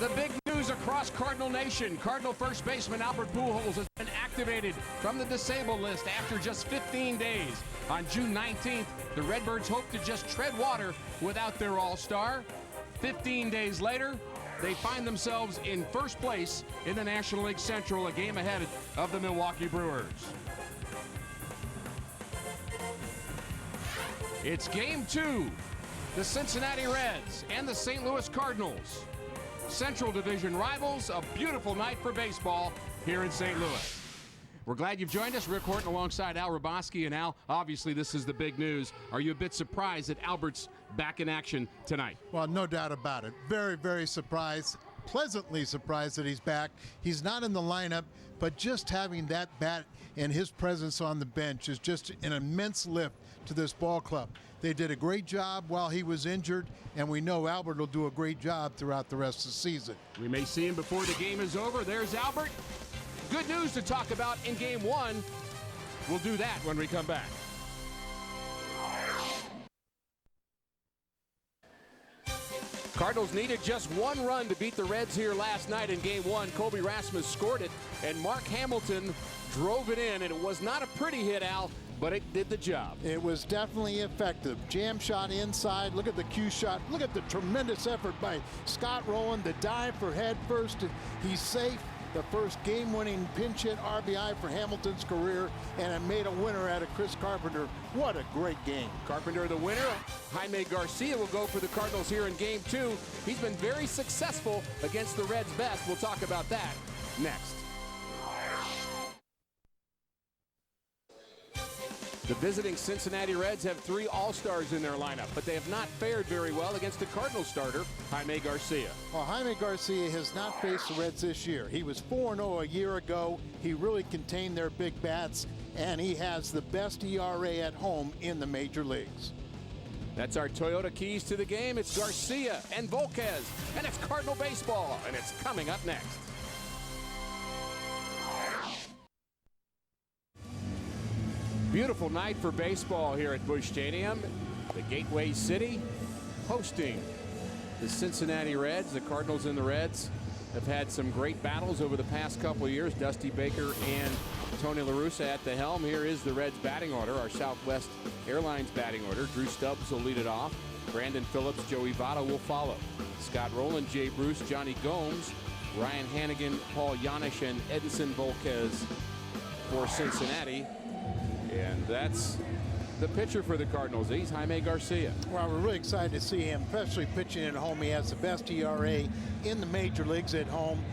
The big news across Cardinal Nation. Cardinal first baseman Albert Pujols has been activated from the disabled list after just 15 days. On June 19th, the Redbirds hope to just tread water without their all-star. 15 days later, they find themselves in first place in the National League Central, a game ahead of the Milwaukee Brewers. It's game 2. The Cincinnati Reds and the St. Louis Cardinals. Central Division rivals, a beautiful night for baseball here in St. Louis. We're glad you've joined us. Rick Horton alongside Al Roboski. And Al, obviously this is the big news. Are you a bit surprised that Albert's back in action tonight? Well, no doubt about it. Very, very surprised. Pleasantly surprised that he's back. He's not in the lineup, but just having that bat and his presence on the bench is just an immense lift to this ball club. They did a great job while he was injured, and we know Albert will do a great job throughout the rest of the season. We may see him before the game is over. There's Albert. Good news to talk about in game 1. We'll do that when we come back. Cardinals needed just 1 run to beat the Reds here last night in game 1. Colby Rasmus scored it, and Mark Hamilton drove it in, and it was not a pretty hit, Al, but it did the job. It was definitely effective. Jam shot inside. Look at the cue shot. Look at the tremendous effort by Scott Rowland. The dive for head first. He's safe. The first game-winning pinch hit RBI for Hamilton's career, and it made a winner out of Chris Carpenter. What a great game. Carpenter the winner. Jaime Garcia will go for the Cardinals here in game 2. He's been very successful against the Reds' best. We'll talk about that next. The visiting Cincinnati Reds have 3 All-Stars in their lineup, but they have not fared very well against the Cardinals starter, Jaime Garcia. Well, Jaime Garcia has not faced the Reds this year. He was 4-0 a year ago. He really contained their big bats, and he has the best ERA at home in the major leagues. That's our Toyota keys to the game. It's Garcia and Volquez, and it's Cardinal baseball, and it's coming up next. Beautiful night for baseball here at Busch Stadium. The Gateway City hosting the Cincinnati Reds. The Cardinals and the Reds have had some great battles over the past couple of years. Dusty Baker and Tony La Russa at the helm. Here is the Reds batting order, our Southwest Airlines batting order. Drew Stubbs will lead it off. Brandon Phillips, Joey Votto will follow. Scott Rowland, Jay Bruce, Johnny Gomes, Ryan Hannigan, Paul Janisch, and Edinson Volquez for Cincinnati. And that's the pitcher for the Cardinals. He's Jaime Garcia. Well, we're really excited to see him, especially pitching at home. He has the best ERA in the major leagues at home.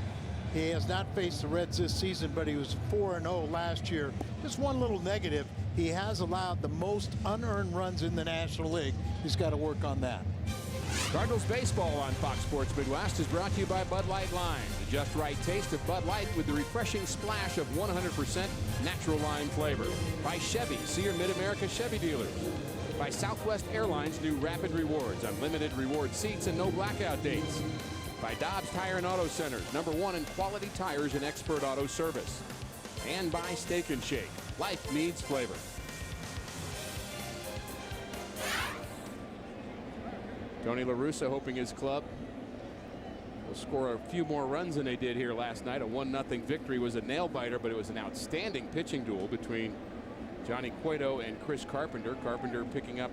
He has not faced the Reds this season, but he was 4-0 last year. Just one little negative, he has allowed the most unearned runs in the National League. He's got to work on that. Cardinals baseball on Fox Sports Midwest is brought to you by Bud Light Lime. The just right taste of Bud Light with the refreshing splash of 100% natural lime flavor. By Chevy, see your Mid-America Chevy dealers. By Southwest Airlines, new Rapid Rewards, unlimited reward seats and no blackout dates. By Dobbs Tire and Auto Centers, #1 in quality tires and expert auto service. And by Steak and Shake, life needs flavor. Tony La Russa hoping his club will score a few more runs than they did here last night. A 1-0 victory was a nail-biter, but it was an outstanding pitching duel between Johnny Cueto and Chris Carpenter. Carpenter picking up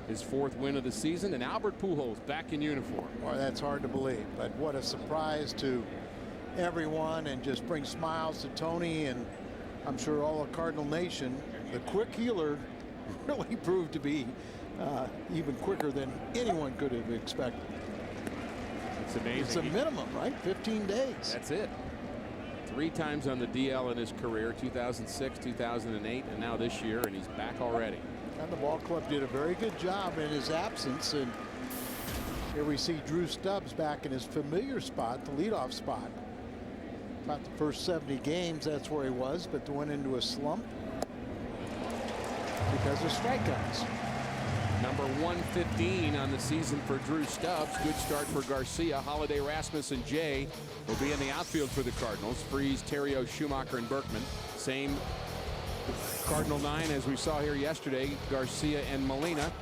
his 4th win of the season, and Albert Pujols back in uniform. Boy, that's hard to believe, but what a surprise to everyone, and just bring smiles to Tony and I'm sure all of Cardinal Nation. The quick healer really proved to be even quicker than anyone could have expected. It's amazing. It's a minimum, right? 15 days. That's it. 3 times on the DL in his career, 2006, 2008, and now this year, and he's back already. And the ball club did a very good job in his absence, and here we see Drew Stubbs back in his familiar spot, the leadoff spot. About the first 70 games, that's where he was, but went into a slump because of strikeouts. Number 115 on the season for Drew Stubbs. Good start for Garcia. Holiday, Rasmus, and Jay will be in the outfield for the Cardinals. Freese, Terrio, Schumacher, and Berkman. Same Cardinal 9 as we saw here yesterday. Garcia and Molina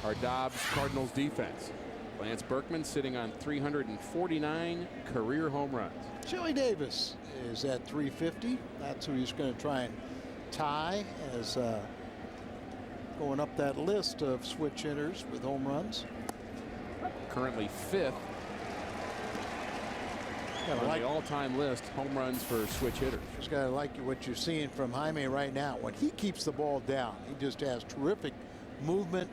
are Dobbs Cardinals defense. Lance Berkman sitting on 349 career home runs. Chili Davis is at 350. That's who he's going to try and tie as going up that list of switch hitters with home runs. Currently 5th on the all-time list home runs for switch hitters. Just gotta like what you're seeing from Jaime right now. When he keeps the ball down, he just has terrific movement.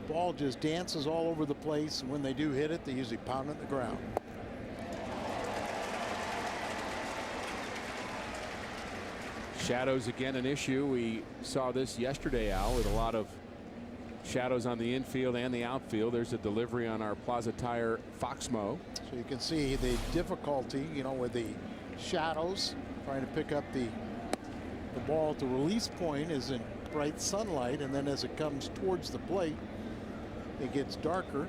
Ball just dances all over the place, and when they do hit it, they usually pound it in the ground. Shadows again an issue. We saw this yesterday, Al, with a lot of shadows on the infield and the outfield. There's a delivery on our Plaza Tire Foxmo. So you can see the difficulty, you know, with the shadows trying to pick up the ball at the release point is in bright sunlight, and then as it comes towards the plate, it gets darker.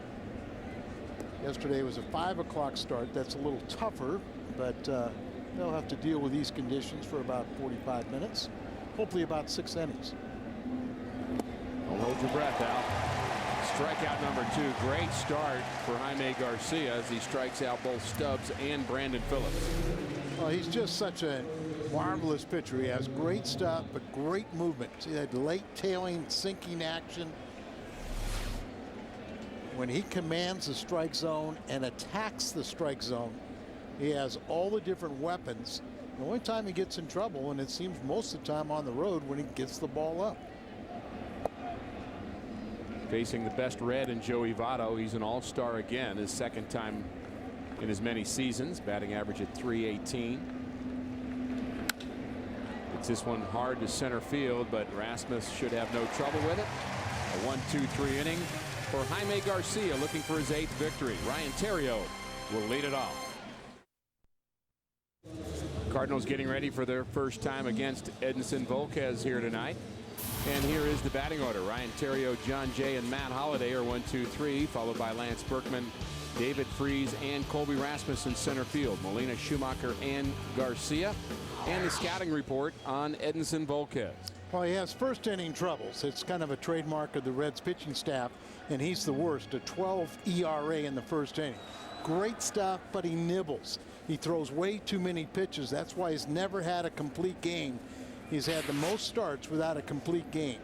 Yesterday was a 5 o'clock start. That's a little tougher, but they'll have to deal with these conditions for about 45 minutes, hopefully about 6 innings. Don't hold your breath, Al. Strikeout number 2. Great start for Jaime Garcia as he strikes out both Stubbs and Brandon Phillips. Well, he's just such a marvelous pitcher. He has great stuff, but great movement. See that late tailing, sinking action. When he commands the strike zone and attacks the strike zone, he has all the different weapons. The only time he gets in trouble, and it seems most of the time on the road, when he gets the ball up. Facing the best red in Joey Votto. He's an all-star again, his second time in as many seasons, batting average at .318. It's this one hard to center field, but Rasmus should have no trouble with it. A 1-2-3 inning for Jaime Garcia, looking for his 8th victory. Ryan Theriot will lead it off. Cardinals getting ready for their first time against Edinson Volquez here tonight. And here is the batting order. Ryan Theriot, John Jay, and Matt Holliday are 1, 2, 3, followed by Lance Berkman, David Freese, and Colby Rasmus in center field. Molina, Schumacher, and Garcia. And the scouting report on Edinson Volquez. Well, he has first inning troubles. It's kind of a trademark of the Reds pitching staff, and he's the worst. A 12 ERA in the first inning. Great stuff, but he nibbles. He throws way too many pitches. That's why he's never had a complete game. He's had the most starts without a complete game.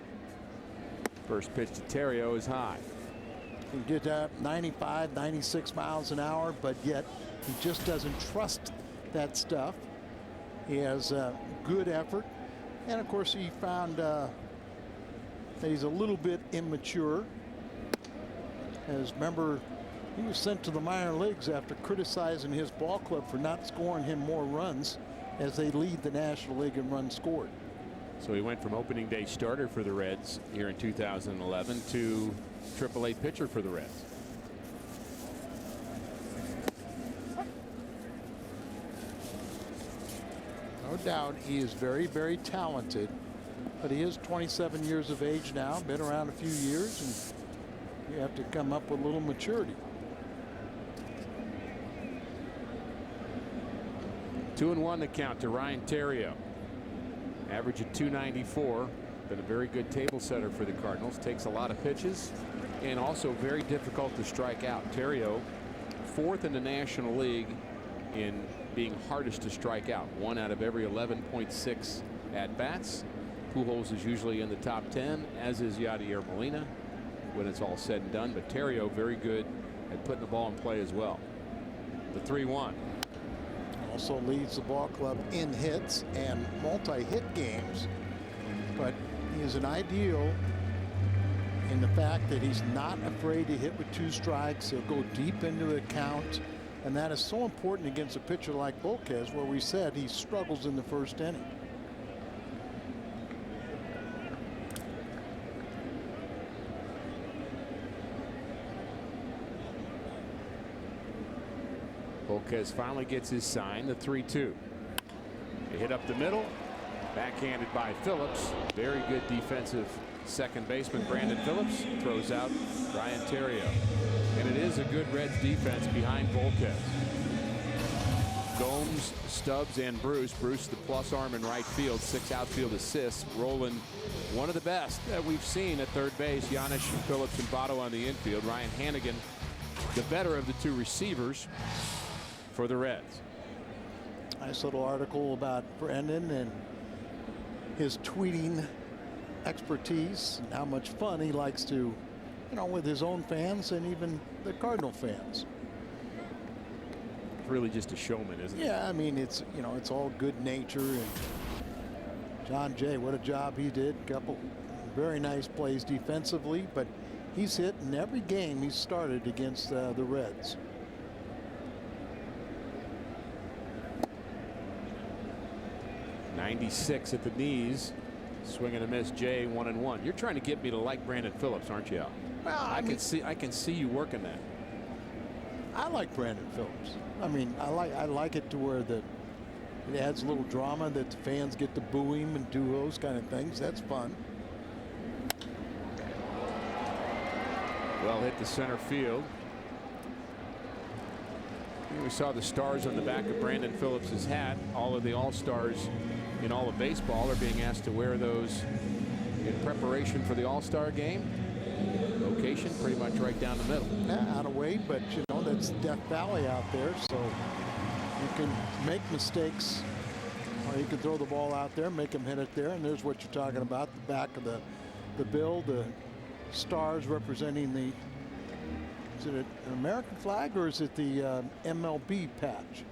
First pitch to Theriot is high. He did 95, 96 miles an hour, but yet he just doesn't trust that stuff. He has good effort. And of course, he found that he's a little bit immature. As remember, he was sent to the minor leagues after criticizing his ball club for not scoring him more runs, as they lead the National League in runs scored. So he went from opening day starter for the Reds here in 2011 to AAA pitcher for the Reds. No doubt he is very, very talented, but he is 27 years of age now, been around a few years, and you have to come up with a little maturity. 2-1 the count to Ryan Theriot. Average of .294. Been a very good table setter for the Cardinals. Takes a lot of pitches and also very difficult to strike out. Theriot, 4th in the National League in being hardest to strike out. 1 out of every 11.6 at-bats. Pujols is usually in the top 10, as is Yadier Molina when it's all said and done. But Theriot very good at putting the ball in play as well. The 3-1. Also leads the ball club in hits and multi-hit games, but he is an ideal in the fact that he's not afraid to hit with 2 strikes. He'll go deep into a count, and that is so important against a pitcher like Volquez, where we said he struggles in the first inning. Volquez finally gets his sign, the 3-2. They hit up the middle, backhanded by Phillips. Very good defensive second baseman Brandon Phillips throws out Ryan Theriot. And it is a good Reds defense behind Volquez. Gomes, Stubbs, and Bruce. Bruce the plus arm in right field, 6 outfield assists. Roland, one of the best that we've seen at third base. Giannis, Phillips, and Votto on the infield. Ryan Hannigan the better of the two receivers for the Reds. Nice little article about Brendan and his tweeting expertise and how much fun he likes to, with his own fans and even the Cardinal fans. It's really just a showman, isn't it? Yeah, I mean, it's all good nature. And John Jay, what a job he did. Couple very nice plays defensively, but he's hit in every game he's started against the Reds. .96 at the knees. Swing and a miss. Jay 1-1. You're trying to get me to like Brandon Phillips, aren't you, Al? Well, I can see you working that. I like Brandon Phillips. I mean, I like it to where it adds a little drama, that the fans get to boo him and do those kind of things. That's fun. Well hit to center field. Here we saw the stars on the back of Brandon Phillips's hat. All of the All-Stars in all of baseball are being asked to wear those in preparation for the All-Star game. Location pretty much right down the middle. Yeah, out of weight, but that's Death Valley out there, so you can make mistakes, or you can throw the ball out there, make them hit it there, and there's what you're talking about, the back of the bill, the stars representing the, is it an American flag or is it the MLB patch?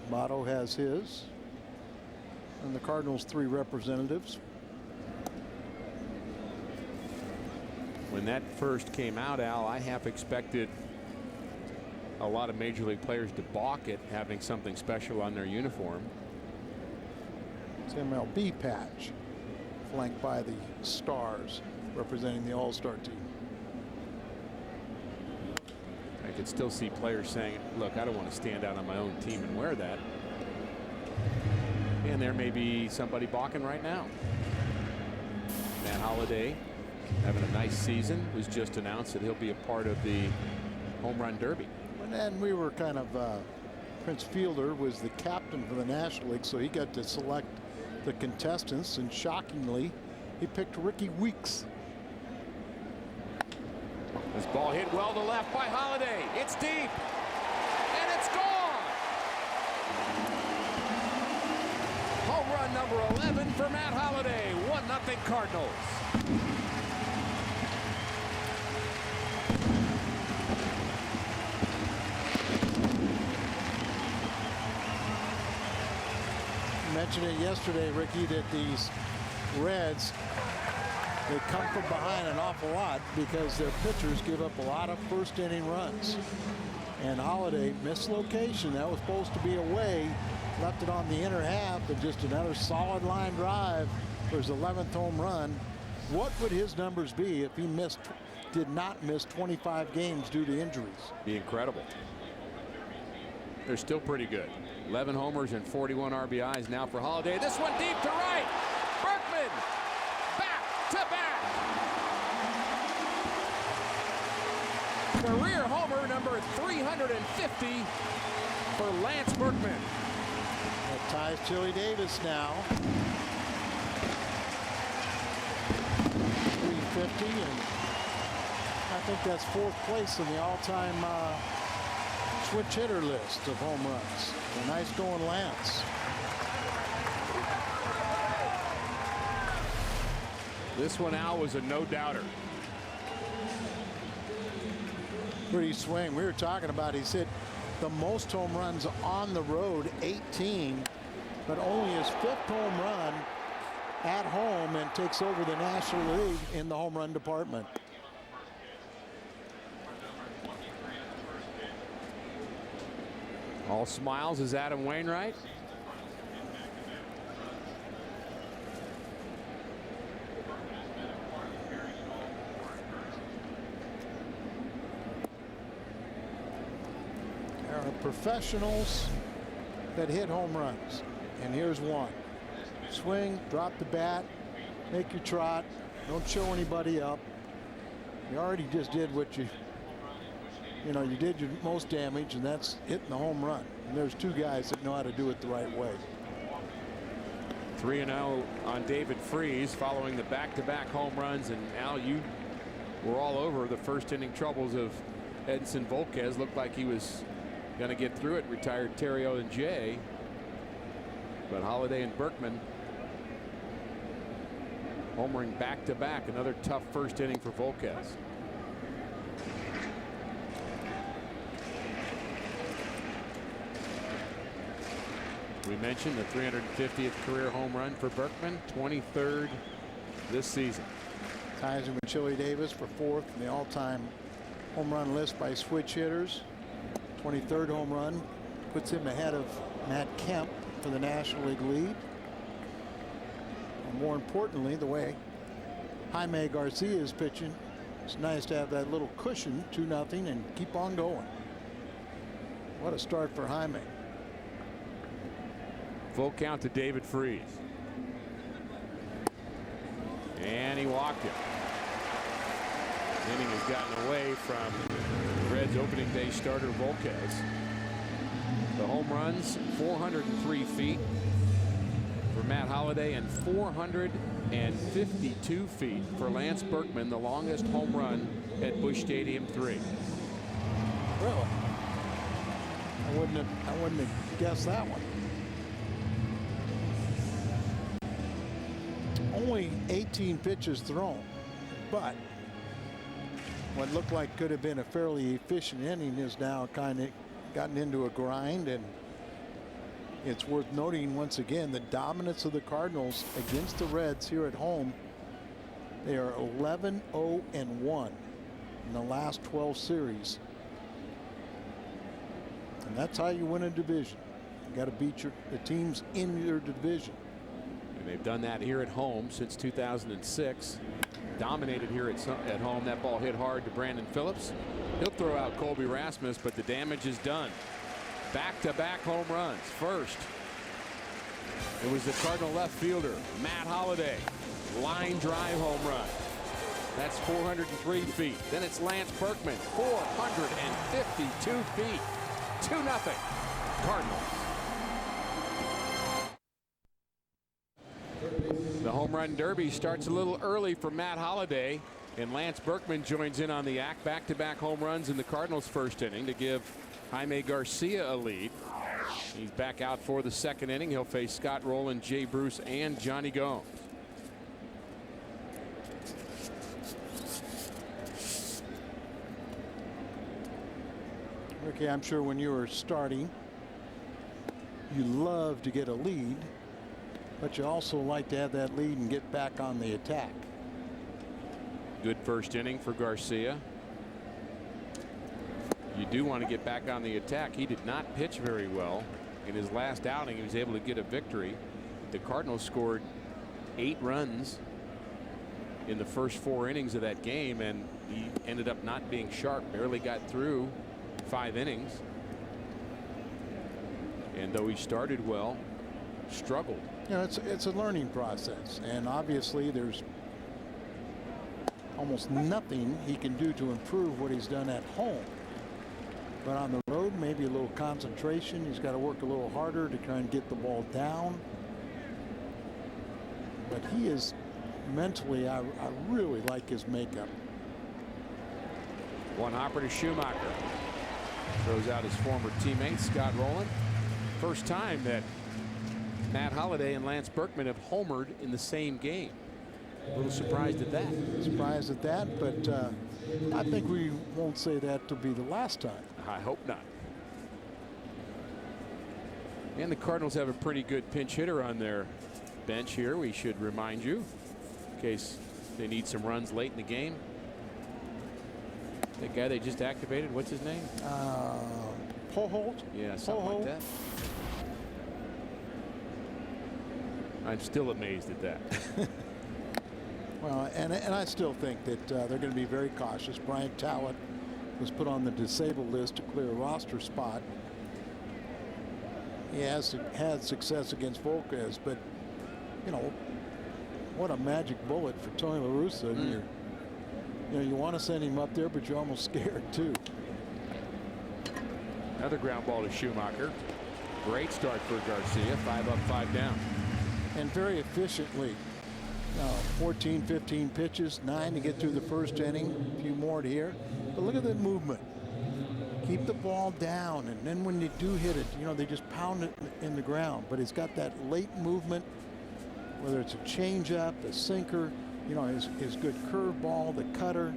Motto has his, and the Cardinals 3 representatives. When that first came out, Al, I half expected a lot of major league players to balk at having something special on their uniform. It's MLB patch, flanked by the stars representing the All-Star team. I could still see players saying, look, I don't want to stand out on my own team and wear that. And there may be somebody balking right now. Matt Holliday, having a nice season, was just announced that he'll be a part of the home run derby. And we were kind of, Prince Fielder was the captain for the National League, so he got to select the contestants, and shockingly, he picked Ricky Weeks. This ball hit well to left by Holliday. It's deep, and it's gone. Home run number 11 for Matt Holliday. 1-0 Cardinals. Mentioned it yesterday, Ricky, that these Reds, they come from behind an awful lot because their pitchers give up a lot of first inning runs. And Holliday missed location. That was supposed to be away, left it on the inner half, and just another solid line drive for his 11th home run. What would his numbers be if he did not miss 25 games due to injuries? Be incredible. They're still pretty good. 11 homers and 41 RBIs now for Holliday. This one deep to right. Berkman back to back. Career homer number 350 for Lance Berkman. That ties Chili Davis now. 350, and I think that's 4th place in the all-time switch hitter list of home runs. A nice going Lance. This one, Al, was a no-doubter. Pretty swing. We were talking about he's hit the most home runs on the road, 18, but only his 5th home run at home, and takes over the National League in the home run department. All smiles is Adam Wainwright. There are professionals that hit home runs, and here's one. Swing, drop the bat, make your trot, don't show anybody up. You already just did what you did your most damage, and that's hitting the home run. And there's 2 guys that know how to do it the right way. 3-0 on David Freese following the back-to-back home runs. And Al, you were all over the first inning troubles of Edinson Volquez looked like he was going to get through it. Retired Terrio and Jay. But Holiday and Berkman homering back-to-back. Another tough first inning for Volquez. We mentioned the 350th career home run for Berkman, 23rd this season. Ties him with Chili Davis for 4th in the all-time home run list by switch hitters. 23rd home run puts him ahead of Matt Kemp for the National League lead. And more importantly, the way Jaime Garcia is pitching, it's nice to have that little cushion, 2-0, and keep on going. What a start for Jaime. Full count to David Freese. And he walked it. The inning has gotten away from the Reds opening day starter Volquez. The home runs 403 feet for Matt Holliday and 452 feet for Lance Berkman, the longest home run at Busch Stadium 3. Really? I wouldn't have guessed that one. Only 18 pitches thrown, but what looked like could have been a fairly efficient inning is now kind of gotten into a grind. And it's worth noting once again the dominance of the Cardinals against the Reds here at home. They are 11-0-1 in the last 12 series, and that's how you win a division. You got to beat the teams in your division. And they've done that here at home since 2006. Dominated here at home. That ball hit hard to Brandon Phillips. He'll throw out Colby Rasmus, but the damage is done. Back-to-back home runs. First, it was the Cardinal left fielder, Matt Holliday. Line drive home run. That's 403 feet. Then it's Lance Berkman, 452 feet. 2-0 Cardinals. The home run derby starts a little early for Matt Holliday, and Lance Berkman joins in on the act. Back-to-back home runs in the Cardinals' first inning to give Jaime Garcia a lead. He's back out for the second inning. He'll face Scott Rowland, Jay Bruce, and Johnny Gomes. Okay, I'm sure when you were starting, you love to get a lead, but you also like to have that lead and get back on the attack. Good first inning for Garcia. You do want to get back on the attack. He did not pitch very well in his last outing. He was able to get a victory. The Cardinals scored 8 runs in the first 4 innings of that game, and he ended up not being sharp. Barely got through 5 innings. And though he started well, struggled. You know, it's a learning process, and obviously there's almost nothing he can do to improve what he's done at home. But on the road, maybe a little concentration. He's got to work a little harder to try and get the ball down. But he is mentally, I really like his makeup. One hopper to Schumacher. Throws out his former teammate, Scott Rowland. First time that Matt Holliday and Lance Berkman have homered in the same game. A little surprised at that. Surprised at that, but I think we won't say that to be the last time. I hope not. And the Cardinals have a pretty good pinch hitter on their bench here. We should remind you, in case they need some runs late in the game. That guy they just activated, what's his name? Pujols? Yeah, something like that. I'm still amazed at that. Well, and I still think that they're going to be very cautious. Brian Talent was put on the disabled list to clear a roster spot. He has had success against Volquez, but you know what a magic bullet for Tony La Russa. And you want to send him up there, but you're almost scared too. Another ground ball to Schumacher. Great start for Garcia. 5 up, 5 down. And very efficiently. 14, 15 pitches, 9 to get through the first inning, a few more to here. But look at the movement. keep the ball down, and then when they do hit it, they just pound it in the ground. But it's got that late movement, whether it's a changeup, a sinker, his good curveball, the cutter.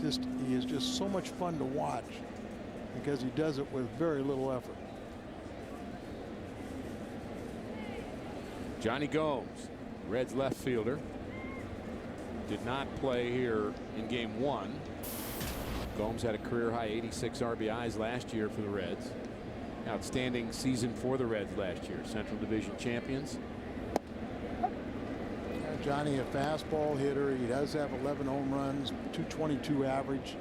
He is just so much fun to watch because he does it with very little effort. Johnny Gomes, Reds left fielder, did not play here in game 1. Gomes had a career high 86 RBIs last year for the Reds. Outstanding season for the Reds last year. Central Division champions. Johnny, a fastball hitter. He does have 11 home runs, 222 average.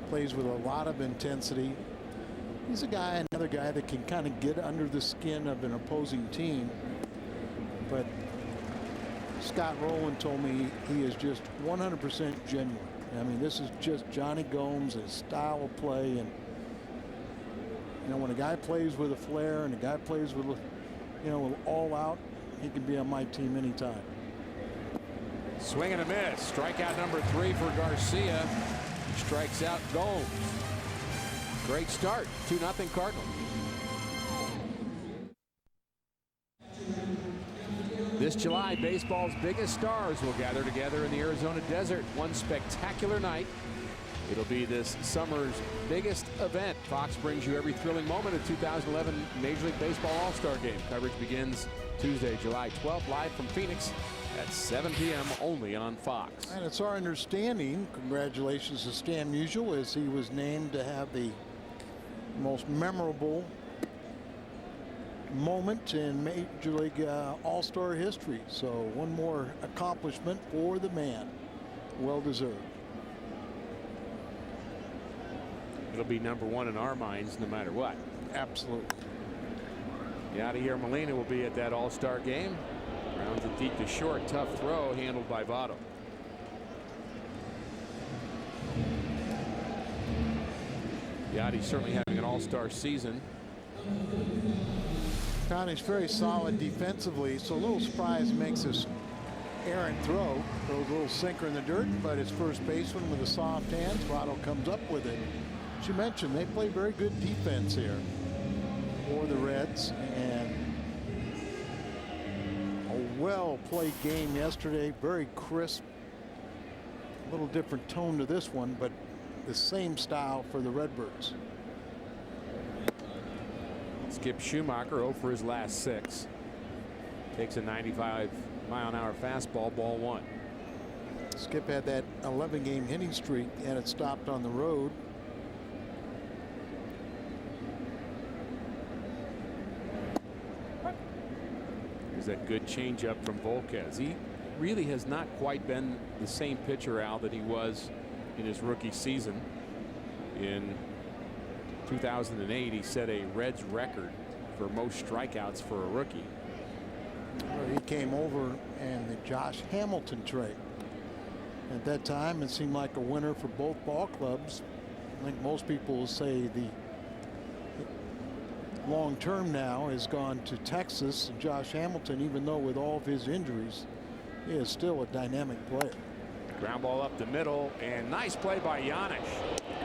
Plays with a lot of intensity. He's another guy that can kind of get under the skin of an opposing team. But Scott Rowland told me he is just 100% genuine. I mean, this is just Johnny Gomes, his style of play. And when a guy plays with a flair and a guy plays with, with all out, he can be on my team anytime. Swing and a miss. Strikeout number 3 for Garcia. He strikes out Gomes. Great start. 2-0 Cardinals. This July, baseball's biggest stars will gather together in the Arizona desert. One spectacular night. It'll be this summer's biggest event. Fox brings you every thrilling moment of 2011 Major League Baseball All-Star Game. Coverage begins Tuesday, July 12th, live from Phoenix at 7 p.m. only on Fox. And it's our understanding, congratulations to Stan Musial, as he was named to have the most memorable moment in Major League All-Star history. So one more accomplishment for the man. Well deserved. It'll be number 1 in our minds no matter what. Absolutely. Yadier Molina will be at that All-Star game. Rounds it deep to short. Tough throw handled by Votto. Yadi's certainly having an All-Star season. Connie's very solid defensively, so a little surprise makes this errant throw. Throws a little sinker in the dirt, but his first baseman with the soft hands, Votto comes up with it. As you mentioned, they play very good defense here for the Reds, and a well-played game yesterday, very crisp. A little different tone to this one, but the same style for the Redbirds. Skip Schumacher 0 for his last 6. Takes a 95-mile-an-hour fastball, ball 1. Skip had that 11-game hitting streak and it stopped on the road. There's that good changeup from Volquez. He really has not quite been the same pitcher, Al, that he was in his rookie season. In 2008, he set a Reds record for most strikeouts for a rookie. Well, he came over in the Josh Hamilton trade. At that time, it seemed like a winner for both ball clubs. I think most people will say the long term now has gone to Texas. And Josh Hamilton, even though with all of his injuries, he is still a dynamic player. Ground ball up the middle, and nice play by Janich.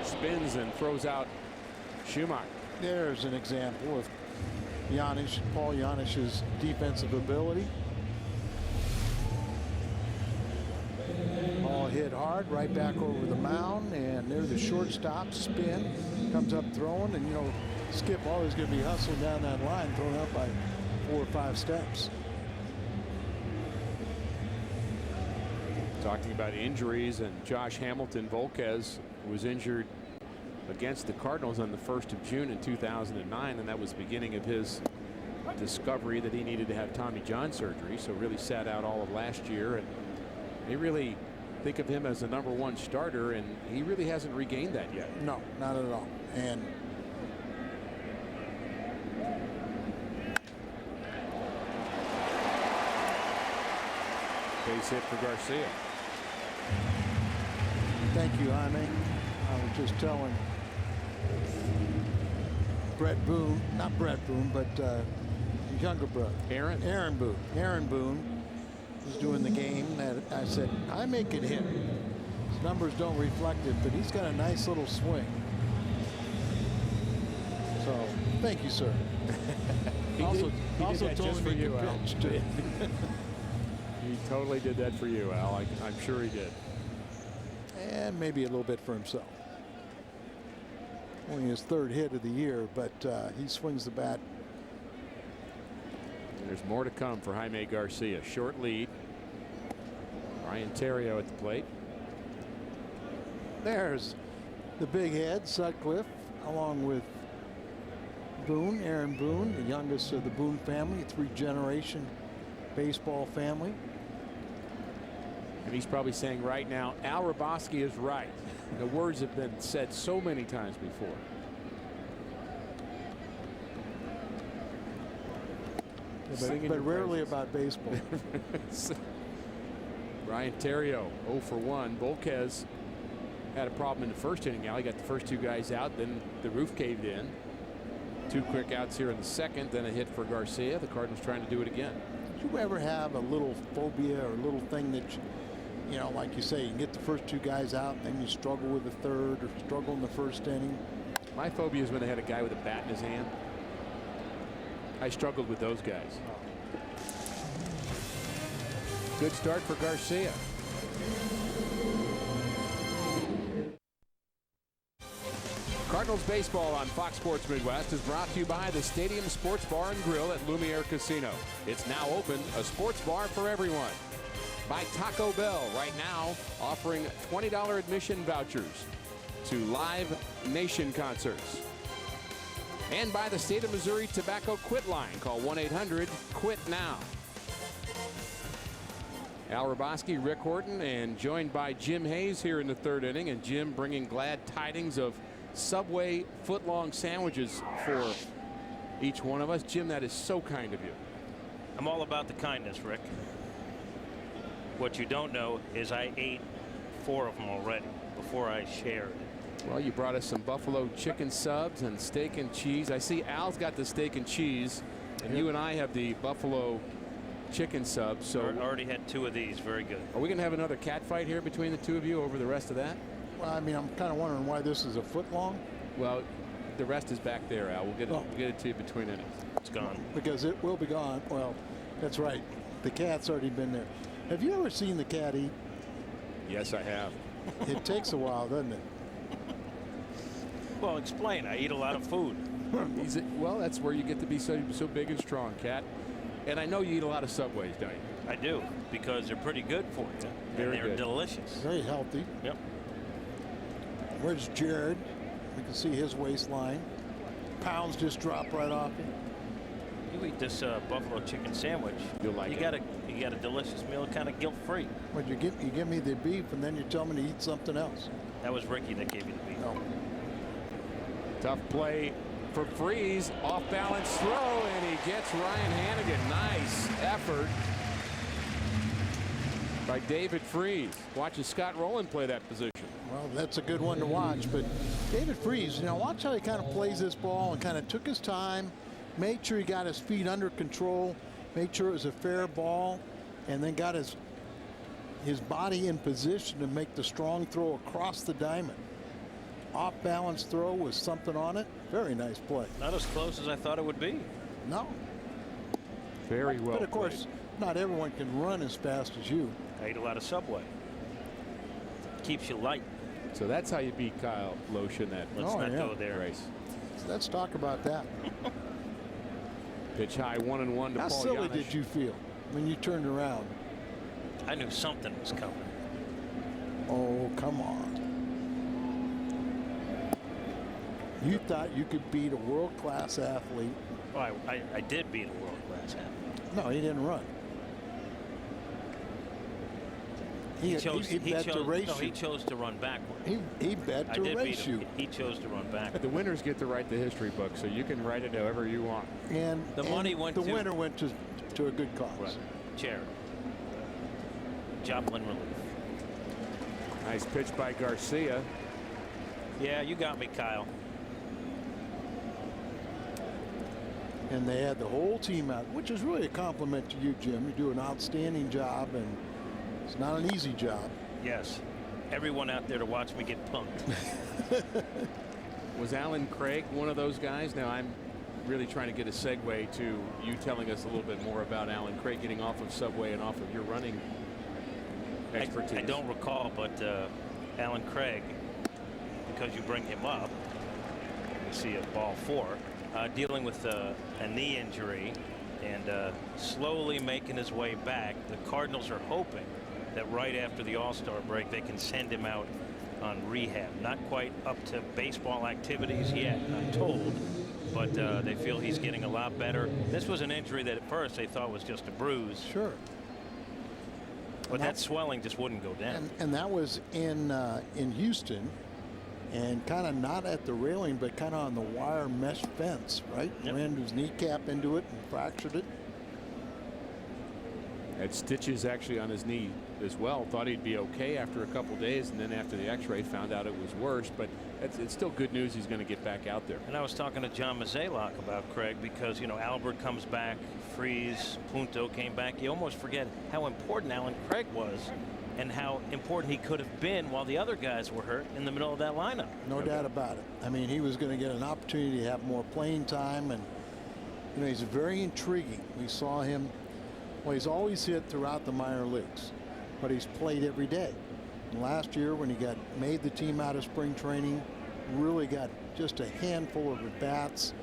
Spins and throws out Schumacher. There's an example of Paul Janich's defensive ability. Ball hit hard right back over the mound, and there's the shortstop spin, comes up throwing, and Skip always going to be hustling down that line, thrown up by 4 or 5 steps. Talking about injuries, and Josh Hamilton, Volquez was injured against the Cardinals on the 1st of June in 2009, and that was the beginning of his discovery that he needed to have Tommy John surgery. So really sat out all of last year, and they really think of him as the #1 starter, and he really hasn't regained that yet. No, not at all. And base hit for Garcia. thank you, Jaime. I was just telling Brett Boone, not Brett Boone, but his younger brother. Aaron Boone. Aaron Boone was doing the game. That I said, Jaime can hit. His numbers don't reflect it, but he's got a nice little swing. Thank you, sir. He also did that told just me for he you, could Al. pitch, too. He totally did that for you, Al. I'm sure he did. And maybe a little bit for himself. Only his 3rd hit of the year, but he swings the bat. There's more to come for Jaime Garcia. Short lead. Ryan Terrio at the plate. There's the big head, Sutcliffe, along with Boone, Aaron Boone, the youngest of the Boone family, 3-generation baseball family. And he's probably saying right now, Al Raboski is right. The words have been said so many times before. But rarely about baseball. Ryan Terrio 0 for 1. Volquez had a problem in the 1st inning. Al, he got the first 2 guys out, then the roof caved in. 2 quick outs here in the 2nd, then a hit for Garcia. The Cardinals trying to do it again. Did you ever have a little phobia or a little thing that you know, like you say, you get the first 2 guys out, and then you struggle with the 3rd or struggle in the 1st inning? My phobia is when they had a guy with a bat in his hand. I struggled with those guys. Good start for Garcia. Cardinals baseball on Fox Sports Midwest is brought to you by the Stadium Sports Bar and Grill at Lumiere Casino. It's now open, a sports bar for everyone. By Taco Bell, right now offering $20 admission vouchers to Live Nation concerts. And by the State of Missouri Tobacco Quit Line. Call 1-800-QUIT-NOW. Al Raboski, Rick Horton, and joined by Jim Hayes here in the 3rd inning. And Jim bringing glad tidings of Subway footlong sandwiches for each one of us. Jim, that is so kind of you. I'm all about the kindness, Rick. What you don't know is I ate 4 of them already before I shared. Well, you brought us some buffalo chicken subs and steak and cheese. I see Al's got the steak and cheese, and you and I have the buffalo chicken subs. So I already had 2 of these. Very good. Are we going to have another cat fight here between the 2 of you over the rest of that? Well, I mean, I'm kind of wondering why this is a foot long. Well, the rest is back there, Al. We'll get it to you between innings. It's gone. Because it will be gone. Well, that's right. The cat's already been there. Have you ever seen the cat eat? Yes, I have. It takes a while, doesn't it? Well, explain. I eat a lot of food. Well, that's where you get to be so big and strong, Cat. And I know you eat a lot of Subways, don't you? I do, because they're pretty good for you. Very and they're good. delicious. Very healthy. Yep. Where's Jared? We can see his waistline. Pounds just drop right off him. You eat this buffalo chicken sandwich. You'll like it. You got a delicious meal, kind of guilt-free. But you give me the beef, and then you tell me to eat something else. That was Ricky that gave you the beef. No. Tough play for Freeze. Off balance throw, and he gets Ryan Hannigan. Nice effort by David Freeze. Watching Scott Rowland play that position. Well, that's a good one to watch. But David Freeze, you know, watch how he kind of plays this ball and kind of took his time, made sure he got his feet under control, made sure it was a fair ball, and then got his body in position to make the strong throw across the diamond. Off balance throw with something on it. Very nice play. Not as close as I thought it would be. No. Very well But of course, played. not everyone can run as fast as you. I eat a lot of Subway. Keeps you light. So that's how you beat Kyle Lotion that Let's not go there. race. Let's talk about that. Pitch high 1-1 to How Paul silly Janisch. did you feel when you turned around? I knew something was coming. Oh, come on. You thought you could beat a world-class athlete. Oh, I did beat a world-class athlete. No, he didn't run. He bet to race no, you. he chose to run backward. He bet I to did beat race him. you. He chose to run backward. The winners get to write the history book, so you can write it however you want. And The money went the to- winner went to a good cause. Right. Charity. Joplin Relief. Nice pitch by Garcia. Yeah, you got me, Kyle. And they had the whole team out, which is really a compliment to you, Jim. You do an outstanding job, and it's not an easy job. Yes. Everyone out there to watch me get punked. Was Alan Craig one of those guys? Now, I'm really trying to get a segue to you telling us a little bit more about Alan Craig getting off of Subway and off of your running expertise. I don't recall, but Alan Craig, because you bring him up, we see a ball 4, dealing with a knee injury and slowly making his way back. The Cardinals are hoping that right after the All-Star break they can send him out on rehab. Not quite up to baseball activities yet, I'm told, but they feel he's getting a lot better. This was an injury that at first they thought was just a bruise. Sure. But that swelling just wouldn't go down. And that was in Houston, and kind of not at the railing, but kind of on the wire mesh fence, right? Yep. Ran his kneecap into it and fractured it. Had stitches actually on his knee as well. Thought he'd be okay after a couple days, and then after the x-ray found out it was worse. But it's still good news he's going to get back out there. And I was talking to John Mozeliak about Craig, because, you know, Albert comes back, Freeze, Punto came back. You almost forget how important Alan Craig was and how important he could have been while the other guys were hurt in the middle of that lineup. No doubt about it. I mean, he was going to get an opportunity to have more playing time, and you know, he's very intriguing. We saw him, well, he's always hit throughout the minor leagues, but he's played every day. And last year, when he made the team out of spring training, really got just a handful of at-bats,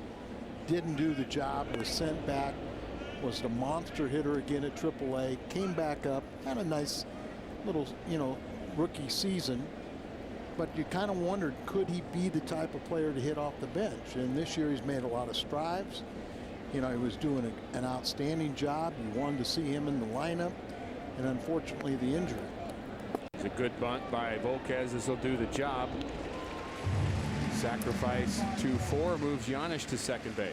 didn't do the job, was sent back, was the monster hitter again at AAA, came back up, had a nice little, you know, rookie season, but you kind of wondered, could he be the type of player to hit off the bench? And this year he's made a lot of strides. You know, he was doing an outstanding job. You wanted to see him in the lineup, and unfortunately the injury. It's a good bunt by Volquez. This will do the job. Sacrifice 2-4 moves Giannis to second base.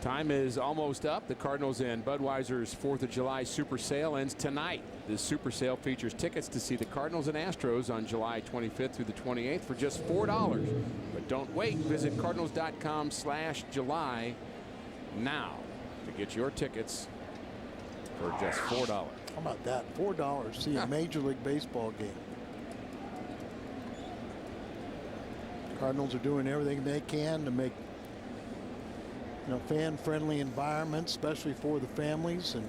Time is almost up. The Cardinals and Budweiser's 4th of July Super Sale ends tonight. This Super Sale features tickets to see the Cardinals and Astros on July 25th through the 28th for just $4. But don't wait. Visit cardinals.com/July now to get your tickets for just $4. How about that? $4 to see a Major League Baseball game. Cardinals are doing everything they can to make, you know, fan-friendly environment, especially for the families, and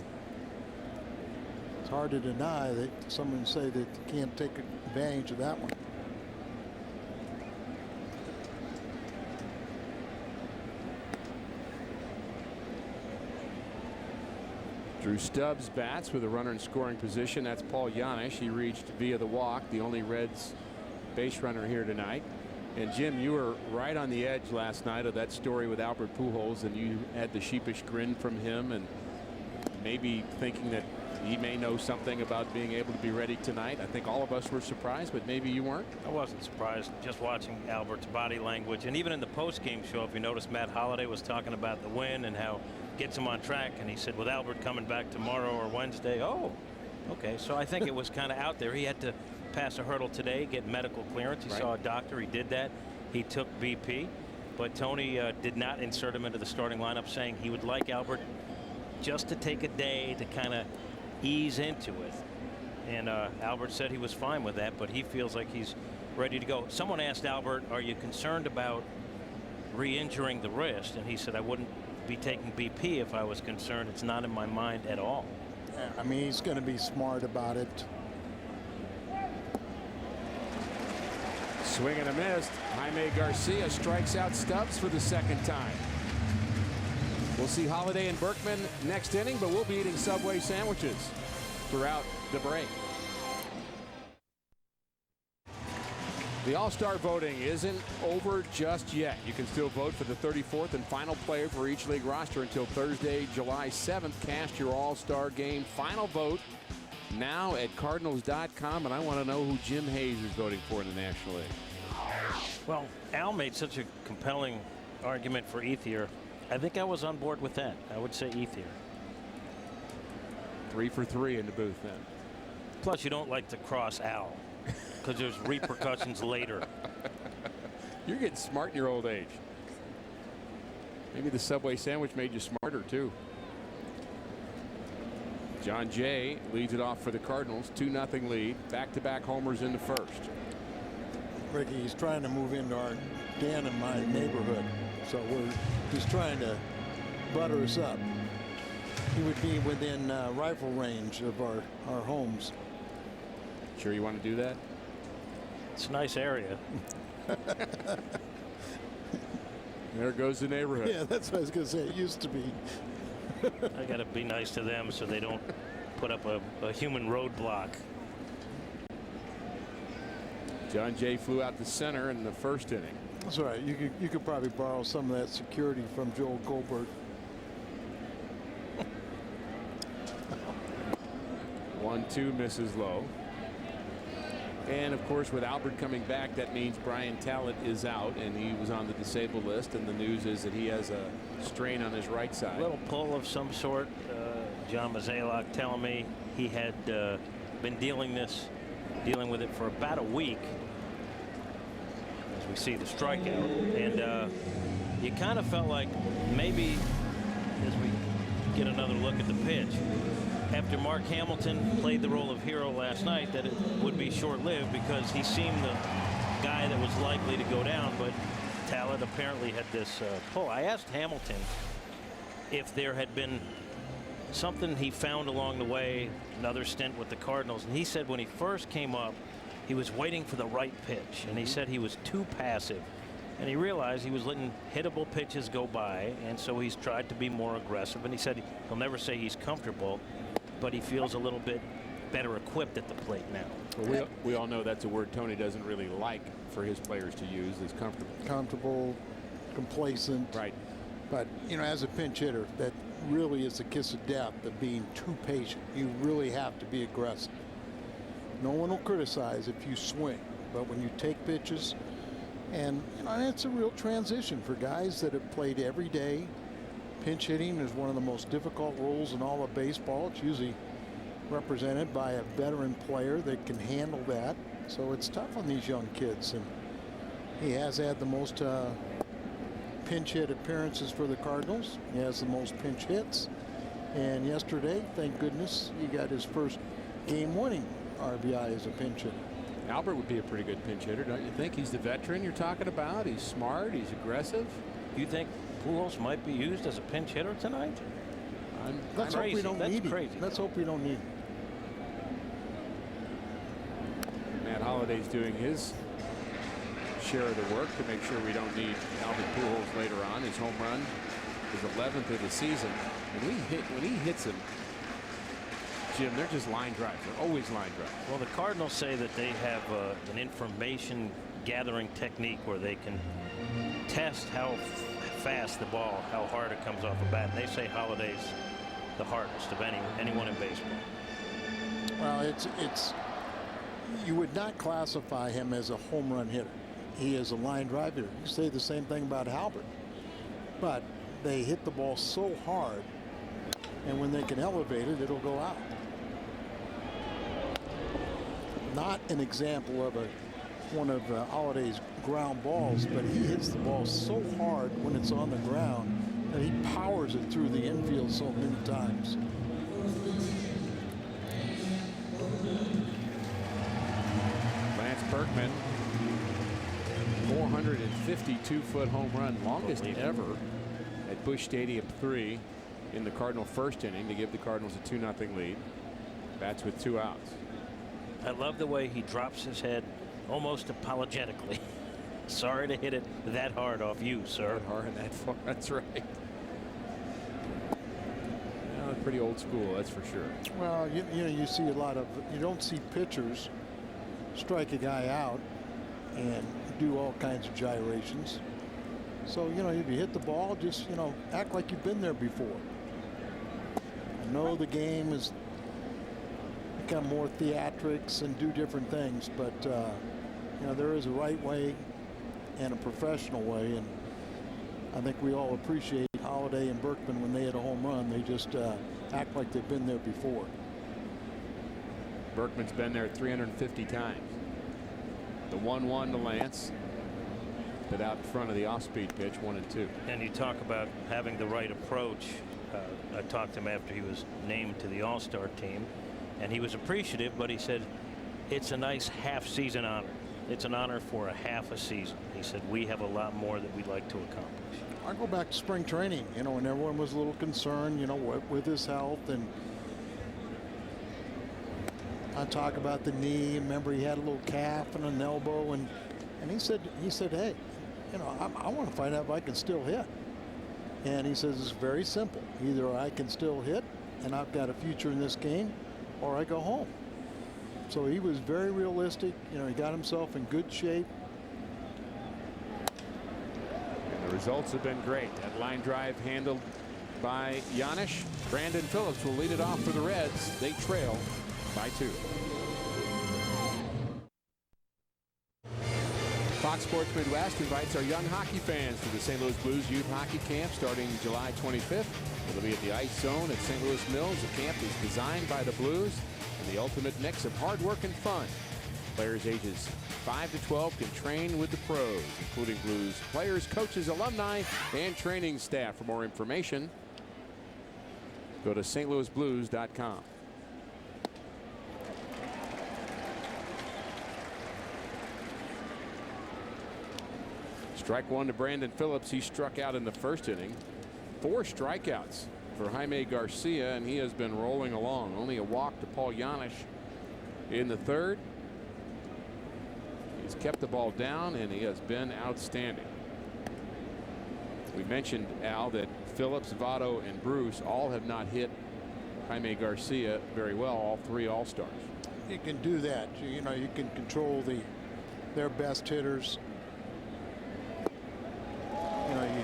it's hard to deny that someone say that they can't take advantage of that one. Drew Stubbs bats with a runner in scoring position. That's Paul Giannis. He reached via the walk, the only Reds base runner here tonight. And Jim, you were right on the edge last night of that story with Albert Pujols, and you had the sheepish grin from him, and maybe thinking that he may know something about being able to be ready tonight. I think all of us were surprised, but maybe you weren't. I wasn't surprised just watching Albert's body language, and even in the post-game show, if you notice, Matt Holliday was talking about the win and how it gets him on track, and he said, with Albert coming back tomorrow or Wednesday, oh, okay. So I think it was kind of out there. He had to pass a hurdle today, get medical clearance. He saw a doctor. He did that. He took BP, but Tony did not insert him into the starting lineup, saying he would like Albert just to take a day to kind of ease into it. And Albert said he was fine with that, but he feels like he's ready to go. Someone asked Albert, are you concerned about re-injuring the wrist? And he said, I wouldn't be taking BP if I was concerned. It's not in my mind at all. I mean, he's going to be smart about it. Swing and a miss. Jaime Garcia strikes out Stubbs for the second time. We'll see Holliday and Berkman next inning, but we'll be eating Subway sandwiches throughout the break. The All-Star voting isn't over just yet. You can still vote for the 34th and final player for each league roster until Thursday, July 7th. Cast your All-Star game final vote now at Cardinals.com, and I want to know who Jim Hayes is voting for in the National League. Well, Al made such a compelling argument for Ethier. I think I was on board with that. I would say Ethier. 3 for 3 in the booth then. Plus, you don't like to cross Al because there's repercussions later. You're getting smart in your old age. Maybe the Subway sandwich made you smarter too. John Jay leads it off for the Cardinals. 2-0 lead. Back-to-back homers in the first. Ricky, he's trying to move into our Dan and my neighborhood. So he's trying to butter us up. He would be within rifle range of our homes. Sure you want to do that? It's a nice area. There goes the neighborhood. Yeah, that's what I was going to say. It used to be. I got to be nice to them so they don't put up a human roadblock. John Jay flew out to center in the first inning. That's all right. You could probably borrow some of that security from Joel Goldberg. 1-2 misses low. And of course, with Albert coming back, that means Brian Talent is out, and he was on the disabled list. And the news is that he has a strain on his right side. A little pull of some sort. John Mozeliak telling me he had been dealing with it for about a week. As we see the strikeout, and you kind of felt like maybe as we get another look at the pitch, after Mark Hamilton played the role of hero last night, that it would be short-lived because he seemed the guy that was likely to go down. But Talent apparently had this pull. I asked Hamilton if there had been something he found along the way, another stint with the Cardinals, and he said when he first came up, he was waiting for the right pitch, and he said he was too passive, and he realized he was letting hittable pitches go by, and so he's tried to be more aggressive. And he said he'll never say he's comfortable, but he feels a little bit better equipped at the plate now. Well, we all know that's a word Tony doesn't really like for his players to use, is comfortable. Comfortable, complacent. Right. But, you know, as a pinch hitter, that really is the kiss of death of being too patient. You really have to be aggressive. No one will criticize if you swing, but when you take pitches, and you know, it's a real transition for guys that have played every day. Pinch hitting is one of the most difficult roles in all of baseball. It's usually represented by a veteran player that can handle that. So it's tough on these young kids, and he has had the most pinch hit appearances for the Cardinals. He has the most pinch hits, and yesterday, thank goodness, he got his first game-winning RBI as a pinch hitter. Albert would be a pretty good pinch hitter, don't you think? He's the veteran you're talking about. He's smart. He's aggressive. Do you think Pujols might be used as a pinch hitter tonight? Let's hope we don't need crazy. him. Let's hope we don't need him. Matt Holliday's doing his share of the work to make sure we don't need Albert Pujols later on. His home run is 11th of the season. When he hits him, Jim, they're just line drives. They're always line drives. Well, the Cardinals say that they have an information gathering technique where they can test how fast the ball, how hard it comes off a bat. And they say Holiday's the hardest of anyone in baseball. Well, it's you would not classify him as a home run hitter. He is a line drive hitter. You say the same thing about Albert, but they hit the ball so hard, and when they can elevate it, it'll go out. Not an example of one of Holiday's ground balls, but he hits the ball so hard when it's on the ground that he powers it through the infield so many times. Lance Berkman, 452-foot home run, longest ever at Busch Stadium 3 in the Cardinal first inning to give the Cardinals a 2-0 lead. Bats with 2 outs. I love the way he drops his head almost apologetically. Sorry to hit it that hard off you, sir. That hard and that far. That's right. Well, pretty old school, that's for sure. Well, you know, you see a lot of, you don't see pitchers strike a guy out and do all kinds of gyrations. So, you know, if you hit the ball, just, you know, act like you've been there before. I know the game has become more theatrics and do different things, but, you know, there is a right way and a professional way, and I think we all appreciate Holiday and Berkman when they hit a home run. They just act like they've been there before. Berkman's been there 350 times. The 1-1 to Lance, but out in front of the off-speed pitch, 1-2. And you talk about having the right approach. I talked to him after he was named to the All-Star team, and he was appreciative, but he said it's a nice half-season honor. It's an honor for a half a season. He said, we have a lot more that we'd like to accomplish. I go back to spring training, you know, and everyone was a little concerned, you know, with his health. And I talk about the knee. Remember, he had a little calf and an elbow. And he said, hey, you know, I want to find out if I can still hit. And he says, it's very simple. Either I can still hit and I've got a future in this game, or I go home. So he was very realistic. You know, he got himself in good shape. And the results have been great. That line drive handled by Giannis. Brandon Phillips will lead it off for the Reds. They trail by 2. Fox Sports Midwest invites our young hockey fans to the St. Louis Blues Youth Hockey Camp starting July 25th. It'll be at the Ice Zone at St. Louis Mills. The camp is designed by the Blues and the ultimate mix of hard work and fun. Players ages 5 to 12 can train with the pros, including Blues players, coaches, alumni, and training staff. For more information, go to stlouisblues.com. Strike 1 to Brandon Phillips. He struck out in the first inning. 4 strikeouts for Jaime Garcia, and he has been rolling along. Only a walk to Paul Giannis in the third. He's kept the ball down, and he has been outstanding. We mentioned, Al, that Phillips, Votto, and Bruce all have not hit Jaime Garcia very well, all 3 All-Stars. You can do that. You know, you can control their best hitters. You know, you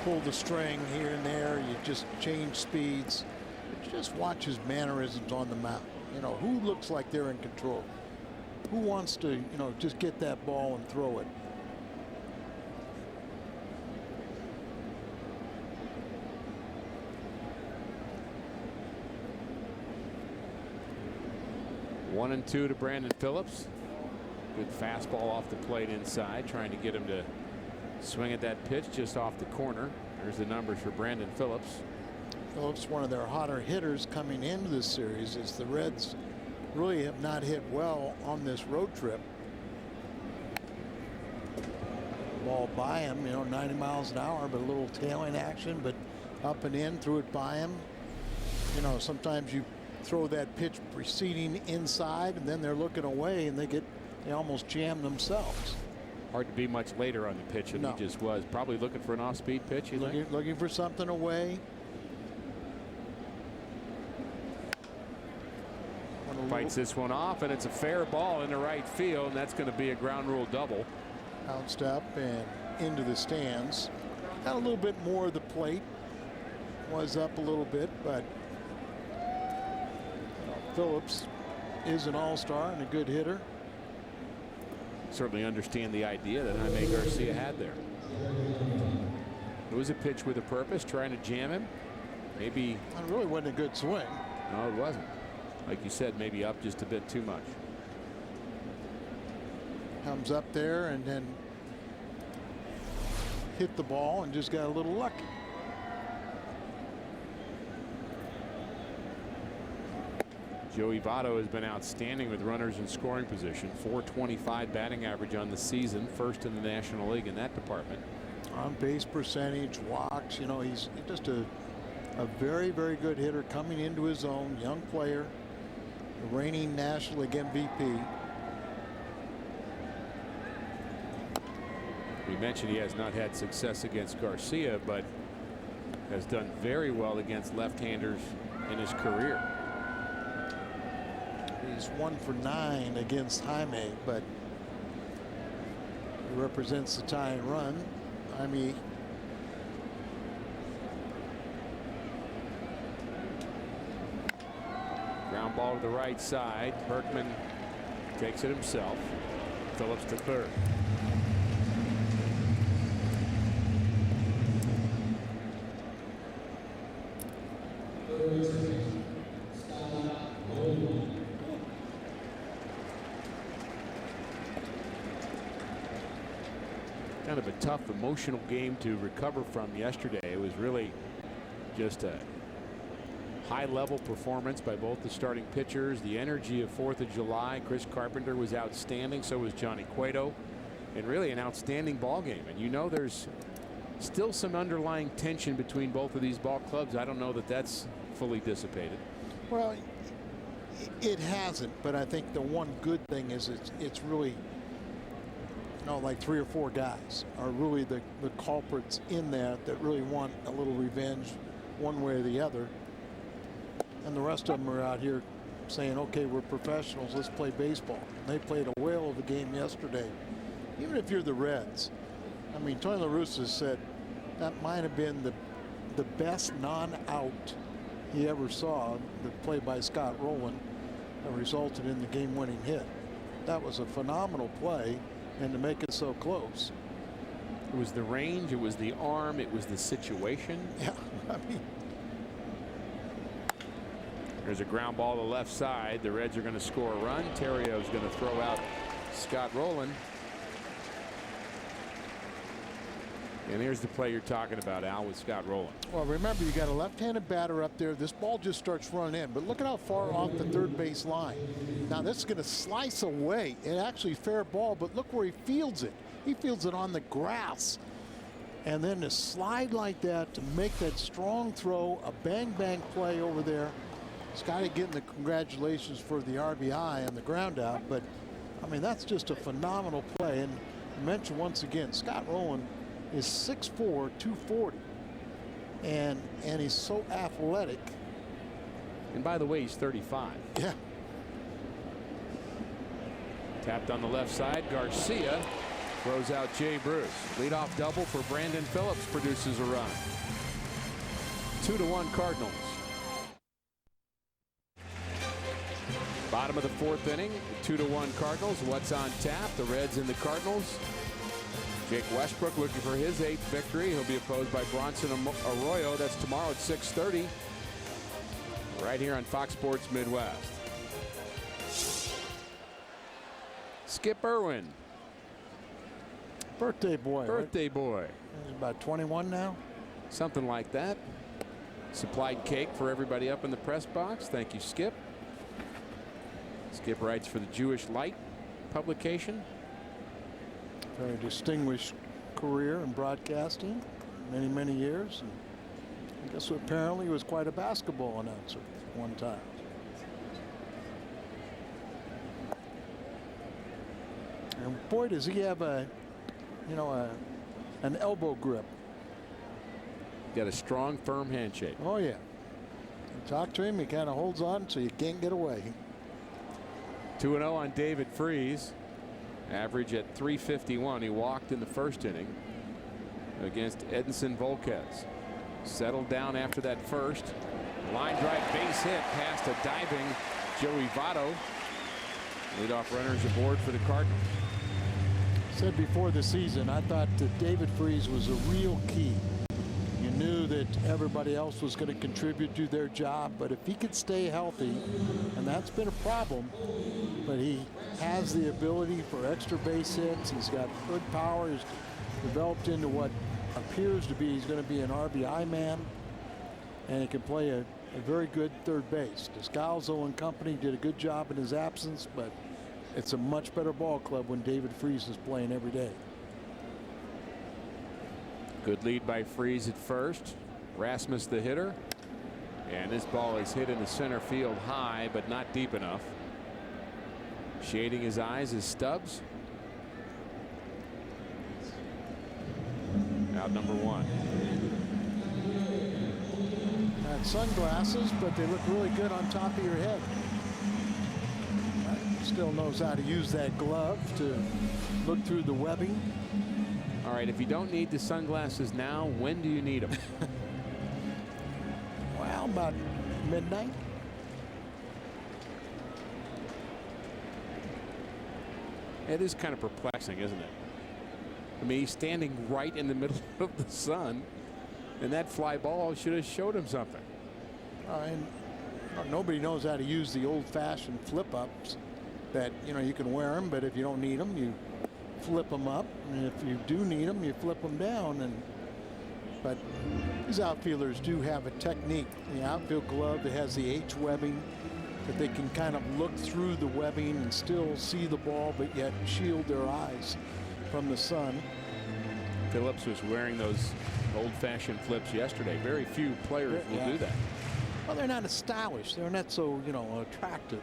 pull the string here and there. You just change speeds. But just watch his mannerisms on the mound. You know, who looks like they're in control? Who wants to, you know, just get that ball and throw it? One and 2 to Brandon Phillips. Good fastball off the plate inside, trying to get him to swing at that pitch just off the corner. There's the numbers for Brandon Phillips. Phillips, one of their hotter hitters coming into this series, as the Reds really have not hit well on this road trip. Ball by him, you know, 90 miles an hour, but a little tailing action, but up and in, threw it by him. You know, sometimes you throw that pitch preceding inside, and then they're looking away, and they almost jam themselves. Hard to be much later on the pitch than he just was. Probably looking for an off-speed pitch. Looking for something away. Fights this one off, and it's a fair ball into right field, and that's going to be a ground rule double. Bounced up and into the stands. Got a little bit more of the plate. Was up a little bit, but Phillips is an all-star and a good hitter. Certainly understand the idea that Jaime Garcia had there. It was a pitch with a purpose, trying to jam him. Maybe it really wasn't a good swing. No, it wasn't. Like you said, maybe up just a bit too much. Comes up there and then hit the ball and just got a little lucky. Joey Votto has been outstanding with runners in scoring position. .425 batting average on the season, first in the National League in that department. On base percentage, walks, you know, he's just a very, very good hitter coming into his own, young player, the reigning National League MVP. We mentioned he has not had success against Garcia, but has done very well against left-handers in his career. He's 1 for 9 against Jaime, but he represents the tying run. Jaime ground ball to the right side. Berkman takes it himself. Phillips to third. Kind of a tough emotional game to recover from yesterday. It was really just a high-level performance by both the starting pitchers. The energy of 4th of July. Chris Carpenter was outstanding. So was Johnny Cueto. And really an outstanding ball game. And you know there's still some underlying tension between both of these ball clubs. I don't know that that's fully dissipated. Well, it hasn't, but I think the one good thing is it's really, you know, like 3 or 4 guys are really the culprits in that really want a little revenge one way or the other. And the rest of them are out here saying, okay, we're professionals, let's play baseball. And they played a whale of a game yesterday. Even if you're the Reds, I mean, Tony La Russa said that might have been the best non-out he ever saw, the play by Scott Rowland that resulted in the game-winning hit. That was a phenomenal play, and to make it so close. It was the range, it was the arm, it was the situation. Yeah, I mean. There's a ground ball to the left side. The Reds are going to score a run. Terrio's going to throw out Scott Rowland. And here's the play you're talking about, Al, with Scott Rowland. Well, remember, you got a left-handed batter up there. This ball just starts running in, but look at how far off the third base line. Now this is going to slice away. It actually fair ball, but look where he fields it. He fields it on the grass. And then to slide like that to make that strong throw, a bang-bang play over there. Scotty getting the congratulations for the RBI and the ground out, but I mean, that's just a phenomenal play. And mention once again, Scott Rowland is 6'4", 240, and he's so athletic. And by the way, he's 35. Yeah. Tapped on the left side. Garcia throws out Jay Bruce. Leadoff double for Brandon Phillips produces a run. 2-1 Cardinals. Bottom of the 4th inning. 2-1 Cardinals. What's on tap? The Reds and the Cardinals. Jake Westbrook looking for his 8th victory. He'll be opposed by Bronson Arroyo. That's tomorrow at 6:30. Right here on Fox Sports Midwest. Skip Irwin. Birthday boy. Birthday right? boy. He's about 21 now. Something like that. Supplied cake for everybody up in the press box. Thank you, Skip. Skip writes for the Jewish Light publication. Very distinguished career in broadcasting, many years. And I guess apparently he was quite a basketball announcer at one time. And boy, does he have an elbow grip. Got a strong, firm handshake. Oh yeah. You talk to him, he kind of holds on so you can't get away. 2-0 on David Freese. Average at 351. He walked in the first inning against Edinson Volquez. Settled down after that first. Line drive base hit past a diving Joey Votto. Leadoff runners aboard for the Cardinals. Said before the season, I thought that David Freese was a real key. You knew that everybody else was going to contribute to their job, but if he could stay healthy, and that's been a problem, but he has the ability for extra base hits. He's got good power. He's developed into what appears to be, he's going to be an RBI man, and he can play a very good third base. Descalzo and company did a good job in his absence, but it's a much better ball club when David Freese is playing every day. Good lead by Freese at first. Rasmus the hitter. And this ball is hit into center field high, but not deep enough. Shading his eyes is Stubbs. Out number 1. Got sunglasses, but they look really good on top of your head. Still knows how to use that glove to look through the webbing. All right, if you don't need the sunglasses now, when do you need them? Well, about midnight. It is kind of perplexing, isn't it? I mean, he's standing right in the middle of the sun, and that fly ball should have showed him something. And nobody knows how to use the old-fashioned flip-ups that, you can wear them, but if you don't need them, you flip them up, and if you do need them, you flip them down. But these outfielders do have a technique. The outfield glove that has the H webbing, that they can kind of look through the webbing and still see the ball, but yet shield their eyes from the sun. Phillips was wearing those old-fashioned flips yesterday. Very few players will do that. Well, they're not as stylish. They're not so, attractive.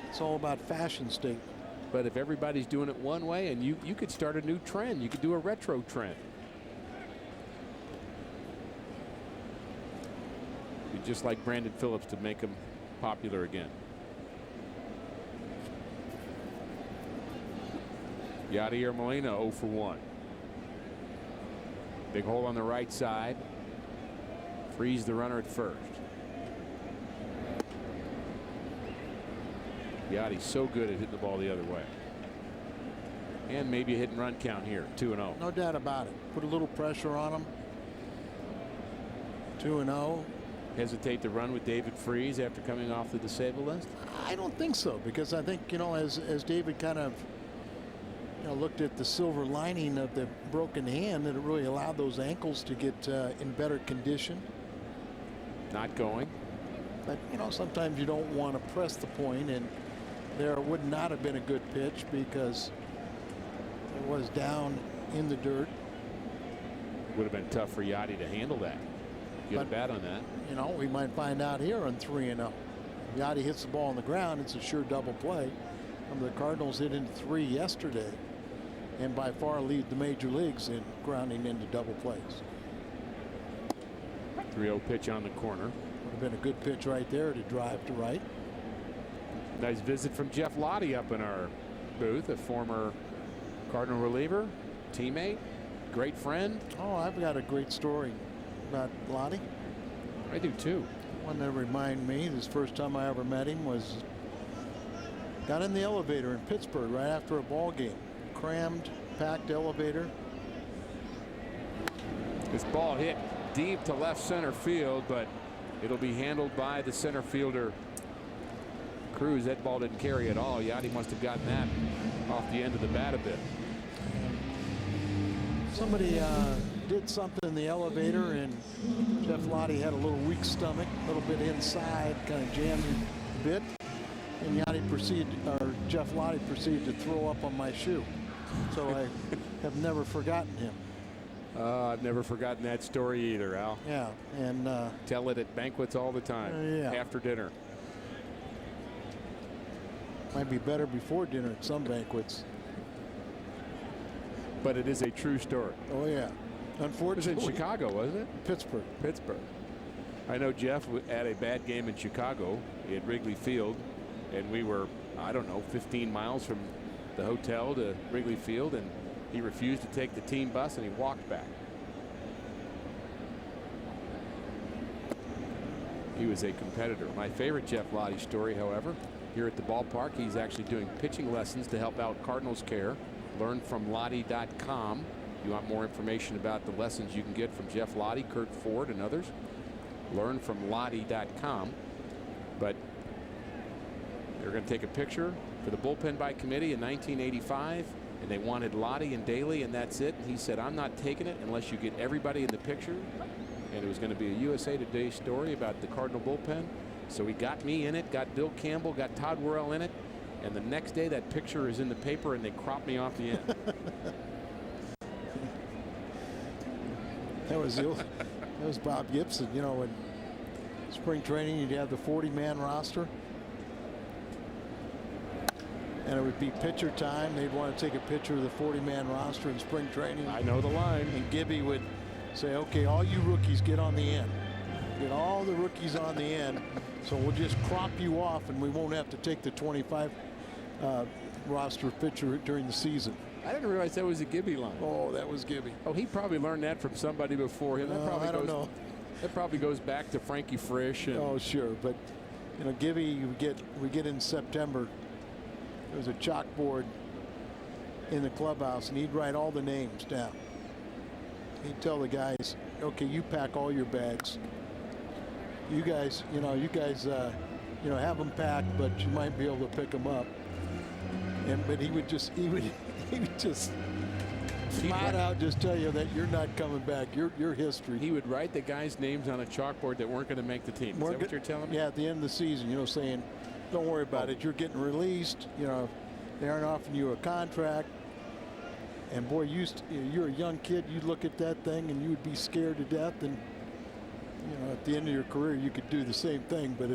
It's all about fashion statement. But if everybody's doing it one way, and you could start a new trend. You could do a retro trend. You'd just like Brandon Phillips to make him popular again. Yadier Molina 0 for 1. Big hole on the right side. Frees the runner at first. Yadi's so good at hitting the ball the other way. And maybe a hit and run count here. 2-0. No doubt about it. Put a little pressure on him. 2-0. Hesitate to run with David Freese after coming off the disabled list? I don't think so, because I think, as David kind of looked at the silver lining of the broken hand, that it really allowed those ankles to get in better condition. Not going. But sometimes you don't want to press the point, and there would not have been a good pitch because it was down in the dirt. Would have been tough for Yadi to handle that. Get a bat on that. We might find out here on 3-0. Yadi hits the ball on the ground. It's a sure double play. The Cardinals hit into 3 yesterday, and by far lead the major leagues in grounding into double plays. 3-0 pitch on the corner. Would have been a good pitch right there to drive to right. Nice visit from Jeff Lottie up in our booth, a former Cardinal reliever, teammate, great friend. Oh, I've got a great story about Lottie. I do too. One that reminded me, this first time I ever met him was got in the elevator in Pittsburgh right after a ball game. Crammed, packed elevator. This ball hit deep to left center field, but it'll be handled by the center fielder Cruz. That ball didn't carry at all. Yadi must have gotten that off the end of the bat a bit. Somebody did something in the elevator, and Jeff Lottie had a little weak stomach, a little bit inside, kind of jammed a bit, and Jeff Lottie proceeded to throw up on my shoe. So I have never forgotten him. I've never forgotten that story either, Al. Yeah, and tell it at banquets all the time. After dinner. Might be better before dinner at some banquets. But it is a true story. Oh yeah. Unfortunately, it was in Chicago, wasn't it? Pittsburgh. Pittsburgh. I know Jeff had a bad game in Chicago at Wrigley Field, and we were, I don't know, 15 miles from the hotel to Wrigley Field, and he refused to take the team bus and he walked back. He was a competitor. My favorite Jeff Lottie story, however, here at the ballpark, he's actually doing pitching lessons to help out Cardinals Care. LearnFromLottie.com. You want more information about the lessons you can get from Jeff Lottie, Kurt Ford, and others. LearnFromLottie.com. But they're going to take a picture for the bullpen by committee in 1985, and they wanted Lottie and Daly, and that's it. And he said, I'm not taking it unless you get everybody in the picture. And it was going to be a USA Today story about the Cardinal bullpen. So he got me in it, got Bill Campbell, got Todd Worrell in it. And the next day that picture is in the paper and they cropped me off the end. That was Bob Gibson. In spring training, you'd have the 40-man roster, and it would be pitcher time. They'd want to take a picture of the 40-man roster in spring training. I know the line. And Gibby would say, okay, all you rookies get on the end. Get all the rookies on the end, so we'll just crop you off and we won't have to take the 25 roster pitcher during the season. I didn't realize that was a Gibby line. Oh, that was Gibby. Oh, he probably learned that from somebody before him. That probably I don't know. That probably goes back to Frankie Frisch. And oh, sure, but Gibby, we get in September. There was a chalkboard in the clubhouse, and he'd write all the names down. He'd tell the guys, okay, you pack all your bags. You guys, have them packed, but you might be able to pick them up. But he would just flat out just tell you that you're not coming back. You're history. He would write the guys' names on a chalkboard that weren't going to make the team. Is that what you're telling me? Yeah, at the end of the season, saying, don't worry about it. You're getting released. They aren't offering you a contract. And boy, you're a young kid. You look at that thing and you would be scared to death. And at the end of your career, you could do the same thing. But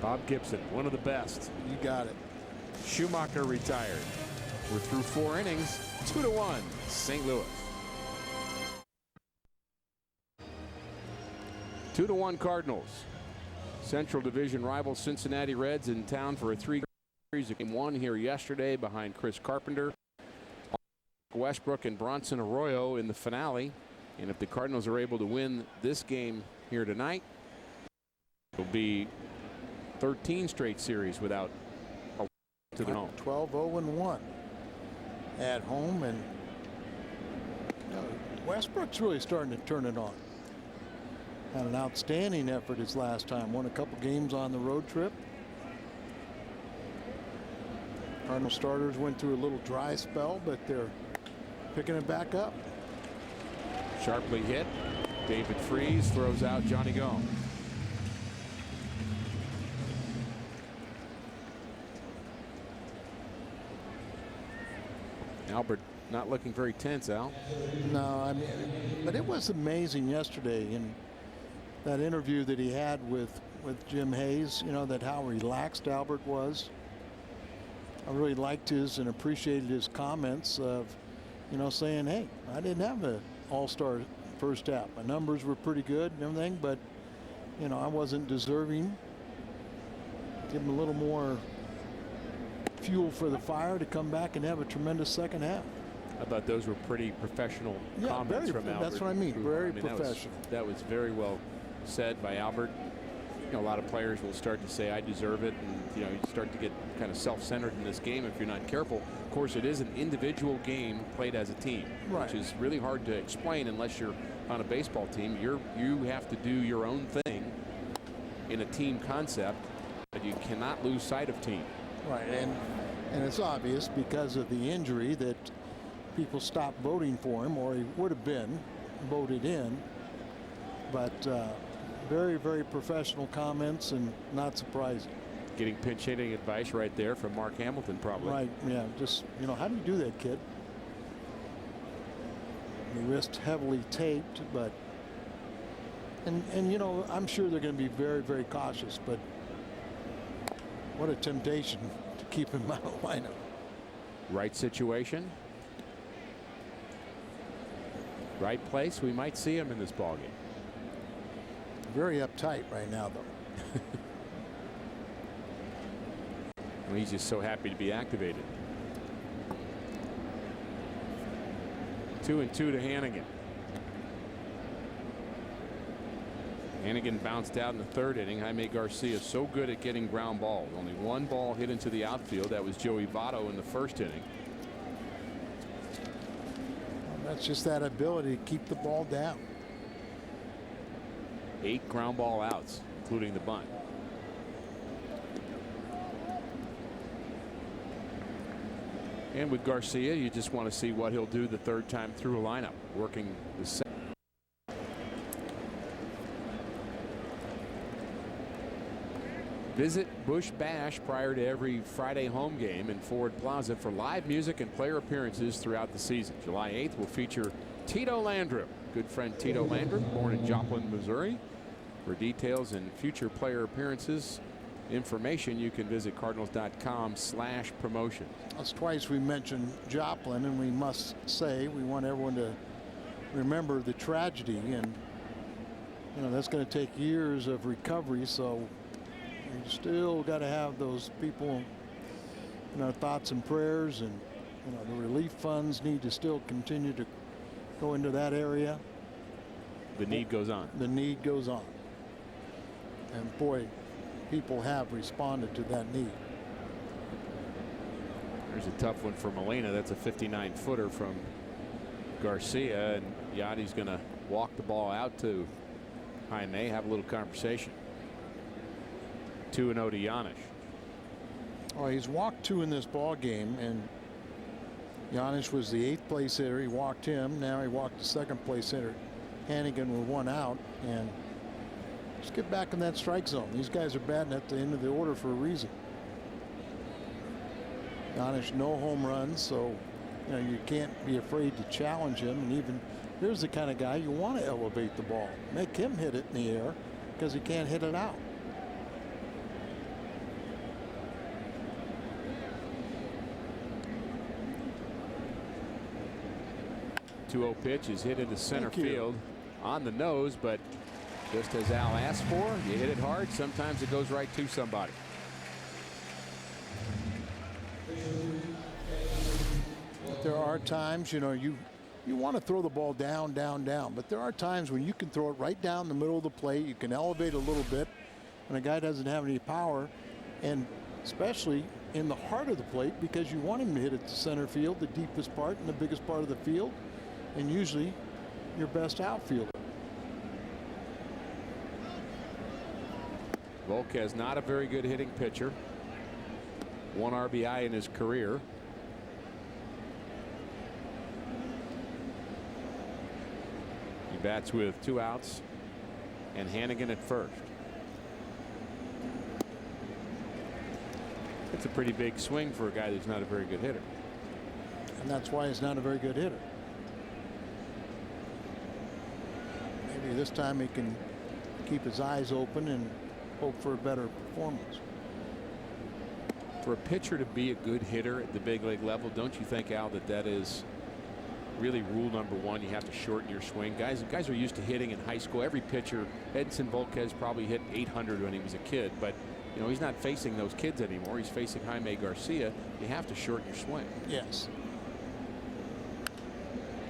Bob Gibson, one of the best. You got it. Schumacher retired. We're through 4 innings, 2-1, St. Louis. 2-1 Cardinals. Central Division rival Cincinnati Reds in town for a 3 series. Game 1 here yesterday behind Chris Carpenter, Westbrook, and Bronson Arroyo in the finale. And if the Cardinals are able to win this game here tonight, it'll be 13 straight series without a to their home. 12-0-1 at home, and Westbrook's really starting to turn it on. Had an outstanding effort his last time. Won a couple games on the road trip. Cardinal starters went through a little dry spell, but they're picking it back up. Sharply hit. David Freese throws out Johnny Gomes. Albert not looking very tense, Al. No, but it was amazing yesterday in that interview that he had with Jim Hayes, that how relaxed Albert was. I really liked his and appreciated his comments of, saying, hey, I didn't have an all-star first half. My numbers were pretty good and everything, but, I wasn't deserving. Give him a little more fuel for the fire to come back and have a tremendous second half. I thought those were pretty professional comments from Albert. That's what I mean. Very professional. That was very well said by Albert. A lot of players will start to say, I deserve it. And, you start to get kind of self-centered in this game if you're not careful. Of course, it is an individual game played as a team, right, which is really hard to explain unless you're on a baseball team. You have to do your own thing in a team concept, but you cannot lose sight of team. Right, and it's obvious because of the injury that people stopped voting for him, or he would have been voted in. But very, very professional comments and not surprising. Getting pinch hitting advice right there from Mark Hamilton, probably. Right, yeah, just, how do you do that, kid? The wrist heavily taped, but, and I'm sure they're going to be very, very cautious, but what a temptation to keep him out of the lineup. Right situation. Right place. We might see him in this ballgame. Very uptight right now, though. Well, he's just so happy to be activated. 2-2 to Hannigan. Hannigan bounced out in the 3rd inning. Jaime Garcia so good at getting ground balls. Only one ball hit into the outfield. That was Joey Votto in the 1st inning. Well, that's just that ability to keep the ball down. 8 ground ball outs, including the bunt. And with Garcia, you just want to see what he'll do the 3rd time through a lineup, working the second. Visit Busch Bash prior to every Friday home game in Ford Plaza for live music and player appearances throughout the season. July 8th will feature Tito Landrum. Good friend Tito Landrum, born in Joplin, Missouri. For details and future player appearances information, you can visit cardinals.com/promotions. That's twice we mentioned Joplin, and we must say we want everyone to remember the tragedy, and that's going to take years of recovery, so we still got to have those people in our thoughts and prayers, and the relief funds need to still continue to go into that area. The need goes on. The need goes on. And boy, people have responded to that need. There's a tough one for Molina. That's a 59-footer from Garcia, and Yadi's going to walk the ball out to Jaime, have a little conversation. 2-0 to Giannis. Oh, he's walked 2 in this ball game, and Giannis was the 8th place hitter. He walked him. Now he walked the 2nd place hitter, Hannigan, with 1 out. And just get back in that strike zone. These guys are batting at the end of the order for a reason. Giannis, no home runs, so you know you can't be afraid to challenge him. And even here's the kind of guy you want to elevate the ball, make him hit it in the air because he can't hit it out. 2-0 pitch is hit into center field on the nose, but just as Al asked for, you hit it hard. Sometimes it goes right to somebody. There are times, you know, you want to throw the ball down, but there are times when you can throw it right down the middle of the plate. You can elevate a little bit when a guy doesn't have any power, and especially in the heart of the plate, because you want him to hit it to center field, the deepest part and the biggest part of the field, and usually your best outfielder. Volquez, not a very good hitting pitcher. 1 RBI in his career. He bats with 2 outs and Hannigan at first. It's a pretty big swing for a guy who's not a very good hitter. And that's why he's not a very good hitter. Maybe this time he can keep his eyes open and hope for a better performance. For a pitcher to be a good hitter at the big league level, don't you think, Al, that is really rule number 1? You have to shorten your swing. Guys are used to hitting in high school. Every pitcher, Edson Volquez probably hit 800 when he was a kid, but you know he's not facing those kids anymore. He's facing Jaime Garcia. You have to shorten your swing. Yes.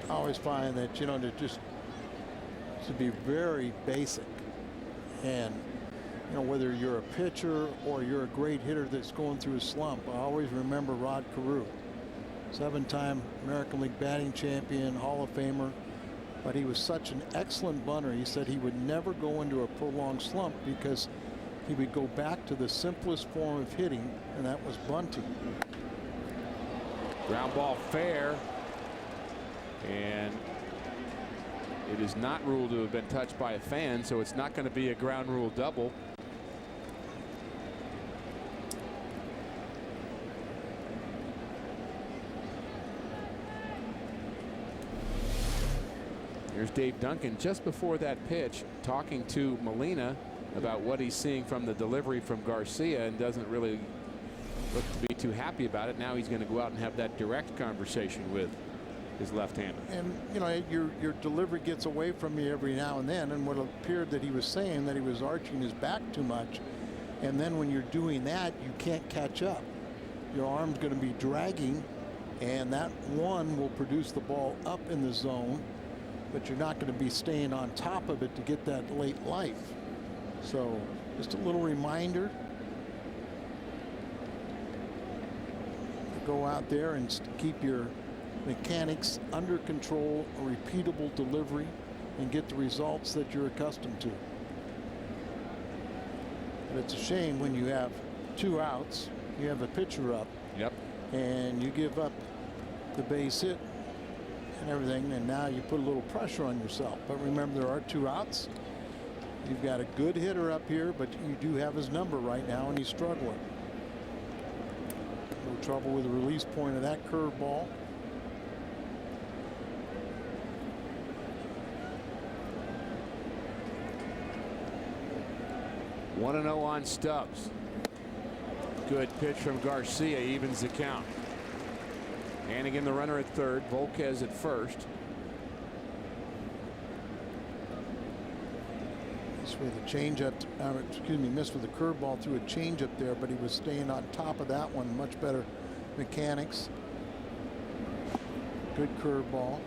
I always find that, you know, to be very basic, and you know, whether you're a pitcher or you're a great hitter that's going through a slump. I always remember Rod Carew, 7-time American League batting champion, Hall of Famer, but he was such an excellent bunter. He said he would never go into a prolonged slump because he would go back to the simplest form of hitting, and that was bunting. Ground ball fair, and it is not ruled to have been touched by a fan, so it's not going to be a ground rule double. Here's Dave Duncan just before that pitch talking to Molina about what he's seeing from the delivery from Garcia, and doesn't really look to be too happy about it. Now he's going to go out and have that direct conversation with his left-hander. And you know, your delivery gets away from you every now and then, and what appeared that he was saying that he was arching his back too much, and then when you're doing that you can't catch up. Your arm's going to be dragging, and that one will produce the ball up in the zone, but you're not going to be staying on top of it to get that late life. So just a little reminder to go out there and keep your mechanics under control, a repeatable delivery, and get the results that you're accustomed to. But it's a shame when you have 2 outs, you have a pitcher up, and you give up the base hit and everything, and now you put a little pressure on yourself. But remember, there are 2 outs. You've got a good hitter up here, but you do have his number right now, and he's struggling. A little trouble with the release point of that curveball. One 1-0 on Stubbs. Good pitch from Garcia, evens the count. Hannigan the runner at third, Volquez at first. Missed with a changeup, missed with a curveball through a changeup there, but he was staying on top of that one. Much better mechanics. Good curveball.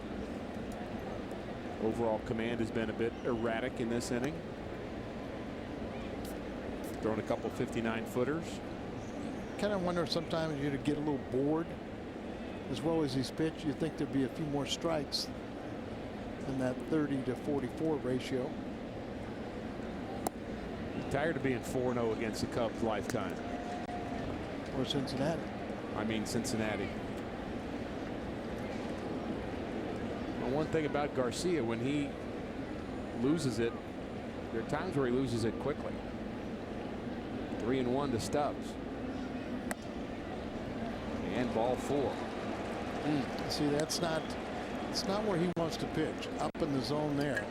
Overall command has been a bit erratic in this inning. Throwing a couple 59-footers. Kind of wonder sometimes you'd get a little bored. As well as he's pitched, you think there'd be a few more strikes in that 30-44 ratio. He's tired of being 4-0 against the Cubs lifetime. Or Cincinnati. I mean Cincinnati. Well, one thing about Garcia, when he loses it, there are times where he loses it quickly. 3-1 to Stubbs. And ball 4. See, it's not where he wants to pitch, up in the zone there.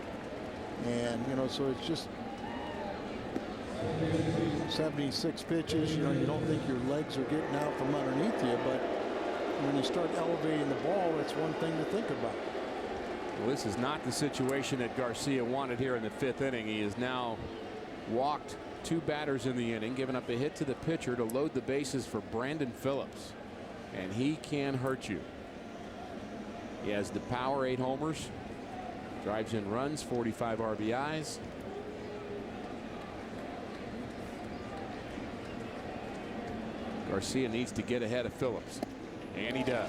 And, you know, so it's just 76 pitches. You know, you don't think your legs are getting out from underneath you, but when you start elevating the ball, that's one thing to think about. Well, this is not the situation that Garcia wanted here in the 5th inning. He has now walked 2 batters in the inning, given up a hit to the pitcher to load the bases for Brandon Phillips. And he can hurt you. He has the power, 8 homers, drives in runs, 45 RBIs. Garcia needs to get ahead of Phillips, and he does.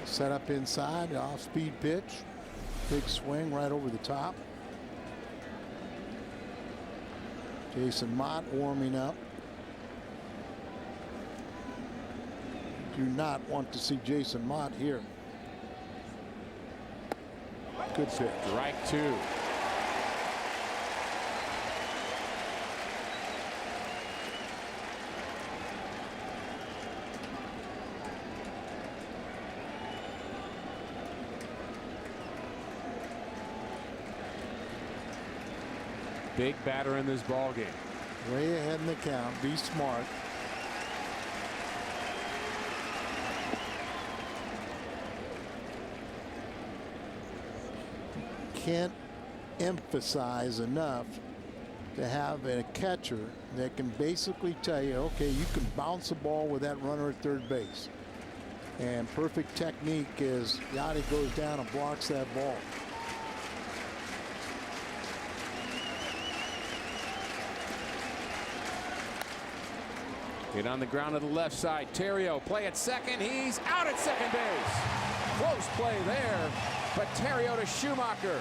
Set up inside, off-speed pitch, big swing right over the top. Jason Mott warming up. Do not want to see Jason Mott here. Good pitch. Strike 2. Big batter in this ball game. Way ahead in the count. Be smart. Can't emphasize enough to have a catcher that can basically tell you, okay, you can bounce the ball with that runner at third base. And perfect technique is Yachty goes down and blocks that ball. Hit on the ground to the left side. Terrio play at second. He's out at second base. Close play there, but Terrio to Schumacher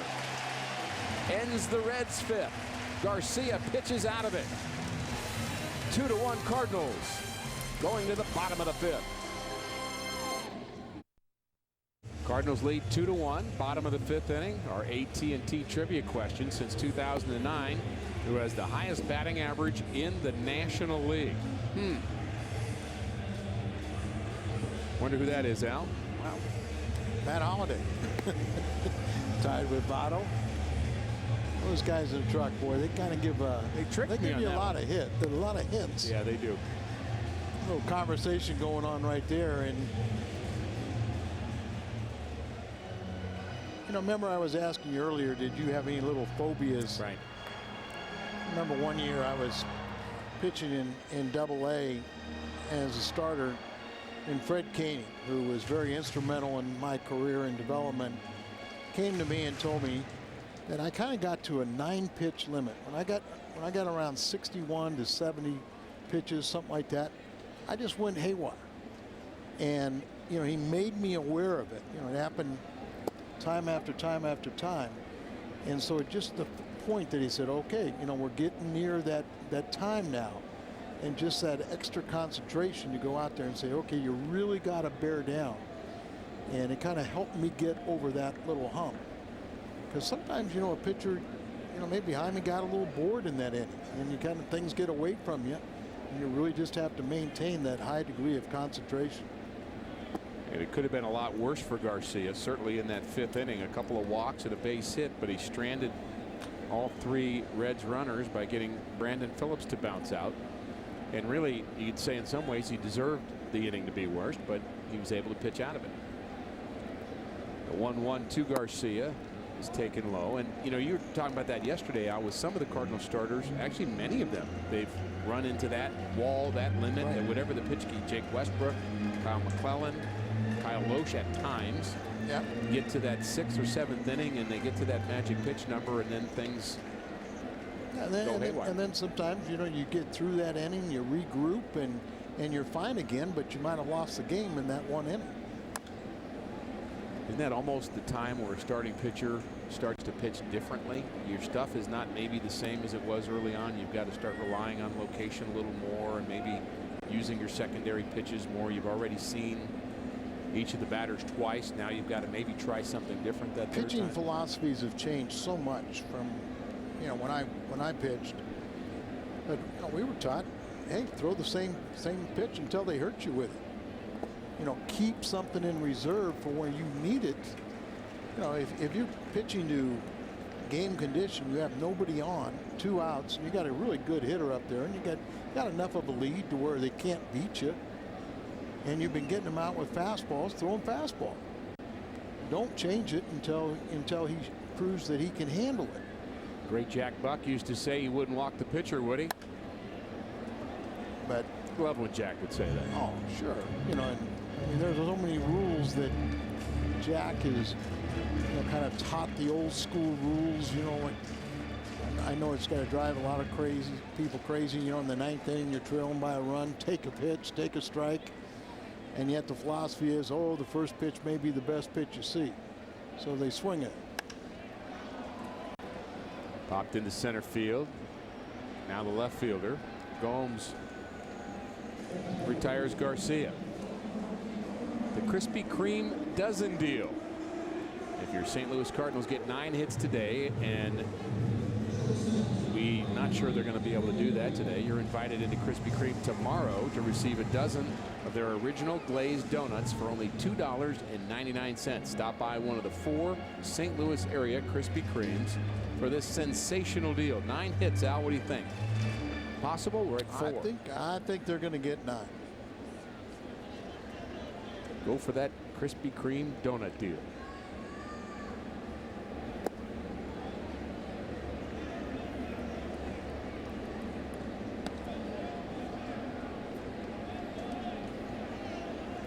ends the Reds' 5th. Garcia pitches out of it. 2-1 Cardinals going to the bottom of the 5th. Cardinals lead 2-1, bottom of the 5th inning. Our AT&T trivia question: since 2009, who has the highest batting average in the National League? Wonder who that is, Al. Wow. Matt Holliday. Tied with Votto. Those guys in the truck, boy, they kind of give they give you a lot of hints. Yeah, they do. A little conversation going on right there. And you know, remember I was asking you earlier, did you have any little phobias? Right. I remember one year I was pitching in Double-A as a starter, and Fred Caney, who was very instrumental in my career and development, came to me and told me that I kind of got to a 9-pitch limit. When I got around 61 to 70 pitches, something like that, I just went haywire. And you know, he made me aware of it. You know, it happened time after time after time. And so it just the point that he said, okay, you know, we're getting near that time now, and just that extra concentration to go out there and say, okay, you really got to bear down. And it kind of helped me get over that little hump, because sometimes, you know, a pitcher, you know, maybe Jaime got a little bored in that inning, and you kind of things get away from you, and you really just have to maintain that high degree of concentration. And it could have been a lot worse for Garcia, certainly in that 5th inning. A couple of walks and a base hit, but he stranded all 3 Reds runners by getting Brandon Phillips to bounce out. And really, you'd say in some ways he deserved the inning to be worse, but he was able to pitch out of it. The 1-1 to Garcia is taken low. And you know, you were talking about that yesterday, Al, with some of the Cardinal starters. Actually, many of them, they've run into that wall, that limit, and whatever the pitch key. Jake Westbrook, Kyle McClellan, Kyle Loesch at times get to that 6th or 7th inning, and they get to that magic pitch number, and then things go haywire. And then sometimes, you know, you get through that inning, you regroup, and you're fine again, but you might have lost the game in that one inning. Isn't that almost the time where a starting pitcher starts to pitch differently? Your stuff is not maybe the same as it was early on. You've got to start relying on location a little more, and maybe using your secondary pitches more. You've already seen each of the batters twice. Now you've got to maybe try something different that third Pitching time. philosophies have changed so much from, when I pitched. But we were taught, hey, throw the same pitch until they hurt you with it. Keep something in reserve for when you need it. If you're pitching to game condition, you have nobody on, 2 outs, and you got a really good hitter up there, and you got enough of a lead to where they can't beat you. And you've been getting them out with fastballs, throw them fastball. Don't change it until he proves that he can handle it. Great Jack Buck used to say he wouldn't walk the pitcher, would he? But love when Jack would say that. oh, sure. There's so many rules that Jack is, kind of taught the old school rules. I know it's got to drive a lot of people crazy. In the 9th inning, you're trailing by a run, take a pitch, take a strike. And yet the philosophy is, the first pitch may be the best pitch you see. So they swing it. Popped into center field. Now the left fielder, Gomes, retires Garcia. The Krispy Kreme dozen deal. If your St. Louis Cardinals get 9 hits today, and we're not sure they're going to be able to do that today, you're invited into Krispy Kreme tomorrow to receive a dozen of their original glazed donuts for only $2.99. Stop by one of the 4 St. Louis area Krispy Kremes for this sensational deal. 9 hits, Al. What do you think? Possible? We're at 4. I think they're going to get 9. Go for that Krispy Kreme donut deal.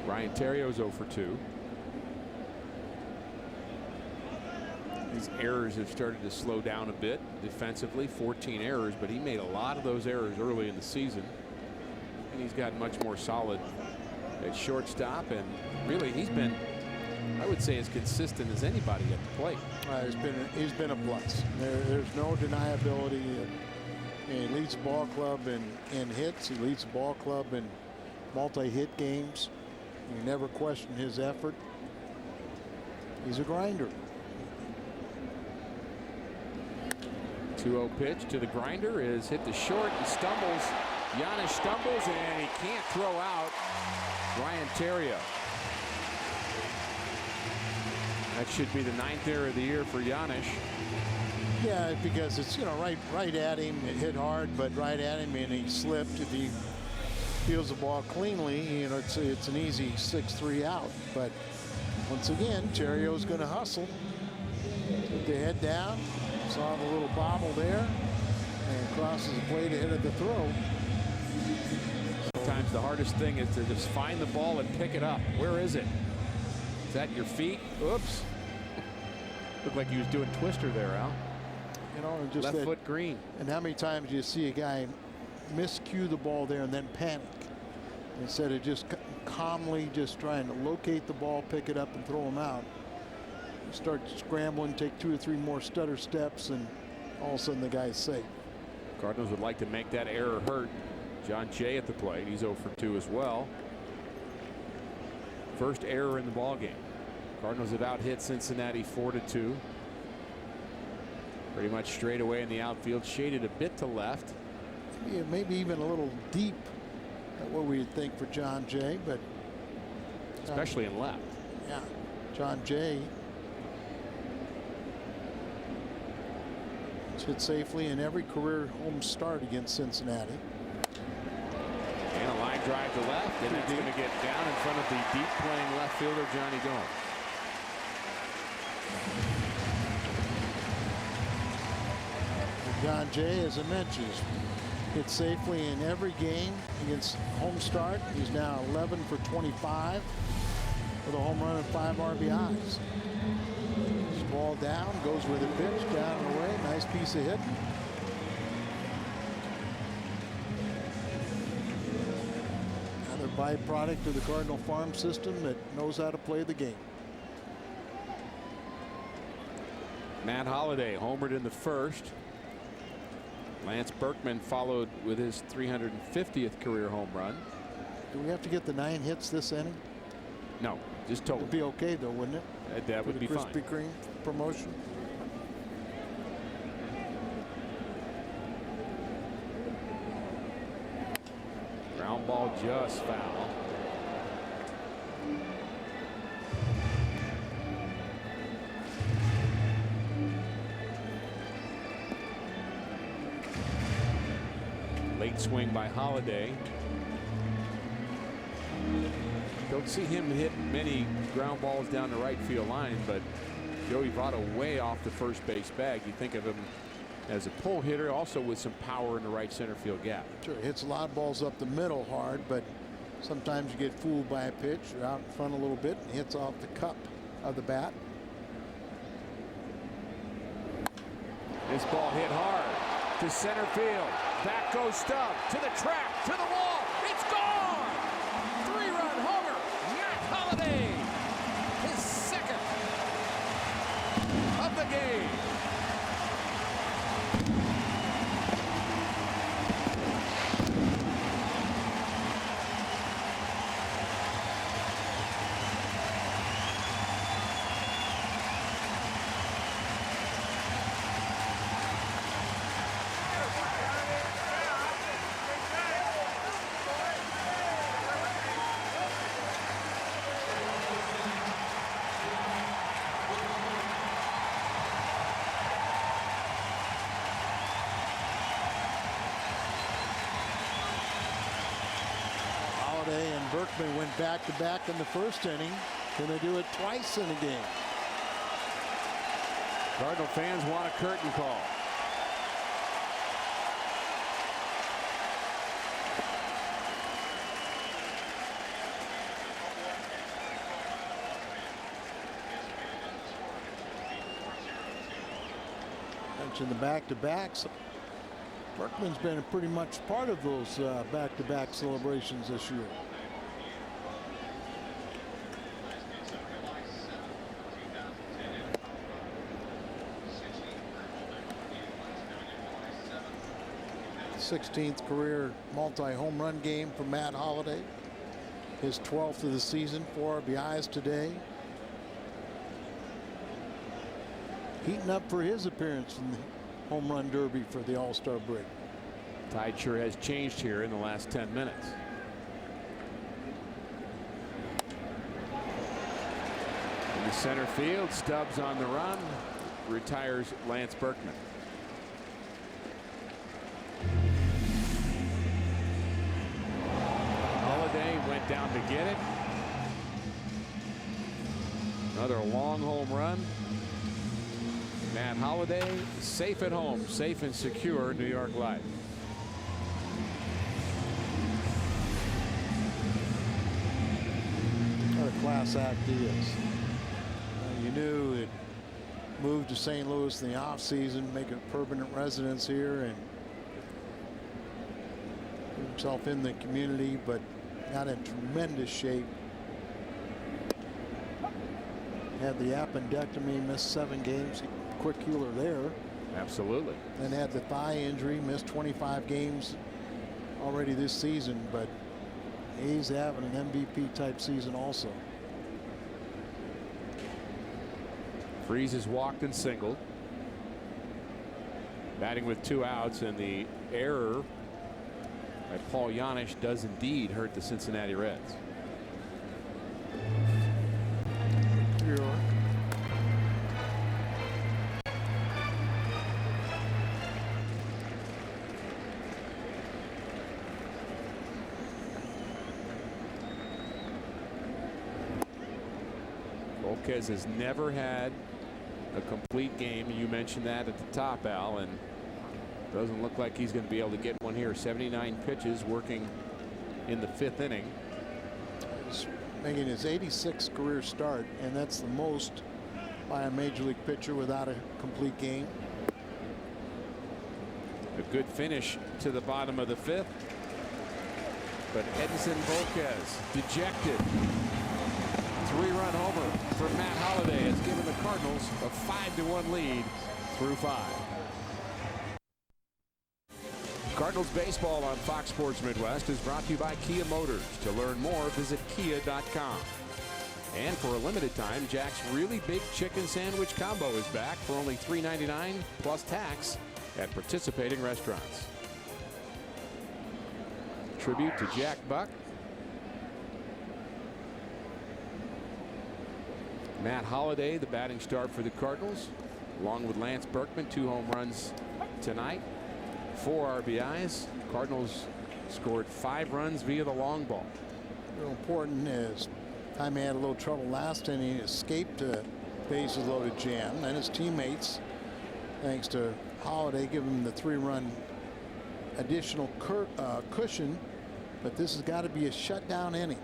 Ryan Terrio's 0 for 2. His errors have started to slow down a bit defensively. 14 errors, but he made a lot of those errors early in the season. And he's gotten much more solid at shortstop. And really, he's been, I would say, as consistent as anybody at the plate. He's been a plus. There's no deniability. He leads the ball club in hits. He leads the ball club in multi-hit games. You never question his effort. He's a grinder. 2-0 pitch to the grinder is hit to short. He stumbles. Giannis stumbles, and he can't throw out Ryan Theriot. That should be the 9th error of the year for Giannis. Yeah, because it's right at him. It hit hard, but right at him, and he slipped. If he fields the ball cleanly, it's an easy 6-3 out. But once again, Terrio's going to hustle. Put the head down. Saw the little bobble there, and crosses the plate ahead of the throw. Sometimes the hardest thing is to just find the ball and pick it up. Where is it? Is that your feet? Oops. Looked like he was doing twister there, Al. And just left foot green. And how many times do you see a guy miscue the ball there and then panic instead of just calmly just trying to locate the ball, pick it up, and throw him out? You start scrambling, take 2 or 3 more stutter steps, and all of a sudden the guy's safe. Cardinals would like to make that error hurt. John Jay at the plate. He's 0 for 2 as well. First error in the ball game. Cardinals have out hit Cincinnati 4-2. Pretty much straight away in the outfield, shaded a bit to left. Yeah, maybe even a little deep at what we would think for John Jay, but especially in left. Yeah, John Jay hit safely in every career home start against Cincinnati. And a line drive to left, and that's going to get down in front of the deep playing left fielder Johnny Gomes. John Jay, as I mentioned, hit safely in every game against home start. He's now 11 for 25 with a home run and 5 RBIs. Ball down, goes with a pitch, down and away. Nice piece of hit. Another byproduct of the Cardinal farm system that knows how to play the game. Matt Holliday homered in the first. Lance Berkman followed with his 350th career home run. Do we have to get the 9 hits this inning? No, just total. It'd be okay though, wouldn't it? That would be fine. Krispy Kreme promotion. Ground ball just foul. Late swing by Holiday. Don't see him hit many ground balls down the right field line, but Joey Votto way off the first base bag. You think of him as a pull hitter, also with some power in the right center field gap. Sure, hits a lot of balls up the middle hard, but sometimes you get fooled by a pitch or out in front a little bit and hits off the cup of the bat. This ball hit hard to center field. Back goes Stubb to the track, to the wall. It's gone! 3-run homer. Matt Holliday, his second of the game. And Berkman went back-to-back in the first inning. Can they do it twice in a game? Cardinal fans want a curtain call. Mentioned the back-to-backs. Berkman's been pretty much part of those back-to-back celebrations this year. th career multi-home run game for Matt Holliday. His 12th of the season, 4 RBIs today. Heating up for his appearance in the home run derby for the All-Star break. Tide sure has changed here in the last 10 minutes. In the center field, Stubbs on the run, retires Lance Berkman. Holiday went down to get it. Another long home run. Matt Holliday safe at home, safe and secure, New York Life. What a class act he is. You knew it moved to St. Louis in the offseason, make a permanent residence here, and put himself in the community, but got in tremendous shape. Had the appendectomy, missed 7 games. Quick healer there. Absolutely. Then had the thigh injury, missed 25 games already this season, but he's having an MVP type season also. Freese has walked and singled. Batting with 2 outs, and the error by Paul Janisch does indeed hurt the Cincinnati Reds. Volquez has never had a complete game. You mentioned that at the top, Al, and doesn't look like he's going to be able to get one here. 79 pitches, working in the 5th inning. He's making his 86th career start, and that's the most by a major league pitcher without a complete game. A good finish to the bottom of the 5th. But Edinson Volquez dejected. 3-run homer for Matt Holliday has given the Cardinals a 5-1 lead through 5. Cardinals baseball on Fox Sports Midwest is brought to you by Kia Motors. To learn more, visit kia.com. And for a limited time, Jack's Really Big Chicken Sandwich Combo is back for only $3.99 plus tax at participating restaurants. Tribute to Jack Buck. Matt Holliday, the batting start for the Cardinals, along with Lance Berkman, 2 home runs tonight, 4 RBIs. Cardinals scored 5 runs via the long ball. Real important is Jaime had a little trouble last inning. He escaped a bases loaded jam, and his teammates, thanks to Holliday, give him the 3-run additional cushion. But this has got to be a shutdown inning.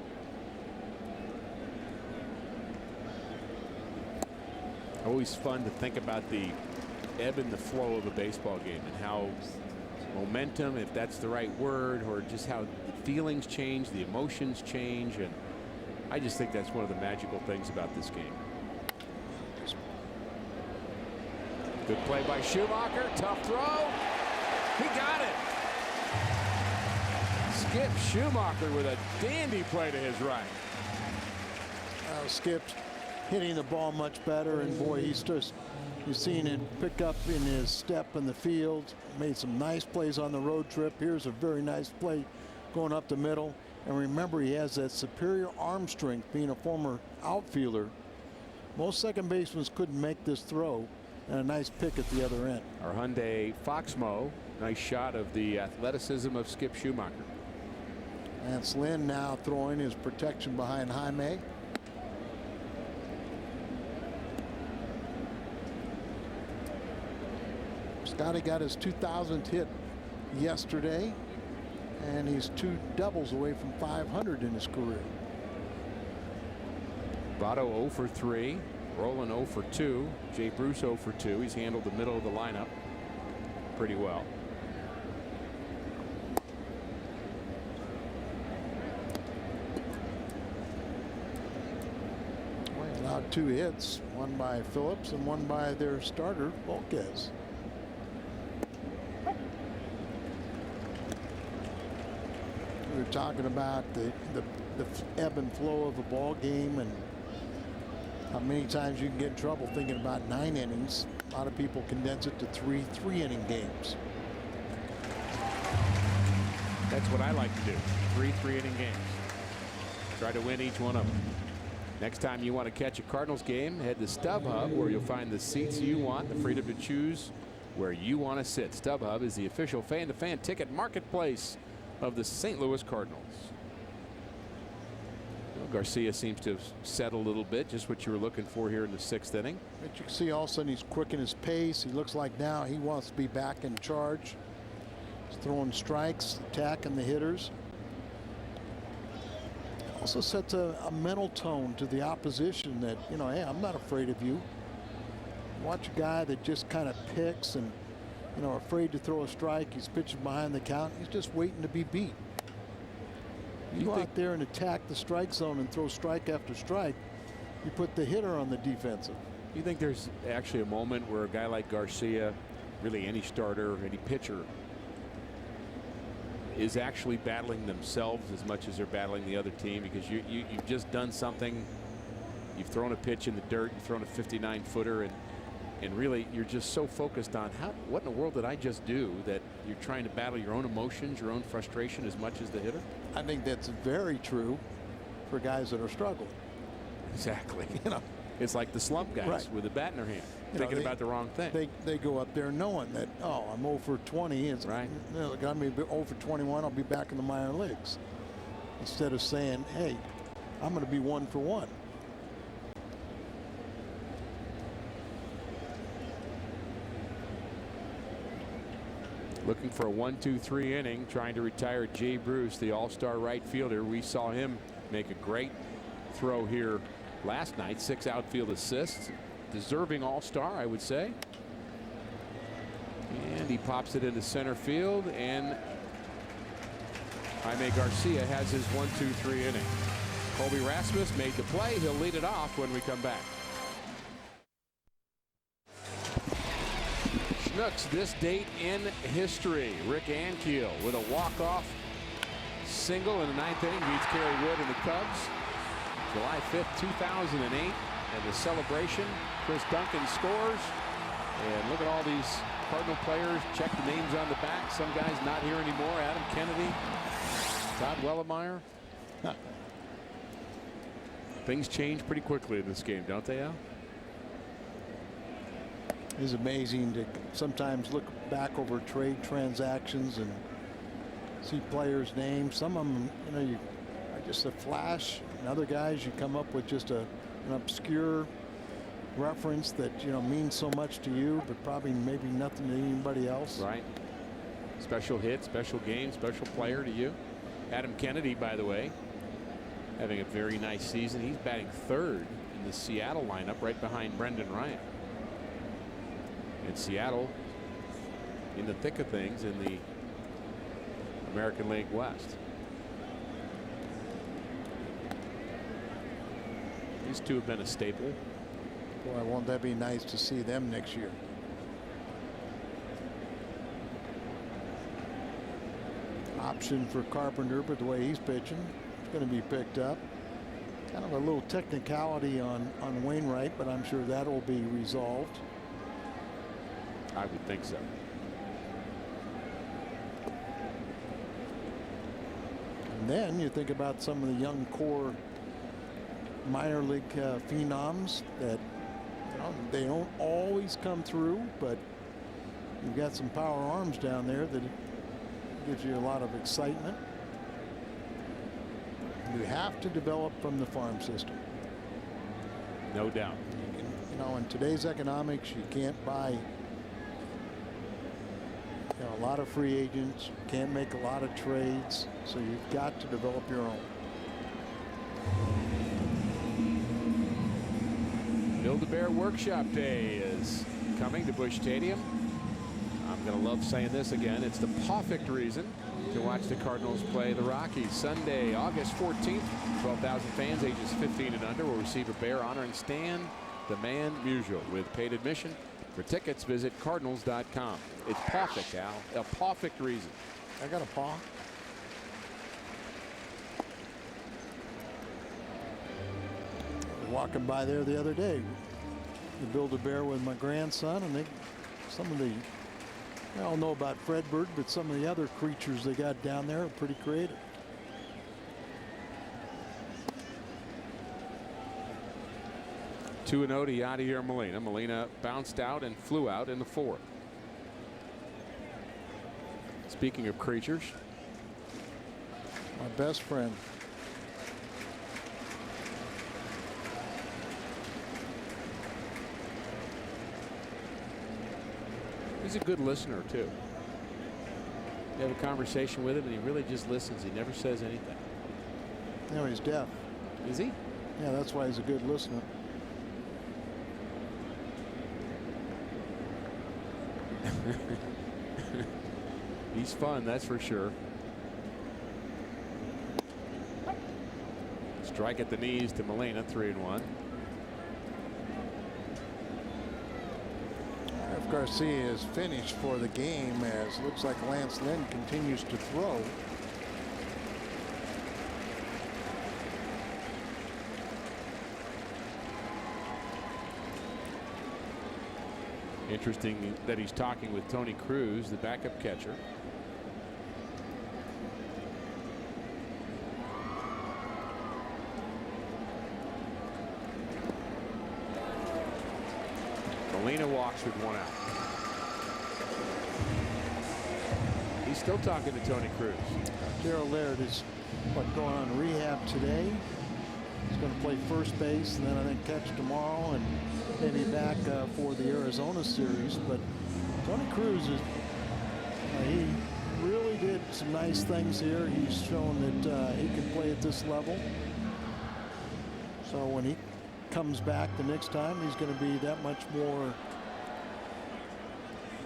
Always fun to think about the ebb and the flow of a baseball game and how momentum, if that's the right word, or just how the feelings change, the emotions change. And I just think that's one of the magical things about this game. Good play by Schumacher. Tough throw. He got it. Skip Schumacher with a dandy play to his right. Skip's hitting the ball much better, and boy, you've seen it pick up in his step in the field. Made some nice plays on the road trip. Here's a very nice play going up the middle. And remember, he has that superior arm strength, being a former outfielder. Most second basemen couldn't make this throw, and a nice pick at the other end. Our Hyundai Foxmo, nice shot of the athleticism of Skip Schumacher. Lance Lynn now throwing his protection behind Jaime. Scotty got his 2000th hit yesterday, and he's 2 doubles away from 500 in his career. Votto 0 for 3. Rolen 0 for 2. Jay Bruce 0 for 2. He's handled the middle of the lineup pretty well. Well, allowed 2 hits, one by Phillips and one by their starter, Volquez. We were talking about the ebb and flow of a ball game and how many times you can get in trouble thinking about 9 innings. A lot of people condense it to 3 3-inning games. That's what I like to do. 3 3-inning games. Try to win each one of them. Next time you want to catch a Cardinals game, head to StubHub, where you'll find the seats you want, the freedom to choose where you want to sit. StubHub is the official fan-to-fan ticket marketplace of the St. Louis Cardinals. Well, Garcia seems to have settled a little bit, just what you were looking for here in the 6th inning. But you can see all of a sudden he's quickening his pace. He looks like now he wants to be back in charge. He's throwing strikes, attacking the hitters. Also sets a mental tone to the opposition that, you know, hey, I'm not afraid of you. Watch a guy that just kind of picks and, you know, afraid to throw a strike. He's pitching behind the count. He's just waiting to be beat. You go out there and attack the strike zone and throw strike after strike, you put the hitter on the defensive. You think there's actually a moment where a guy like Garcia, really any starter, any pitcher, is actually battling themselves as much as they're battling the other team? Because you've just done something. You've thrown a pitch in the dirt. You've thrown a 59-footer, and really you're just so focused on what in the world did I just do, that you're trying to battle your own emotions, your own frustration as much as the hitter. I think that's very true for guys that are struggling. Exactly. You know, it's like the slump guys with a bat in their hand, thinking about the wrong thing. They go up there knowing that, oh, I'm 0 for 20. It's right. You know, I'm going to be 0 for 21. I'll be back in the minor leagues. Instead of saying, hey, I'm going to be 1 for 1. Looking for a 1-2-3 inning, trying to retire Jay Bruce, the all-star right fielder. We saw him make a great throw here last night. 6 outfield assists. Deserving all-star, I would say. And he pops it into center field, and Jaime Garcia has his 1-2-3 inning. Colby Rasmus made the play. He'll lead it off when we come back. Canucks this date in history. Rick Ankiel with a walk-off single in the 9th inning beats Kerry Wood and the Cubs. July 5th, 2008. And the celebration, Chris Duncan scores. And look at all these Cardinal players. Check the names on the back. Some guys not here anymore. Adam Kennedy, Todd Wellemeyer. Things change pretty quickly in this game, don't they, Al? It's amazing to sometimes look back over trade transactions and see players' names. Some of them, you are just a flash, and other guys you come up with just an obscure reference that means so much to you, but probably maybe nothing to anybody else. Right. Special hit, special game, special player to you. Adam Kennedy, by the way, having a very nice season. He's batting 3rd in the Seattle lineup, right behind Brendan Ryan. And Seattle in the thick of things in the American League West. These two have been a staple. Boy, won't that be nice to see them next year. Option for Carpenter, but the way he's pitching, it's going to be picked up. Kind of a little technicality on Wainwright, but I'm sure that will be resolved. I would think so. And then you think about some of the young core minor league phenoms that they don't always come through, but you've got some power arms down there that gives you a lot of excitement. You have to develop from the farm system. No doubt. In today's economics, you can't buy a lot of free agents, you can't make a lot of trades, so you've got to develop your own. Build-A-Bear Workshop Day is coming to Busch Stadium. I'm going to love saying this again. It's the perfect reason to watch the Cardinals play the Rockies. Sunday, August 14th, 12,000 fans ages 15 and under will receive a Bear honoring Stan the Man Musial with paid admission. For tickets, visit Cardinals.com. It's perfect, Al. A perfect reason. I got a paw. Walking by there the other day, to Build-A-Bear with my grandson, and I all know about Fredbird, but some of the other creatures they got down there are pretty creative. Two 2-0 to Yadier Molina. Molina bounced out and flew out in the 4th. Speaking of creatures, my best friend. he's a good listener too. You have a conversation with him and he really just listens. He never says anything. No, he's deaf. Is he? Yeah, that's why he's a good listener. He's fun, that's for sure. Strike at the knees to Molina, 3-1. If Garcia is finished for the game, as looks like Lance Lynn continues to throw. Interesting that he's talking with Tony Cruz, the backup catcher. Molina walks with 1 out. He's still talking to Tony Cruz. Gerald Laird is going on rehab today. He's going to play first base and then I think catch tomorrow and maybe back for the Arizona series. But Tony Cruz is he really did some nice things here. He's shown that he can play at this level. So when he comes back the next time, he's going to be that much more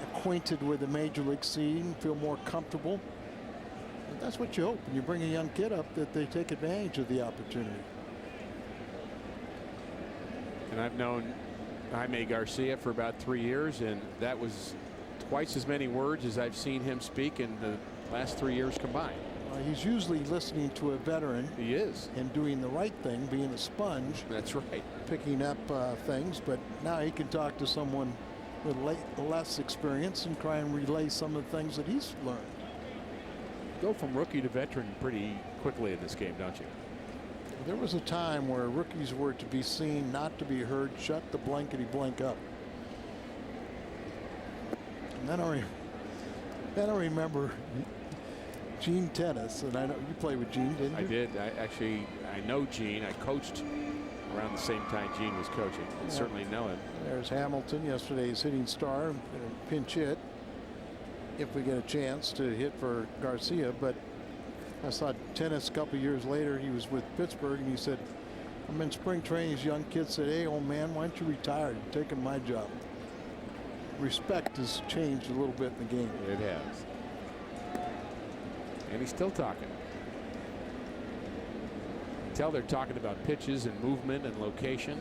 acquainted with the major league scene, feel more comfortable. And that's what you hope when you bring a young kid up, that they take advantage of the opportunity. And I've known Jaime Garcia for about 3 years, and that was twice as many words as I've seen him speak in the last 3 years combined. He's usually listening to a veteran. He is. And doing the right thing, being a sponge. That's right. Picking up things, but now he can talk to someone with less experience and try and relay some of the things that he's learned. Go from rookie to veteran pretty quickly in this game, don't you? There was a time where rookies were to be seen, not to be heard. Shut the blankety blank up. And then I remember Gene Tennis, and I know you played with Gene, didn't you? I did. I know Gene. I coached around the same time Gene was coaching. I certainly know him. There's Hamilton, yesterday's hitting star, pinch hit if we get a chance to hit for Garcia. But I saw Tennis a couple years later. He was with Pittsburgh, and he said, I'm in spring training. His young kid said, hey, old man, why don't you retire? You're taking my job. Respect has changed a little bit in the game. It has. And he's still talking. You tell they're talking about pitches and movement and location.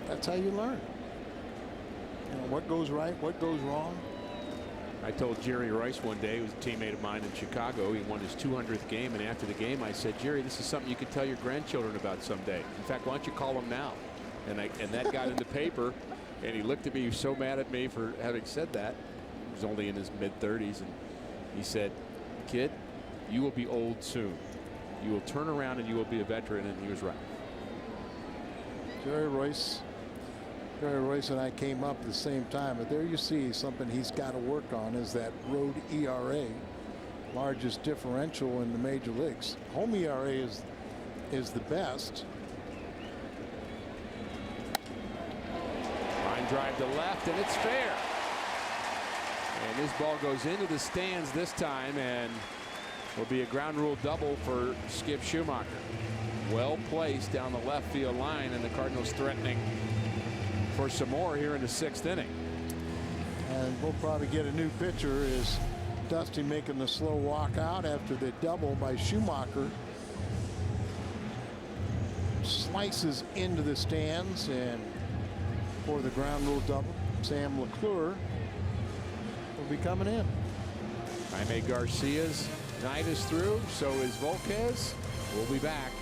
That's how you learn. You know, what goes right, what goes wrong. I told Jerry Rice one day, who was a teammate of mine in Chicago, he won his 200th game, and after the game I said, Jerry, this is something you could tell your grandchildren about someday. In fact, why don't you call them now? And that got in the paper, and he looked at me, he was so mad at me for having said that. He was only in his mid-30s, and he said, kid, you will be old soon. You will turn around and you will be a veteran, and he was right. Jerry Royce and I came up at the same time, but there you see something he's got to work on is that road ERA, largest differential in the major leagues. Home ERA is the best. Line drive to left, and it's fair. And this ball goes into the stands this time, and will be a ground rule double for Skip Schumacher. Well placed down the left field line, and the Cardinals threatening for some more here in the 6th inning. And we'll probably get a new pitcher. Is Dusty making the slow walk out after the double by Schumacher. Slices into the stands, and for the ground rule double, Sam LeClure will be coming in. Jaime Garcia's night is through. So is Volquez. We'll be back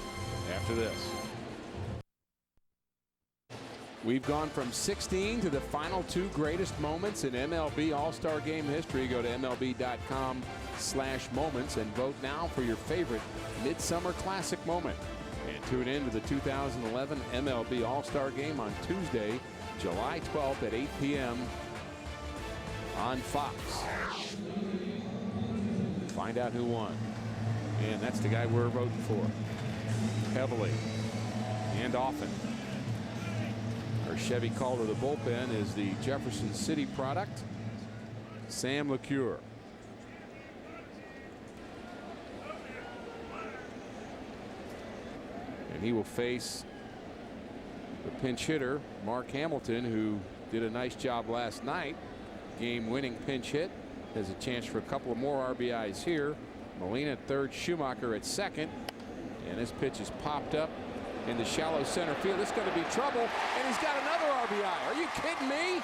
after this. We've gone from 16 to the final 2 greatest moments in MLB All-Star Game history. Go to MLB.com/moments and vote now for your favorite Midsummer Classic moment. And tune in to the 2011 MLB All-Star Game on Tuesday, July 12th at 8 p.m. on Fox. Find out who won. And that's the guy we're voting for. Heavily and often. Our Chevy call to the bullpen is the Jefferson City product, Sam LeClure. And he will face the pinch hitter, Mark Hamilton, who did a nice job last night. Game-winning pinch hit. Has a chance for a couple of more RBIs here. Molina at third, Schumacher at second. And this pitch is popped up in the shallow center field. It's going to be trouble, and he's got another RBI. Are you kidding me?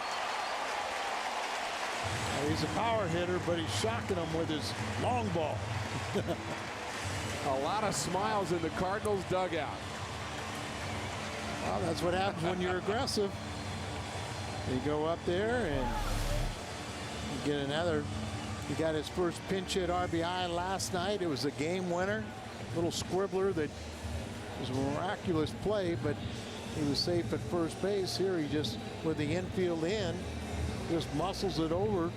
He's a power hitter, but he's shocking him with his long ball. A lot of smiles in the Cardinals dugout. Well, that's what happens when you're aggressive. You go up there and you get another. He got his first pinch hit RBI last night. It was a game winner. Little squibbler that was a miraculous play, but he was safe at first base. Here he just, with the infield in, just muscles it over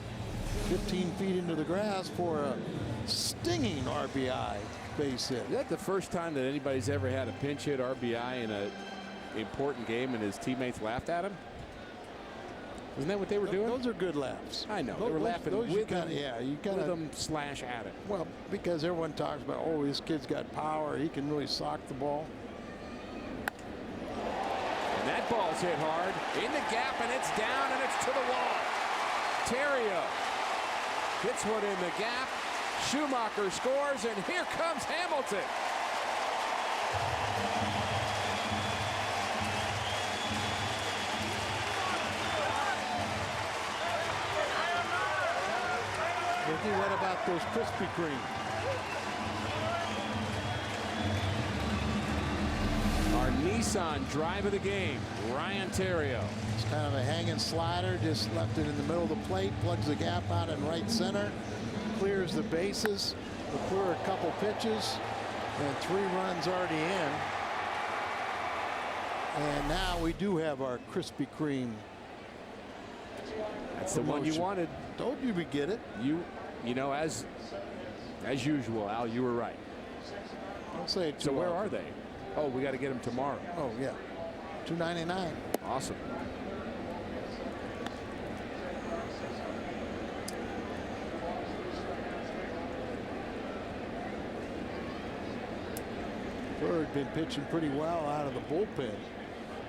15 feet into the grass for a stinging RBI base hit. Is that the first time that anybody's ever had a pinch hit RBI in an important game and his teammates laughed at him? Isn't that what they were doing? Those are good laughs. I know. They were laughing those with him. Yeah, you kind of them slash at it. Well, because everyone talks about, oh, this kid's got power. He can really sock the ball. And that ball's hit hard in the gap, and it's down, and it's to the wall. Terrio hits one in the gap. Schumacher scores, and here comes Hamilton. Ricky, what about those Krispy Kreme? Our Nissan drive of the game, Ryan Theriot. It's kind of a hanging slider, just left it in the middle of the plate, plugs the gap out in right center, clears the bases. We'll clear a couple pitches, and 3 runs already in. And now we do have our Krispy Kreme. That's the one you wanted. Told you we get it. You know, as usual, Al, you were right. Don't say it too So where often. are they? Oh, we got to get them tomorrow. Oh yeah, $2.99. Awesome. Bird been pitching pretty well out of the bullpen.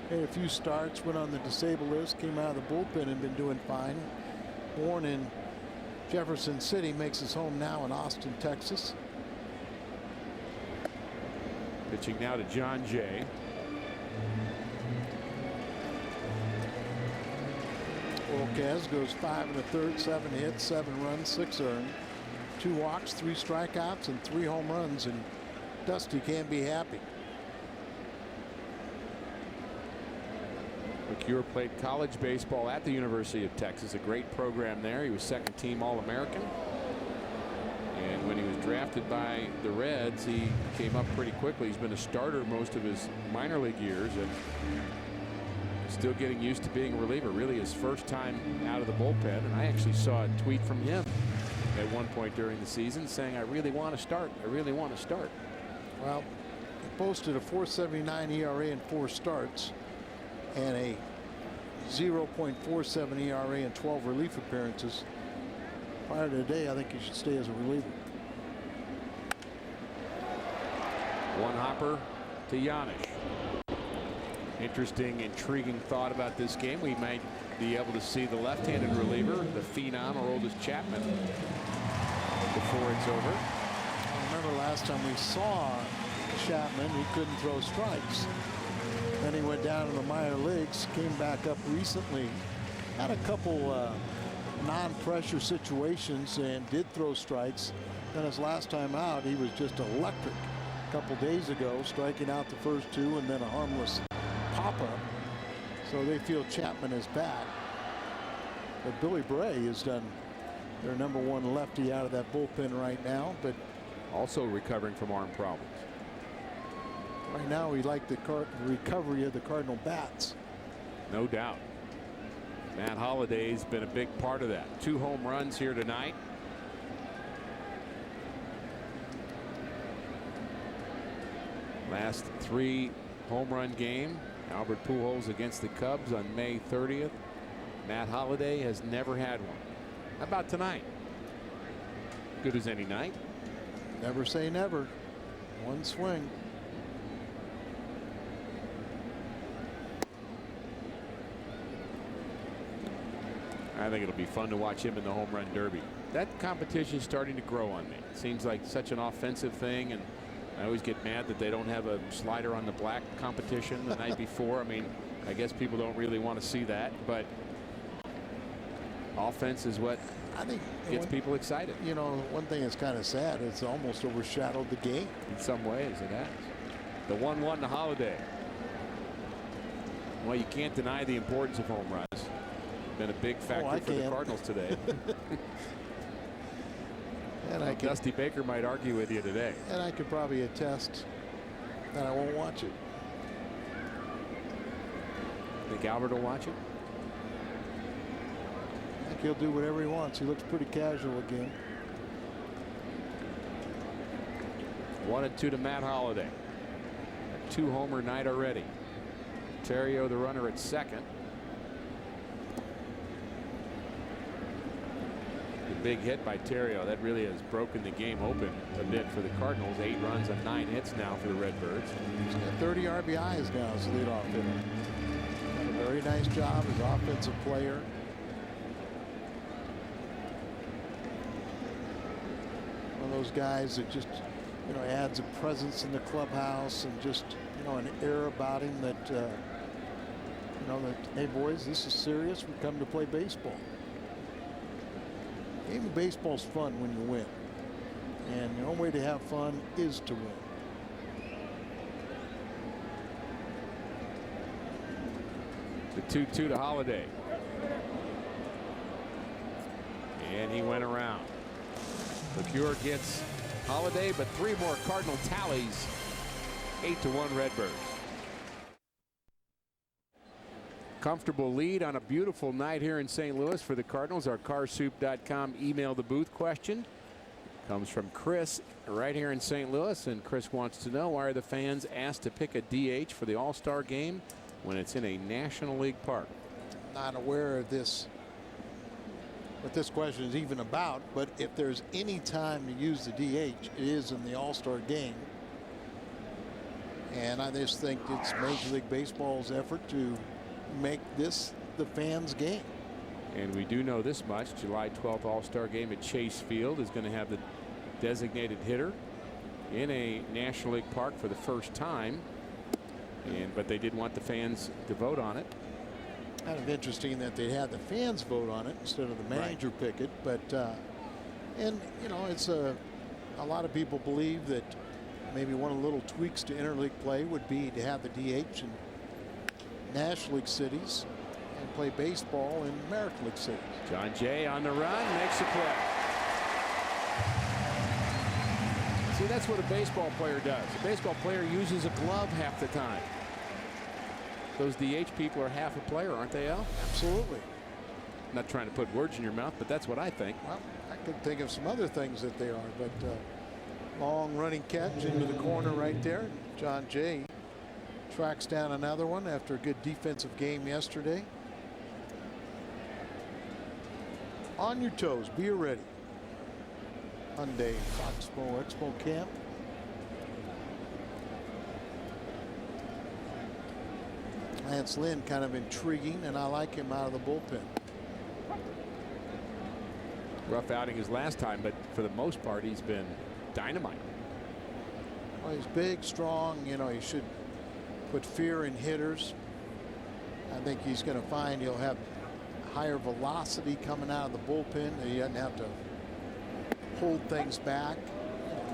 Had a few starts, went on the disabled list, came out of the bullpen and been doing fine. Born in Jefferson City, makes his home now in Austin, Texas. Pitching now to John Jay. Volquez goes 5 1/3, 7 hits, 7 runs, 6 earned, 2 walks, 3 strikeouts, and 3 home runs. And Dusty can't be happy. McCure played college baseball at the University of Texas, a great program there. He was second team All-American. And when he was drafted by the Reds, he came up pretty quickly. He's been a starter most of his minor league years and still getting used to being a reliever. Really his first time out of the bullpen. And I actually saw a tweet from him at one point during the season saying, I really want to start. I really want to start. Well, he posted a .479 ERA in 4 starts and a 0.47 ERA in 12 relief appearances. Prior to today, I think he should stay as a reliever. One hopper to Yanish. Interesting, intriguing thought about this game. We might be able to see the left-handed reliever, the phenom, Aroldis Chapman, before it's over. I remember last time we saw Chapman, he couldn't throw strikes. Then he went down to the minor leagues, came back up recently, had a couple non-pressure situations and did throw strikes. Then his last time out, he was just electric. A couple days ago, striking out the first 2 and then a harmless pop-up. So they feel Chapman is back. But Billy Bray has done their #1 lefty out of that bullpen right now. But also recovering from arm problems. Right now, we like the recovery of the Cardinal bats. No doubt. Matt Holliday's been a big part of that. 2 home runs here tonight. Last 3 home run game. Albert Pujols against the Cubs on May 30th. Matt Holliday has never had one. How about tonight? Good as any night. Never say never. One swing. I think it'll be fun to watch him in the home run derby. That competition is starting to grow on me. It seems like such an offensive thing, and I always get mad that they don't have a slider on the black competition the night before. I mean, I guess people don't really want to see that, but offense is what I think gets people excited. You know, one thing that's kind of sad, it's almost overshadowed the game. In some ways, it has. The 1-1 to Holiday. Well, you can't deny the importance of home runs. Been a big factor for the Cardinals today. And Dusty Baker might argue with you today. And I could probably attest that I won't watch it. Think Albert will watch it? I think he'll do whatever he wants. He looks pretty casual again. 1-2 to Matt Holliday. A 2-homer night already. Theriot, the runner, at second. The big hit by Theriot. That really has broken the game open a bit for the Cardinals. 8 runs on 9 hits now for the Redbirds. He's got 30 RBIs now as leadoff hitter. Done a very nice job as offensive player. One of those guys that just, you know, adds a presence in the clubhouse and just, you know, an air about him that, you know, that, hey boys, this is serious. We come to play baseball. Game of baseball's fun when you win. And the only way to have fun is to win. The 2-2 to Holiday. And he went around. LeCure gets Holiday, but 3 more Cardinal tallies. 8-1 Redbirds. Comfortable lead on a beautiful night here in St. Louis for the Cardinals. Our carsoup.com email the booth question comes from Chris right here in St. Louis, and Chris wants to know, why are the fans asked to pick a DH for the All-Star game when it's in a National League park? Not aware of this, what this question is even about, but if there's any time to use the DH, it is in the All-Star game. And I just think it's Major League Baseball's effort to make this the fans' game. And we do know this much: July 12th All-Star game at Chase Field is going to have the designated hitter in a National League park for the first time. But they did want the fans to vote on it. Kind of interesting that they had the fans vote on it instead of the manager pick it. But and you know, it's a lot of people believe that maybe one of the little tweaks to interleague play would be to have the DH in National League cities and play baseball in American League cities. John Jay on the run, makes a play. See, that's what a baseball player does. A baseball player uses a glove half the time. Those DH people are half a player, aren't they, Al? Absolutely. Not trying to put words in your mouth, but that's what I think. Well, I could think of some other things that they are, but long running catch into the corner right there. John Jay tracks down another one after a good defensive game yesterday. On your toes, be ready. Hyundai Foxborough Expo Camp. Lance Lynn kind of intriguing, and I like him out of the bullpen. Rough outing his last time, but for the most part, he's been dynamite. Well, he's big, strong. You know, he should put fear in hitters. I think he's going to find he'll have higher velocity coming out of the bullpen. He doesn't have to hold things back.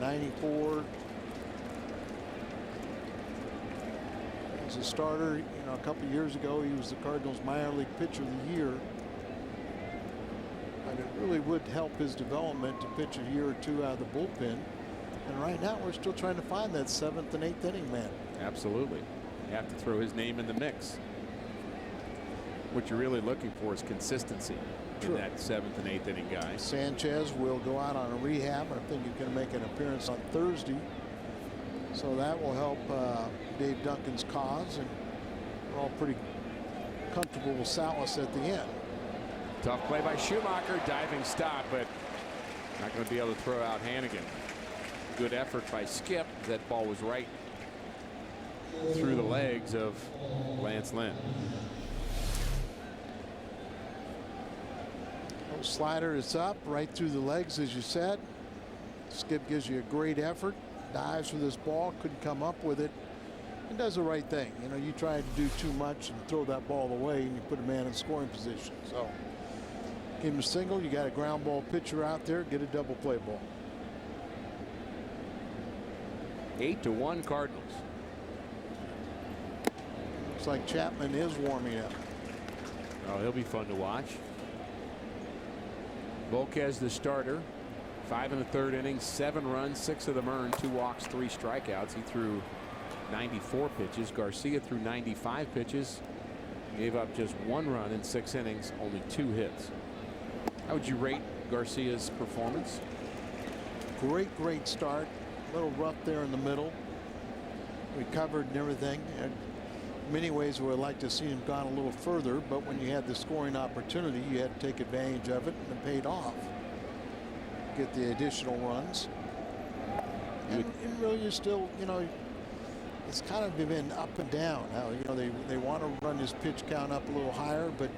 94. As a starter, you know, a couple years ago, he was the Cardinals minor league pitcher of the year. But it really would help his development to pitch a year or two out of the bullpen. And right now, we're still trying to find that 7th and 8th inning man. Absolutely. You have to throw his name in the mix. What you're really looking for is consistency in that 7th and 8th inning guy. Sanchez will go out on a rehab. I think he's going to make an appearance on Thursday. So that will help Dave Duncan's cause, and we're all pretty comfortable with Salas at the end. Tough play by Schumacher, diving stop, but not going to be able to throw out Hannigan. Good effort by Skip. That ball was right through the legs of Lance Lynn. Slider is up right through the legs, as you said. Skip gives you a great effort, dives for this ball, couldn't come up with it, and does the right thing. You know, you try to do too much and throw that ball away, and you put a man in scoring position. So give him a single. You got a ground ball pitcher out there, get a double play ball. 8-1 Cardinals. Looks like Chapman is warming up. Oh, he'll be fun to watch. Volquez, the starter, 5 1/3 innings, 7 runs, 6 of them earned, 2 walks, 3 strikeouts. He threw 94 pitches. Garcia threw 95 pitches, gave up just 1 run in 6 innings, only 2 hits. How would you rate Garcia's performance? Great start. A little rough there in the middle. Recovered and everything. And in many ways, we would like to see him gone a little further, but when you had the scoring opportunity, you had to take advantage of it, and it paid off. Get the additional runs. And really, you're still, you know, it's kind of been up and down. How, you know, they want to run his pitch count up a little higher, but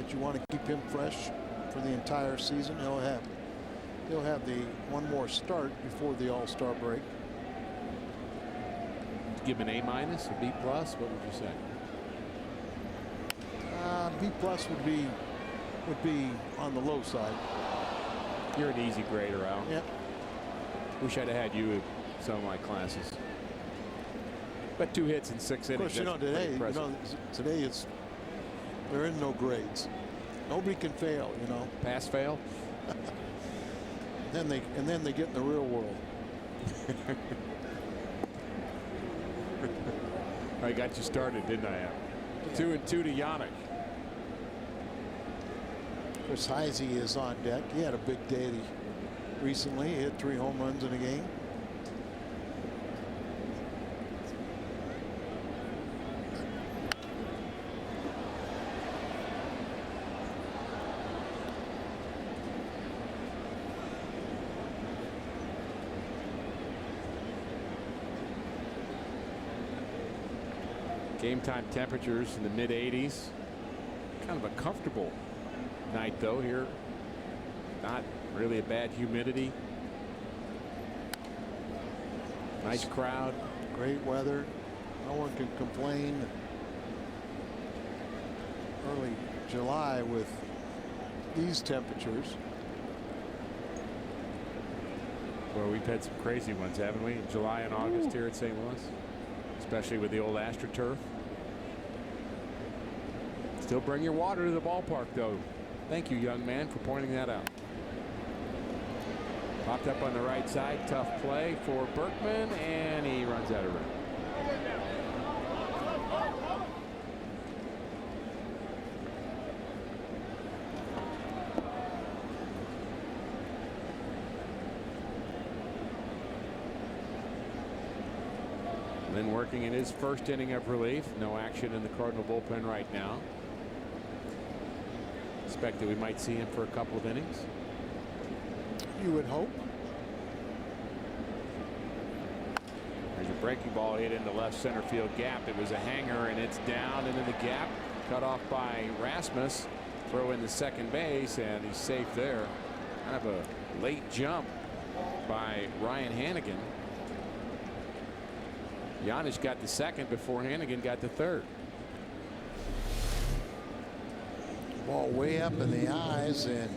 you want to keep him fresh for the entire season. He'll have the one more start before the All-Star break. Give him an A-, a B+, what would you say? B+ would be on the low side. You're an easy grader, Al. Yep. Wish I'd have had you in some of my classes. But 2 hits in 6 innings. Of course, today there is no grades. Nobody can fail, Pass fail. and then they get in the real world. I got you started, didn't I? 2-2 to Yannick. Chris Heisey is on deck. He had a big day recently. He hit 3 home runs in a game. Game time temperatures in the mid 80s. Kind of a comfortable night though here. Not really a bad humidity. Nice crowd. Great weather. No one can complain. Early July with these temperatures. Well, we've had some crazy ones, haven't we? In July and August here at St. Louis. Especially with the old AstroTurf. Still bring your water to the ballpark, though. Thank you, young man, for pointing that out. Popped up on the right side. Tough play for Berkman, and he runs out of room. Lynn working in his first inning of relief. No action in the Cardinal bullpen right now. Expect that we might see him for a couple of innings. You would hope. There's a breaking ball hit into left center field gap. It was a hanger, and it's down into the gap. Cut off by Rasmus. Throw in the second base, and he's safe there. Kind of a late jump by Ryan Hannigan. Giannis got the second before Hannigan got the third. Ball way up in the eyes, and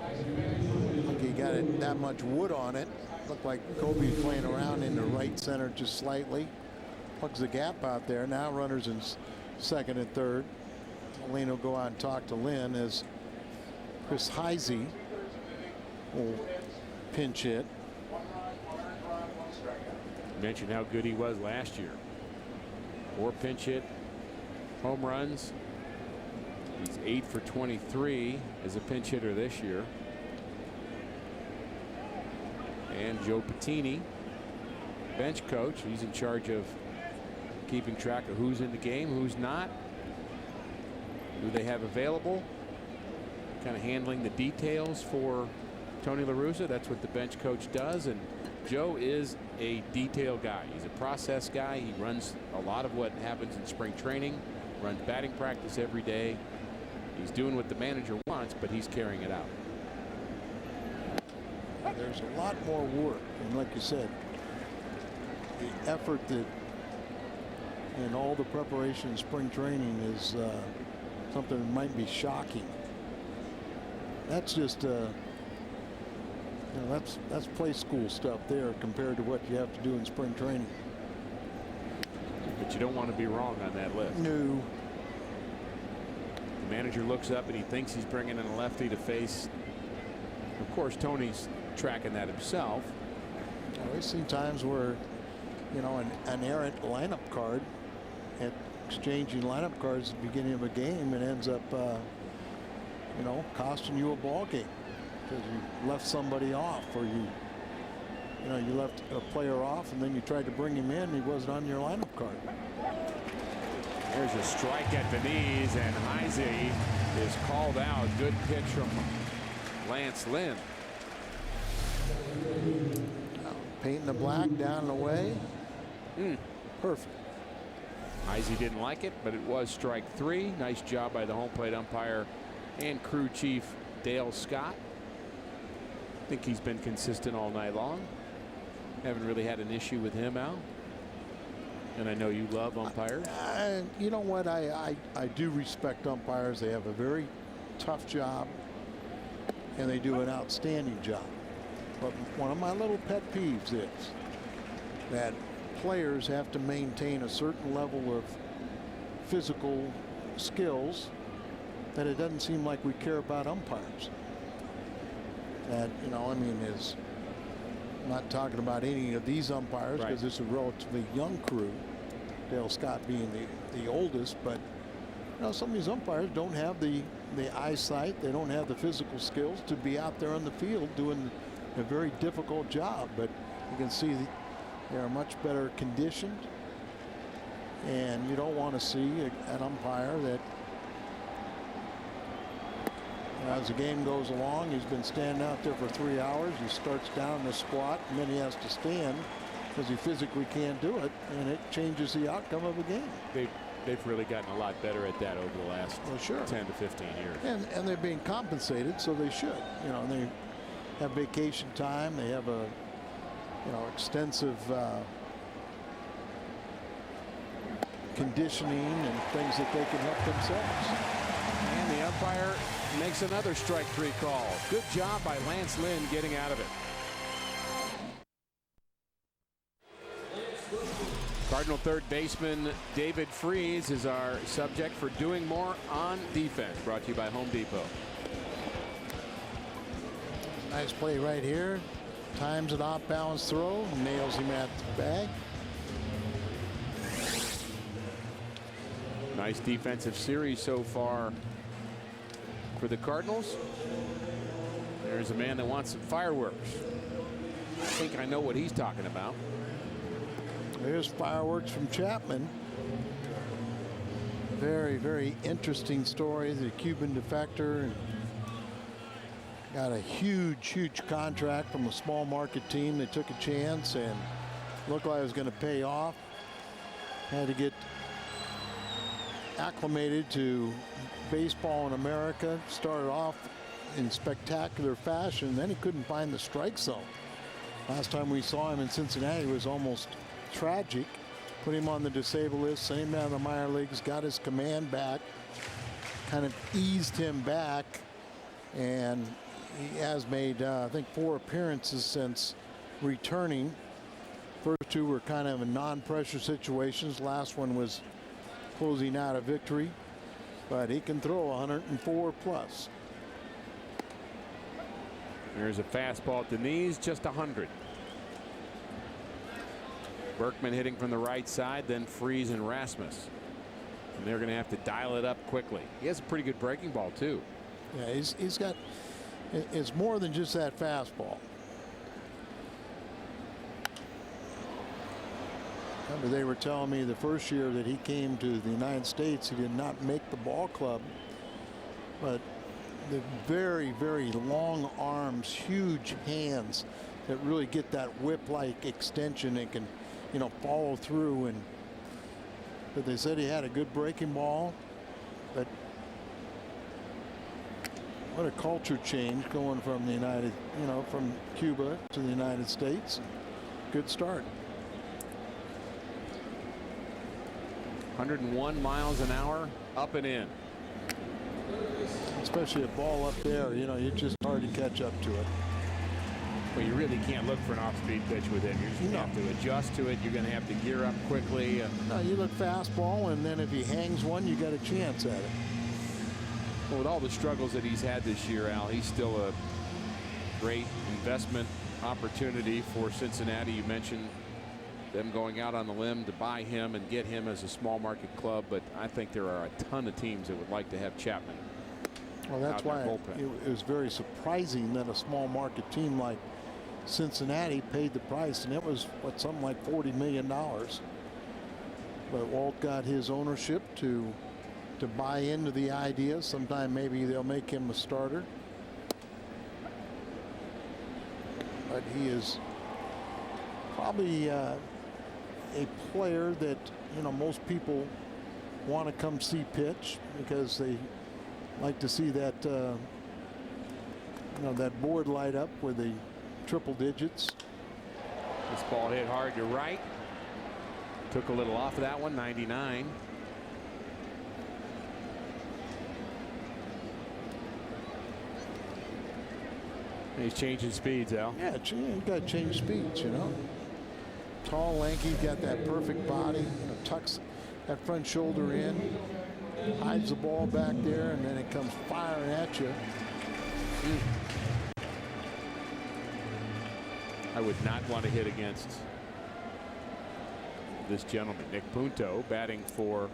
I think he got it that much wood on it. Looked like Kobe playing around in the right center just slightly. Plugs the gap out there. Now runners in second and third. Lane will go out and talk to Lynn as Chris Heisey will pinch hit. Mentioned how good he was last year. 4 pinch hit home runs. He's 8 for 23 as a pinch hitter this year. And Joe Patini, bench coach. He's in charge of keeping track of who's in the game, who's not, who they have available, kind of handling the details for Tony La Russa. That's what the bench coach does. And Joe is a detail guy. He's a process guy. He runs a lot of what happens in spring training, runs batting practice every day. He's doing what the manager wants, but he's carrying it out. There's a lot more work, and like you said, the effort that and all the preparation in spring training is something that might be shocking. That's just that's play school stuff there compared to what you have to do in spring training. But you don't want to be wrong on that list. No. The manager looks up and he thinks he's bringing in a lefty to face. Of course, Tony's tracking that himself. We've seen times where, an errant lineup card at exchanging lineup cards at the beginning of a game and ends up, costing you a ball game because you left somebody off, or you left a player off and then you tried to bring him in and he wasn't on your lineup card. There's a strike at the knees, and Heisey is called out. Good pitch from Lance Lynn. Painting the black down and away. Perfect. Heisey didn't like it, but it was strike 3. Nice job by the home plate umpire and crew chief Dale Scott. I think he's been consistent all night long. Haven't really had an issue with him, Al. And I know you love umpires. You know what? I do respect umpires. They have a very tough job. and they do an outstanding job. But one of my little pet peeves is that players have to maintain a certain level of physical skills that it doesn't seem like we care about umpires. That, you know, I mean, is I'm not talking about any of these umpires because it's a relatively young crew, Dale Scott being the oldest, but you know, some of these umpires don't have the eyesight, they don't have the physical skills to be out there on the field doing a very difficult job. But you can see they are much better conditioned, and you don't want to see an umpire that, as the game goes along, he's been standing out there for 3 hours. He starts down in the squat, and then he has to stand because he physically can't do it, and it changes the outcome of a game. They've really gotten a lot better at that over the last 10 to 15 years. And they're being compensated, so they should. You know, they have vacation time. They have a, you know, extensive conditioning and things that they can help themselves. And the umpire makes another strike 3 call. Good job by Lance Lynn getting out of it. Cardinal third baseman David Freese is our subject for doing more on defense. Brought to you by Home Depot. Nice play right here. Times an off balance throw, nails him at the bag. Nice defensive series so far for the Cardinals. There's a man that wants some fireworks. I think I know what he's talking about. There's fireworks from Chapman. Very, very interesting story. The Cuban defector got a huge contract from a small market team. They took a chance and looked like it was going to pay off. Had to get acclimated to baseball in America. Started off in spectacular fashion. Then he couldn't find the strike zone. Last time we saw him in Cincinnati was almost tragic. Put him on the disabled list, sent him down to the minor leagues, got his command back, kind of eased him back, and he has made I think 4 appearances since returning. First 2 were kind of in non-pressure situations. Last one was closing out a victory, but he can throw 104 plus. There's a fastball at the knees, just 100. Berkman hitting from the right side, then Freese and Rasmus. And they're going to have to dial it up quickly. He has a pretty good breaking ball, too. Yeah, he's got, it's more than just that fastball. Remember, they were telling me the first year that he came to the United States, he did not make the ball club, but the very, very long arms, huge hands that really get that whip-like extension and can, you know, follow through. And but they said he had a good breaking ball, but what a culture change going from the United, you know, from Cuba to the United States. Good start. 101 miles an hour, up and in. Especially a ball up there, you know, it's just hard to catch up to it. Well, you really can't look for an off-speed pitch with him. You're just going to have to adjust to it. You're going to have to gear up quickly. No, you look fastball, and then if he hangs one, you got a chance at it. Well, with all the struggles that he's had this year, Al, he's still a great investment opportunity for Cincinnati. You mentioned them going out on the limb to buy him and get him as a small market club, but I think there are a ton of teams that would like to have Chapman. Well, that's why it was very surprising that a small market team like Cincinnati paid the price, and it was what, something like $40 million. But Walt got his ownership to buy into the idea. Sometime maybe they'll make him a starter. But he is probably a player that, you know, most people want to come see pitch because they like to see that you know, that board light up with the triple digits. This ball hit hard to right. Took a little off of that one. 99. He's changing speeds, Al. Yeah, you got to change speeds, you know. Tall, lanky, got that perfect body, you know, tucks that front shoulder in, hides the ball back there, and then it comes firing at you. I would not want to hit against this gentleman. Nick Punto batting for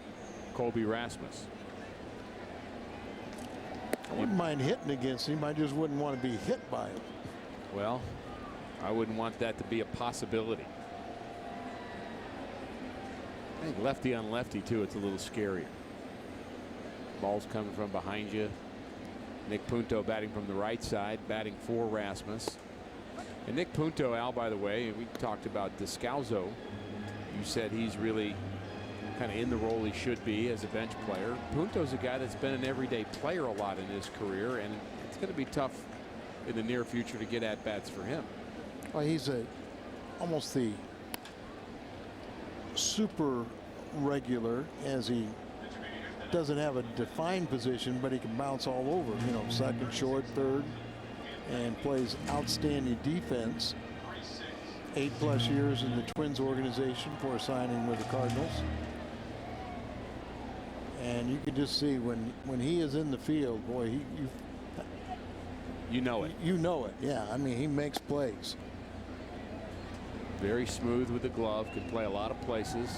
Colby Rasmus. I wouldn't mind hitting against him. I just wouldn't want to be hit by him. Well, I wouldn't want that to be a possibility. I think lefty on lefty too, it's a little scarier. Ball's coming from behind you. Nick Punto batting from the right side, batting for Rasmus. And Nick Punto, Al, by the way, we talked about Descalzo. You said he's really kind of in the role he should be as a bench player. Punto's a guy that's been an everyday player a lot in his career, and it's going to be tough in the near future to get at bats for him. Well, he's almost the super regular, as he doesn't have a defined position, but he can bounce all over, you know, second, short, third, and plays outstanding defense. 8+ years in the Twins organization for signing with the Cardinals. And you can just see when he is in the field, boy, you know it. You know it, yeah. I mean, he makes plays. Very smooth with the glove, can play a lot of places.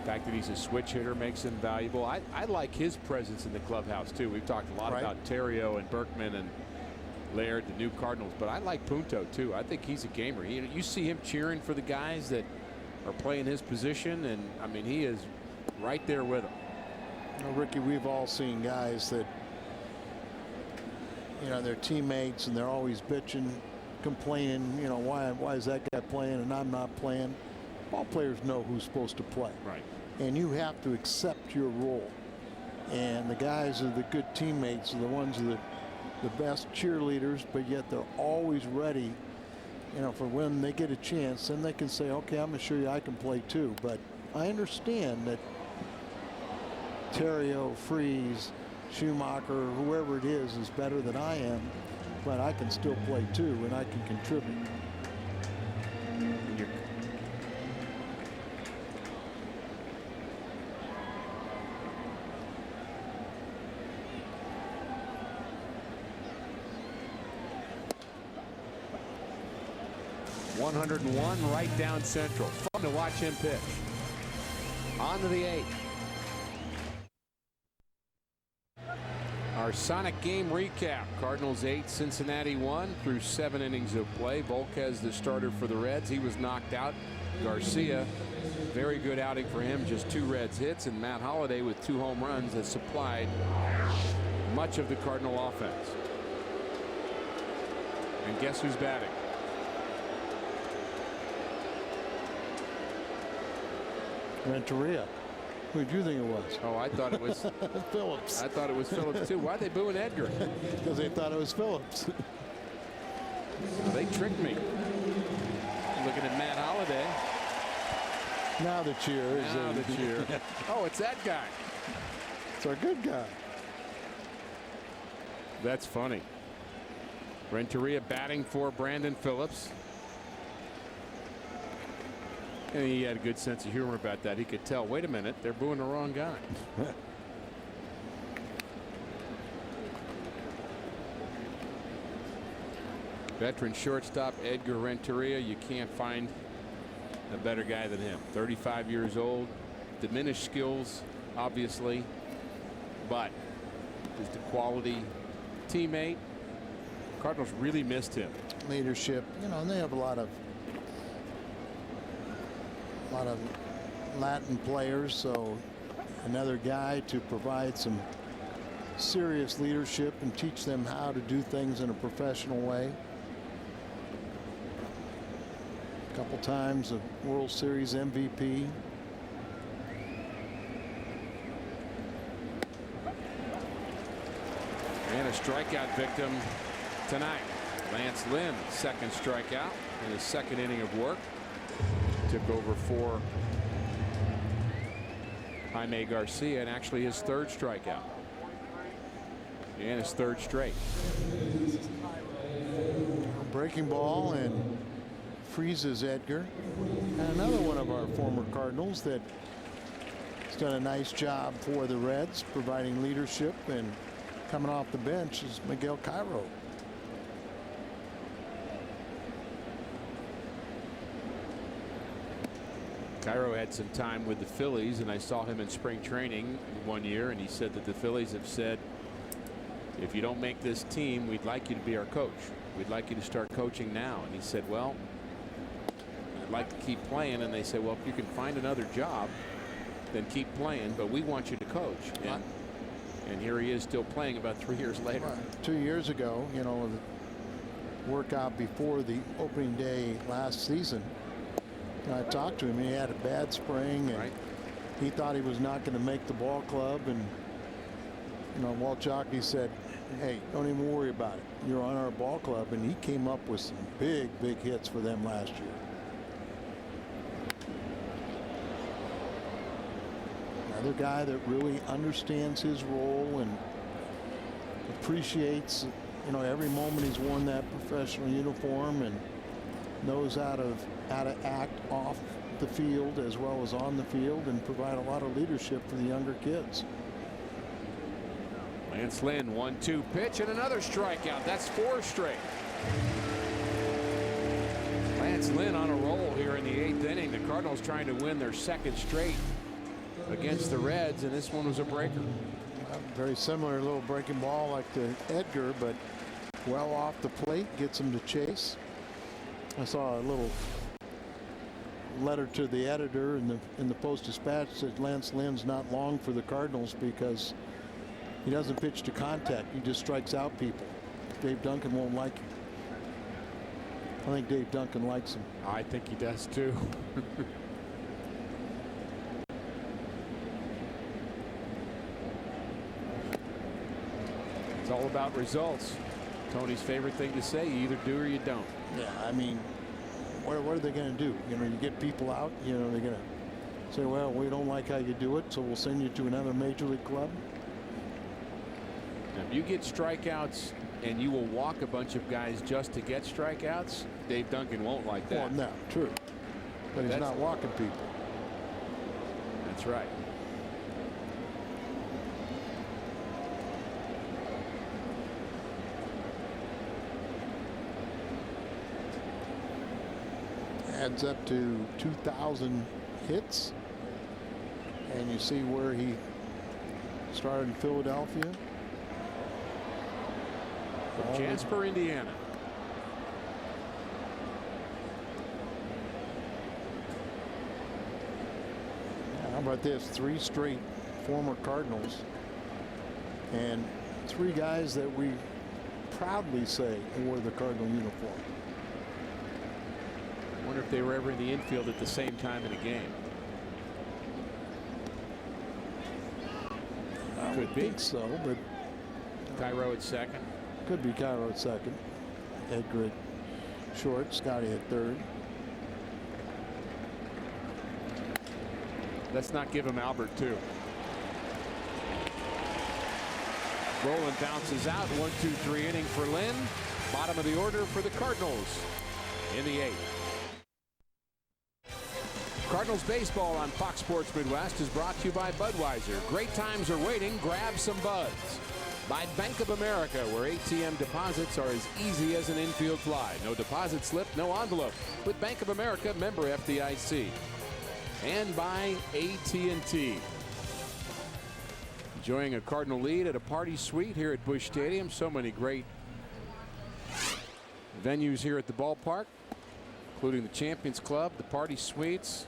The fact that he's a switch hitter makes him valuable. I like his presence in the clubhouse too. We've talked a lot about Terrio and Berkman and Laird, the new Cardinals, but I like Punto too. I think he's a gamer. You see him cheering for the guys that are playing his position, and I mean, he is right there with them. Well, Ricky, we've all seen guys that, you know, they're teammates and they're always bitching, complaining, you know, why is that guy playing and I'm not playing? Ball players know who's supposed to play. Right. And you have to accept your role. And the guys are the good teammates, are the ones that the best cheerleaders, but yet they're always ready, you know, for when they get a chance. Then they can say, okay, I'm going to show you I can play too. But I understand that Terrio, Freeze, Schumacher, whoever it is better than I am, but I can still play too, and I can contribute. .101 right down central. Fun to watch him pitch. On to the 8th. Our Sonic game recap. Cardinals 8, Cincinnati 1 through 7 innings of play. Volquez, the starter for the Reds. He was knocked out. Garcia, very good outing for him. Just 2 Reds hits. And Matt Holliday with 2 home runs has supplied much of the Cardinal offense. And guess who's batting? Renteria. Who did you think it was? Oh, I thought it was Phillips. I thought it was Phillips too. Why'd they boo an Edgar? Because they thought it was Phillips. They tricked me. Looking at Matt Holliday. Now the cheer. Now the cheer. Oh, it's that guy. It's our good guy. That's funny. Renteria batting for Brandon Phillips. And he had a good sense of humor about that. He could tell, wait a minute, they're booing the wrong guy. Veteran shortstop Edgar Renteria. You can't find a better guy than him. 35 years old, diminished skills, obviously, but just a quality teammate. Cardinals really missed him. Leadership, you know, and they have a lot of Latin players, so another guy to provide some serious leadership and teach them how to do things in a professional way. A couple times a World Series MVP. And a strikeout victim tonight. Lance Lynn, second strikeout in his second inning of work. Took over for Jaime Garcia, and actually his third strikeout. And his third straight. breaking ball and freezes Edgar. And another one of our former Cardinals that has done a nice job for the Reds, providing leadership, and coming off the bench is Miguel Cairo. Cairo had some time with the Phillies, and I saw him in spring training one year, and he said that the Phillies have said, if you don't make this team, we'd like you to be our coach. We'd like you to start coaching now. And he said, well, I'd like to keep playing. And they said, well, if you can find another job, then keep playing, but we want you to coach. And here he is still playing about 3 years later. 2 years ago, you know, the workout before the opening day last season, I talked to him. He had a bad spring, and he thought he was not going to make the ball club. And you know, Walt Jockey said, hey, don't even worry about it. You're on our ball club. And he came up with some big hits for them last year. Another guy that really understands his role and appreciates, you know, every moment he's worn that professional uniform, and knows how to act off the field as well as on the field, and provide a lot of leadership for the younger kids. Lance Lynn, 1-2 pitch and another strikeout. That's 4 straight. Lance Lynn on a roll here in the 8th inning. The Cardinals trying to win their 2nd straight against the Reds, and this one was a breaker. Very similar, little breaking ball like to Edgar, but well off the plate, gets him to chase. I saw a little letter to the editor in the Post-Dispatch that Lance Lynn's not long for the Cardinals because he doesn't pitch to contact. He just strikes out people. Dave Duncan won't like him. I think Dave Duncan likes him. I think he does too. It's all about results. Tony's favorite thing to say, you either do or you don't. Yeah, I mean, what are they going to do? You know, you get people out, you know, they're going to say, well, we don't like how you do it, so we'll send you to another major league club. Now, if you get strikeouts and you will walk a bunch of guys just to get strikeouts, Dave Duncan won't like that. Well, no, true. But he's not walking people. That's right. Adds up to 2,000 hits. And you see where he started in Philadelphia. From Jasper, Indiana. How about this? 3 straight former Cardinals. And 3 guys that we proudly say wore the Cardinal uniform. I wonder if they were ever in the infield at the same time in a game. I would think so, but Cairo at second. Could be Cairo at second. Edgar at short. Scotty at third. Let's not give him Albert too. Roland bounces out. 1-2-3 inning for Lynn. Bottom of the order for the Cardinals in the 8th. Cardinals baseball on Fox Sports Midwest is brought to you by Budweiser. Great times are waiting. Grab some buds. By Bank of America, where ATM deposits are as easy as an infield fly. No deposit slip, no envelope. With Bank of America, member FDIC. And by AT&T. Enjoying a Cardinal lead at a party suite here at Busch Stadium. So many great venues here at the ballpark, including the Champions Club, the party suites.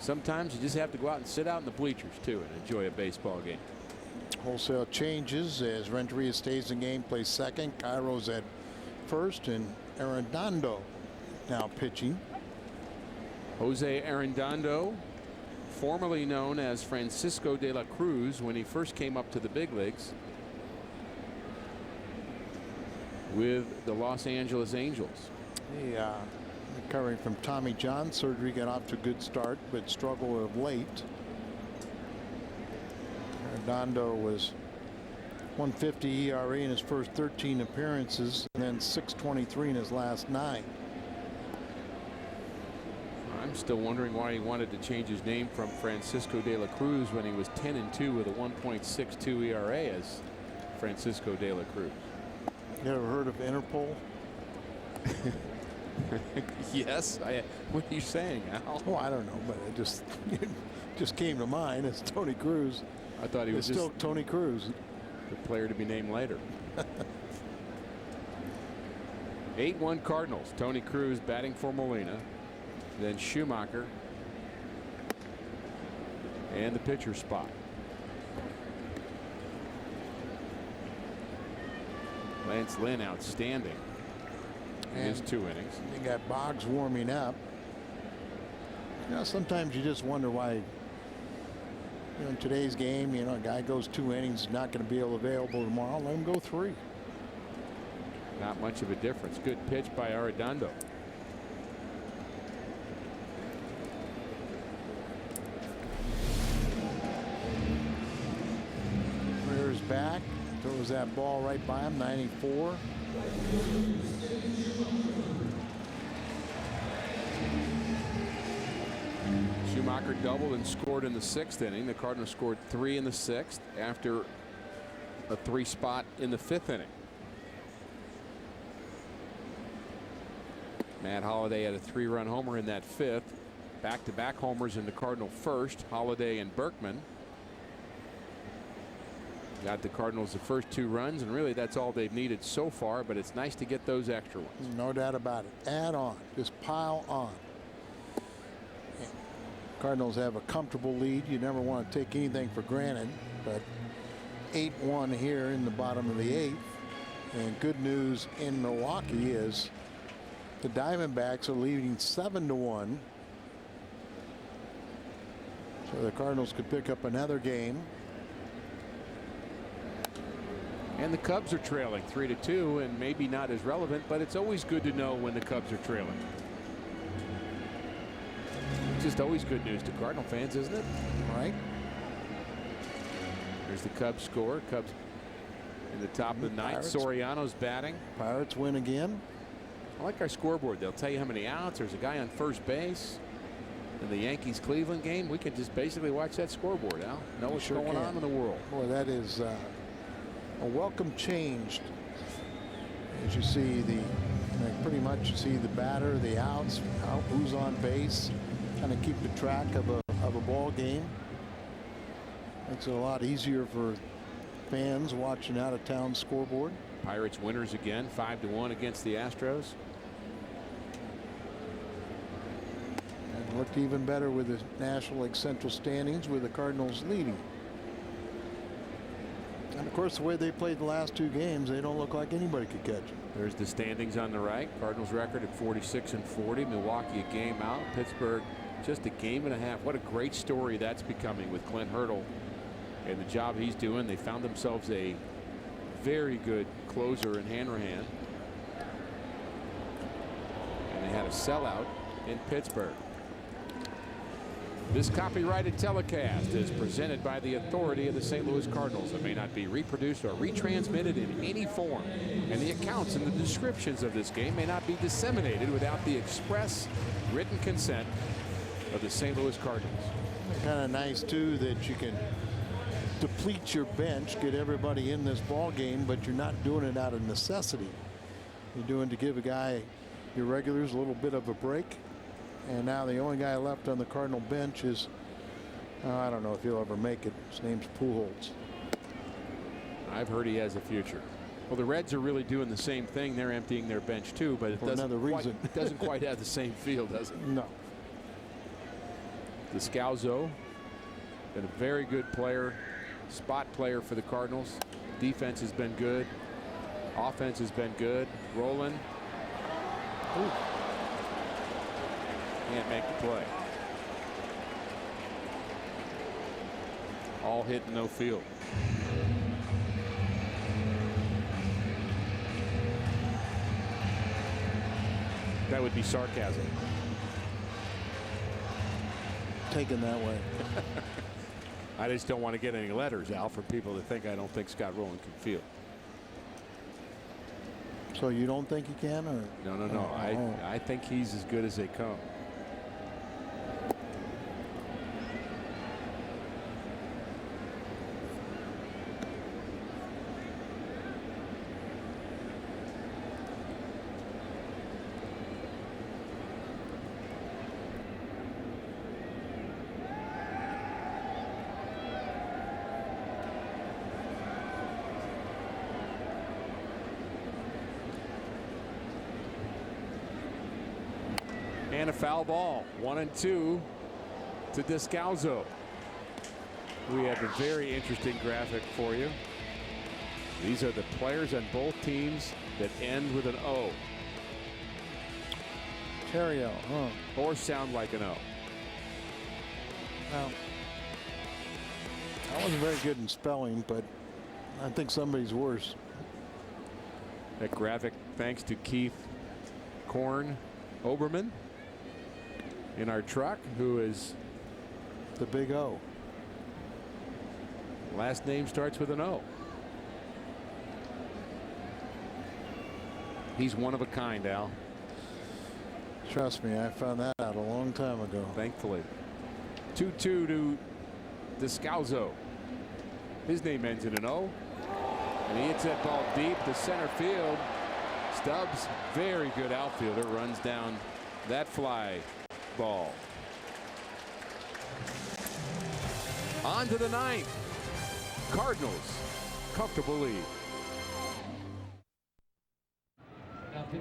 Sometimes you just have to go out and sit out in the bleachers too and enjoy a baseball game. Wholesale changes as Renteria stays in game, plays second. Cairo's at first, and Arredondo now pitching. Jose Arredondo, formerly known as Francisco de la Cruz when he first came up to the big leagues with the Los Angeles Angels. He recovering from Tommy John surgery, got off to a good start, but struggled of late. Arredondo was 150 ERA in his first 13 appearances, and then 6.23 in his last 9. I'm still wondering why he wanted to change his name from Francisco de la Cruz when he was 10-2 with a 1.62 ERA as Francisco de la Cruz. You ever heard of Interpol? Yes. What are you saying, Al? Oh, I don't know, but it just came to mind. It's Tony Cruz. I thought he was still Tony Cruz. The player to be named later. 8-1 Cardinals. Tony Cruz batting for Molina. Then Schumacher. And the pitcher spot. Lance Lynn outstanding in his 2 innings. You got Boggs warming up. You know, sometimes you just wonder why, in today's game, a guy goes 2 innings, not going to be available tomorrow. Let him go 3. Not much of a difference. Good pitch by Arredondo. Rears back, throws that ball right by him, 94. Schumacher doubled and scored in the 6th inning. The Cardinals scored 3 in the 6th after a 3 spot in the 5th inning. Matt Holliday had a 3-run homer in that 5th. Back-to-back homers in the Cardinal 1st. Holliday and Berkman got the Cardinals the first 2 runs, and really that's all they've needed so far, but it's nice to get those extra ones. No doubt about it. Add on. Just pile on. Cardinals have a comfortable lead. You never want to take anything for granted, but 8-1 here in the bottom of the 8th. And good news in Milwaukee is the Diamondbacks are leading 7-1. So the Cardinals could pick up another game. And the Cubs are trailing 3-2, and maybe not as relevant, but it's always good to know when the Cubs are trailing. It's just always good news to Cardinal fans, isn't it? Right. There's the Cubs score. Cubs in the top of the 9th. Pirates. Soriano's batting. Pirates win again. I like our scoreboard. They'll tell you how many outs. There's a guy on first base. In the Yankees-Cleveland game, we can just basically watch that scoreboard, Al. Know what's going on in the world. Boy, that is a welcome change. As you see pretty much you see the batter, the outs, who's on base, kind of keep the track of a ball game. Makes it a lot easier for fans watching out of town scoreboard. Pirates winners again, 5-1 against the Astros. And looked even better with the National League Central standings with the Cardinals leading. And of course, the way they played the last 2 games, they don't look like anybody could catch them. There's the standings on the right. Cardinals record at 46-40. Milwaukee a game out. Pittsburgh just a game and a half. What a great story that's becoming with Clint Hurdle and the job he's doing. They found themselves a very good closer in Hanrahan. And they had a sellout in Pittsburgh. This copyrighted telecast is presented by the authority of the St. Louis Cardinals. It may not be reproduced or retransmitted in any form, and the accounts and the descriptions of this game may not be disseminated without the express written consent of the St. Louis Cardinals. Kind of nice too that you can deplete your bench, get everybody in this ball game, but you're not doing it out of necessity. You're doing to give a guy, your regulars, a little bit of a break. And now the only guy left on the Cardinal bench is, I don't know if he'll ever make it. His name's Pujols. I've heard he has a future. Well, the Reds are really doing the same thing. They're emptying their bench too, but it doesn't quite have the same feel, does it? No. Descalzo, been a very good player, spot player for the Cardinals. Defense has been good. Offense has been good. Roland. Ooh. Can't make the play. All hit, no field. That would be sarcasm. Taken that way. I just don't want to get any letters, Al, from people that think I don't think Scott Rowland can field. So you don't think he can, or? No. I think he's as good as they come. And a foul ball. 1-2 to Descalzo. We have a very interesting graphic for you. These are the players on both teams that end with an O. Terrio, Or sound like an O. Well, I wasn't very good in spelling, but I think somebody's worse. That graphic thanks to Keith Korn Oberman in our truck, who is the big O. Last name starts with an O. He's one of a kind, Al. Trust me, I found that out a long time ago. Thankfully. 2-2 to Descalzo. His name ends in an O. And he hits that ball deep to center field. Stubbs, very good outfielder, runs down that fly ball. On to the ninth. Cardinals, comfortable lead.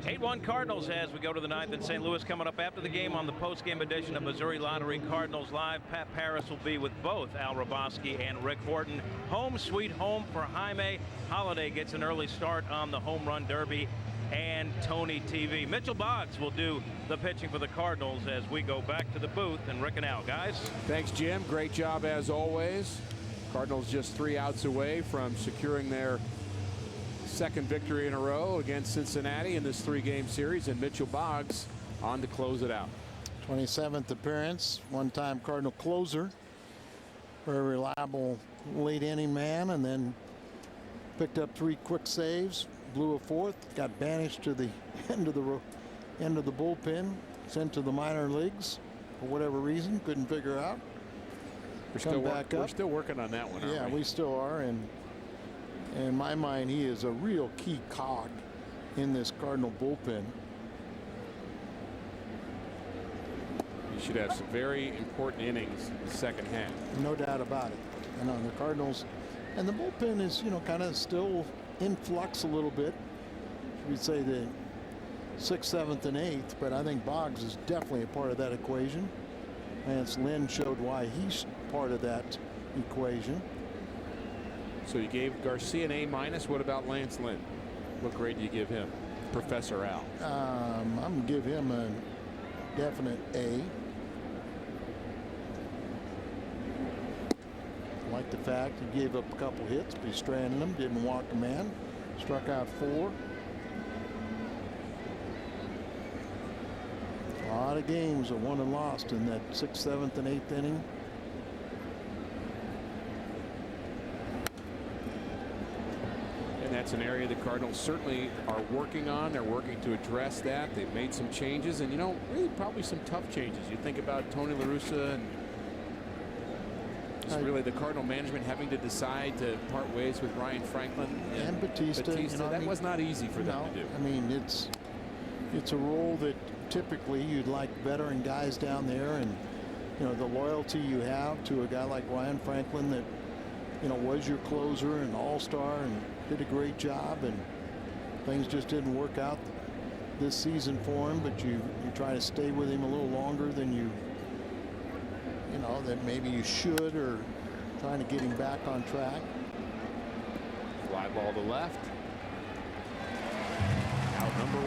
8-1 Cardinals as we go to the ninth in St. Louis. Coming up after the game on the post-game edition of Missouri Lottery Cardinals Live. Pat Paris will be with both Al Roboski and Rick Horton. Home sweet home for Jaime. Holiday gets an early start on the home run derby and Tony TV. Mitchell Boggs will do the pitching for the Cardinals as we go back to the booth. And Rick and Al, guys. Thanks, Jim. Great job as always. Cardinals just 3 outs away from securing their second victory in a row against Cincinnati in this 3-game series, and Mitchell Boggs on to close it out. 27th appearance, one-time Cardinal closer, very reliable late inning man, and then picked up 3 quick saves, blew a 4th, got banished to the end of the bullpen, sent to the minor leagues for whatever reason, couldn't figure out. We're still working on that one. Yeah, we still are, and in my mind, he is a real key cog in this Cardinal bullpen. You should have some very important innings in the second half. No doubt about it. And on the Cardinals, and the bullpen is, kind of still in flux a little bit. We'd say the 6th, 7th, and 8th, but I think Boggs is definitely a part of that equation. Lance Lynn showed why he's part of that equation. So you gave Garcia an A-. What about Lance Lynn? What grade do you give him? Professor Al. I'm going to give him a definite A. I like the fact he gave up a couple hits, but he stranded them, didn't walk a man, struck out 4. A lot of games are won and lost in that 6th, 7th, and 8th inning. That's an area the Cardinals certainly are working on. They're working to address that. They've made some changes, and really probably some tough changes. You think about Tony La Russa and really the Cardinal management having to decide to part ways with Ryan Franklin and Batista. That was not easy for them to do. I mean, it's a role that typically you'd like veteran guys down there, and the loyalty you have to a guy like Ryan Franklin that was your closer and all-star and did a great job, and things just didn't work out this season for him, but you try to stay with him a little longer than you that maybe you should, or trying to get him back on track. Fly ball to left. Out number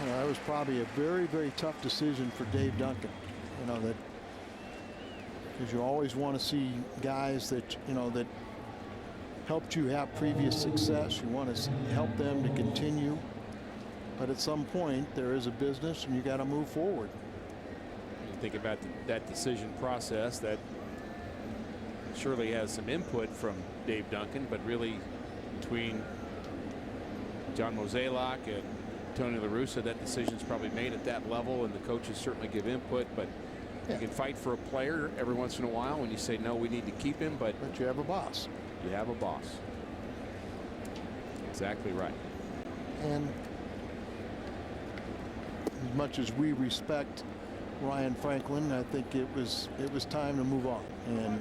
1. That was probably a very, very tough decision for Dave Duncan. That because you always want to see guys that that helped you have previous success. You want to help them to continue, but at some point there is a business and you got to move forward. You think about that decision process, that surely has some input from Dave Duncan, but really between John Mozeliak and Tony La Russa, that decision's probably made at that level, and the coaches certainly give input. But you can fight for a player every once in a while when you say, no, we need to keep him, but you have a boss. You have a boss. Exactly right. And as much as we respect Ryan Franklin, I think it was time to move on. And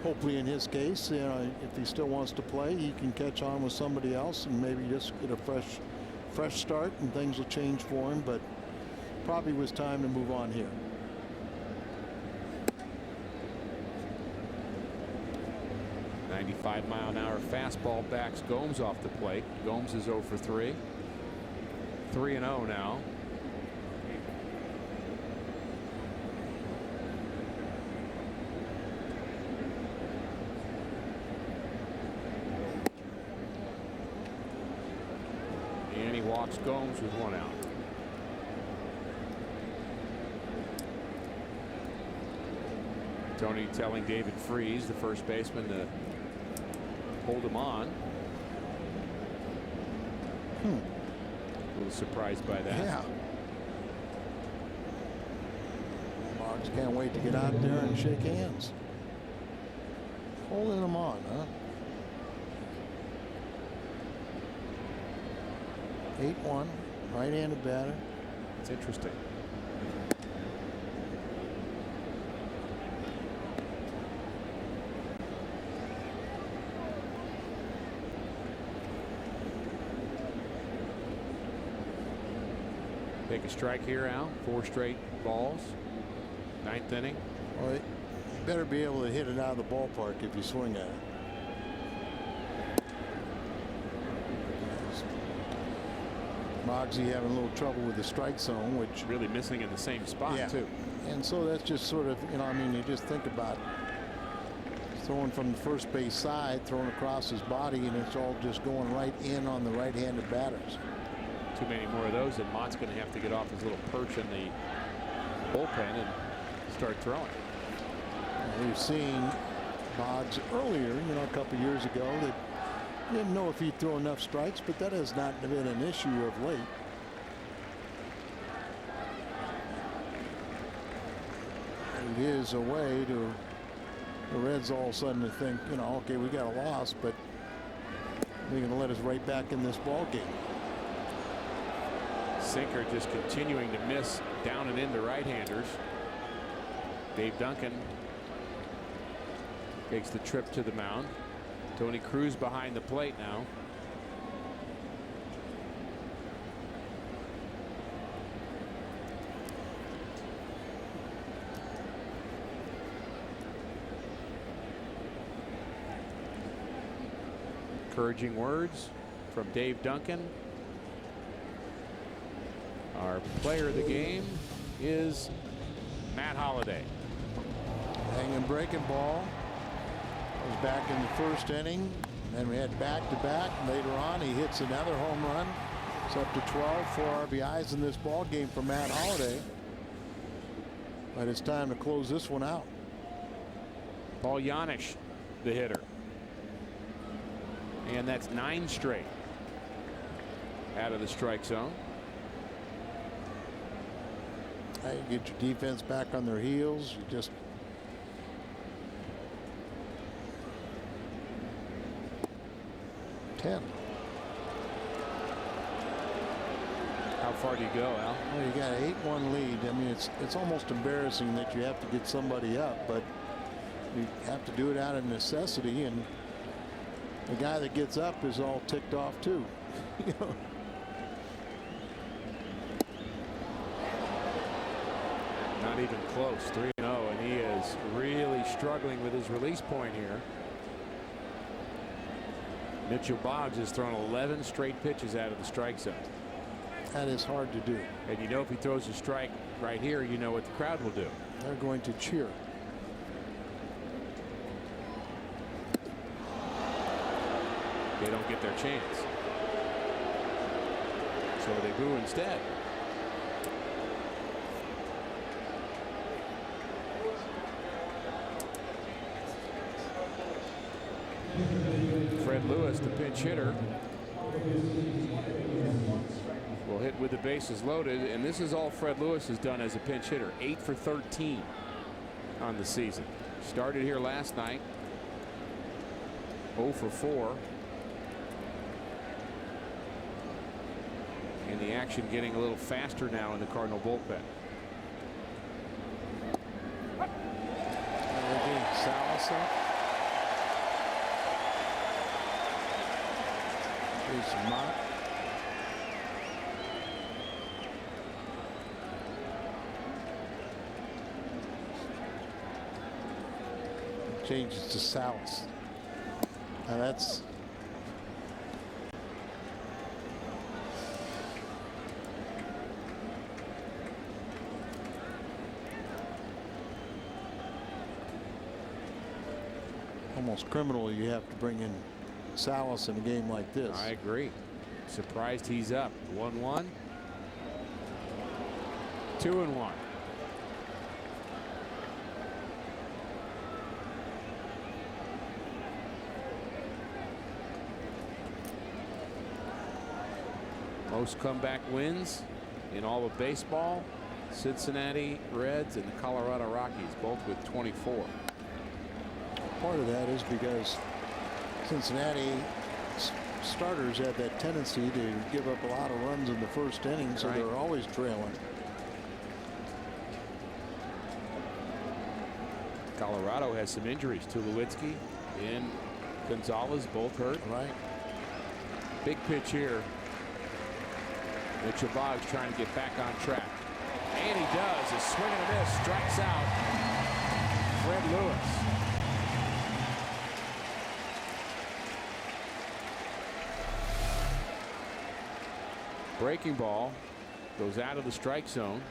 hopefully in his case, you know, if he still wants to play, he can catch on with somebody else and maybe just get a fresh start, and things will change for him. But probably was time to move on here. .95-mile-an-hour fastball backs Gomes off the plate. Gomes is 0 for 3. 3-0 now. And he walks Gomes with 1 out. Tony telling David Freese, the first baseman, to hold him on. A little surprised by that. Yeah. Boggs can't wait to get out there and shake hands. Holding him on, huh? 8-1, right-handed batter. It's interesting. Take a strike here, Al. 4 straight balls. 9th inning. Well, you better be able to hit it out of the ballpark if you swing at it. Mogsy having a little trouble with the strike zone, which really missing in the same spot, too. And so that's just sort of, you know, I mean, you just think about throwing from the first base side, throwing across his body, and it's all just going right in on the right-handed batters. Too many more of those, and Mott's going to have to get off his little perch in the bullpen and start throwing. We've seen Boggs earlier, you know, a couple years ago, that you didn't know if he'd throw enough strikes, but that has not been an issue of late. It is a way to the Reds all of a sudden to think, you know, okay, we got a loss, but they're going to let us right back in this ball game. Sinker just continuing to miss down and into right-handers. Dave Duncan takes the trip to the mound. Tony Cruz behind the plate now. Encouraging words from Dave Duncan. Our player of the game is Matt Holliday. Hanging breaking ball. Was back in the first inning. And then we had back-to-back. Later on, he hits another home run. It's up to 12, 4 RBIs in this ball game for Matt Holliday. But it's time to close this one out. Paul Janisch, the hitter. And that's 9 straight out of the strike zone. You get your defense back on their heels. You just How far do you go, Al? Well, you got an 8-1 lead. I mean, it's almost embarrassing that you have to get somebody up, but you have to do it out of necessity, and the guy that gets up is all ticked off too. You know? Not even close. 3-0, and he is really struggling with his release point here. Mitchell Boggs has thrown 11 straight pitches out of the strike zone. That is hard to do. And you know, if he throws a strike right here, you know what the crowd will do. They're going to cheer. They don't get their chance. So they boo instead. the pinch hitter, will hit with the bases loaded, and this is all Fred Lewis has done as a pinch hitter. 8 for 13 on the season. Started here last night, 0 for 4. And the action getting a little faster now in the Cardinal bullpen. Salas up. Here's Mott. Changes to Salas. Now that's almost criminal. You have to bring in Salas in a game like this. I agree. Surprised he's up. 1-1. 2-1. Most comeback wins in all of baseball. Cincinnati Reds and the Colorado Rockies, both with 24. Part of that is because Cincinnati starters have that tendency to give up a lot of runs in the first inning, so they're always trailing. Colorado has some injuries. Tulowitzki and Gonzalez both hurt. Right. Big pitch here. Mitchell Boggs trying to get back on track. And he does. A swing and a miss. Strikes out Fred Lewis. Breaking ball goes out of the strike zone.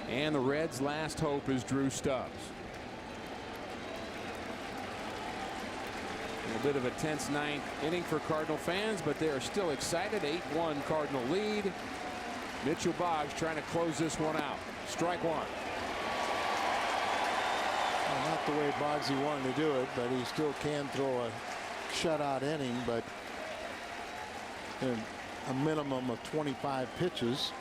And the Reds' last hope is Drew Stubbs. A bit of a tense ninth inning for Cardinal fans, but they are still excited. 8-1 Cardinal lead. Mitchell Boggs trying to close this one out. Strike one. Well, not the way Boggsy wanted to do it, but he still can throw a shutout inning, but a minimum of 25 pitches.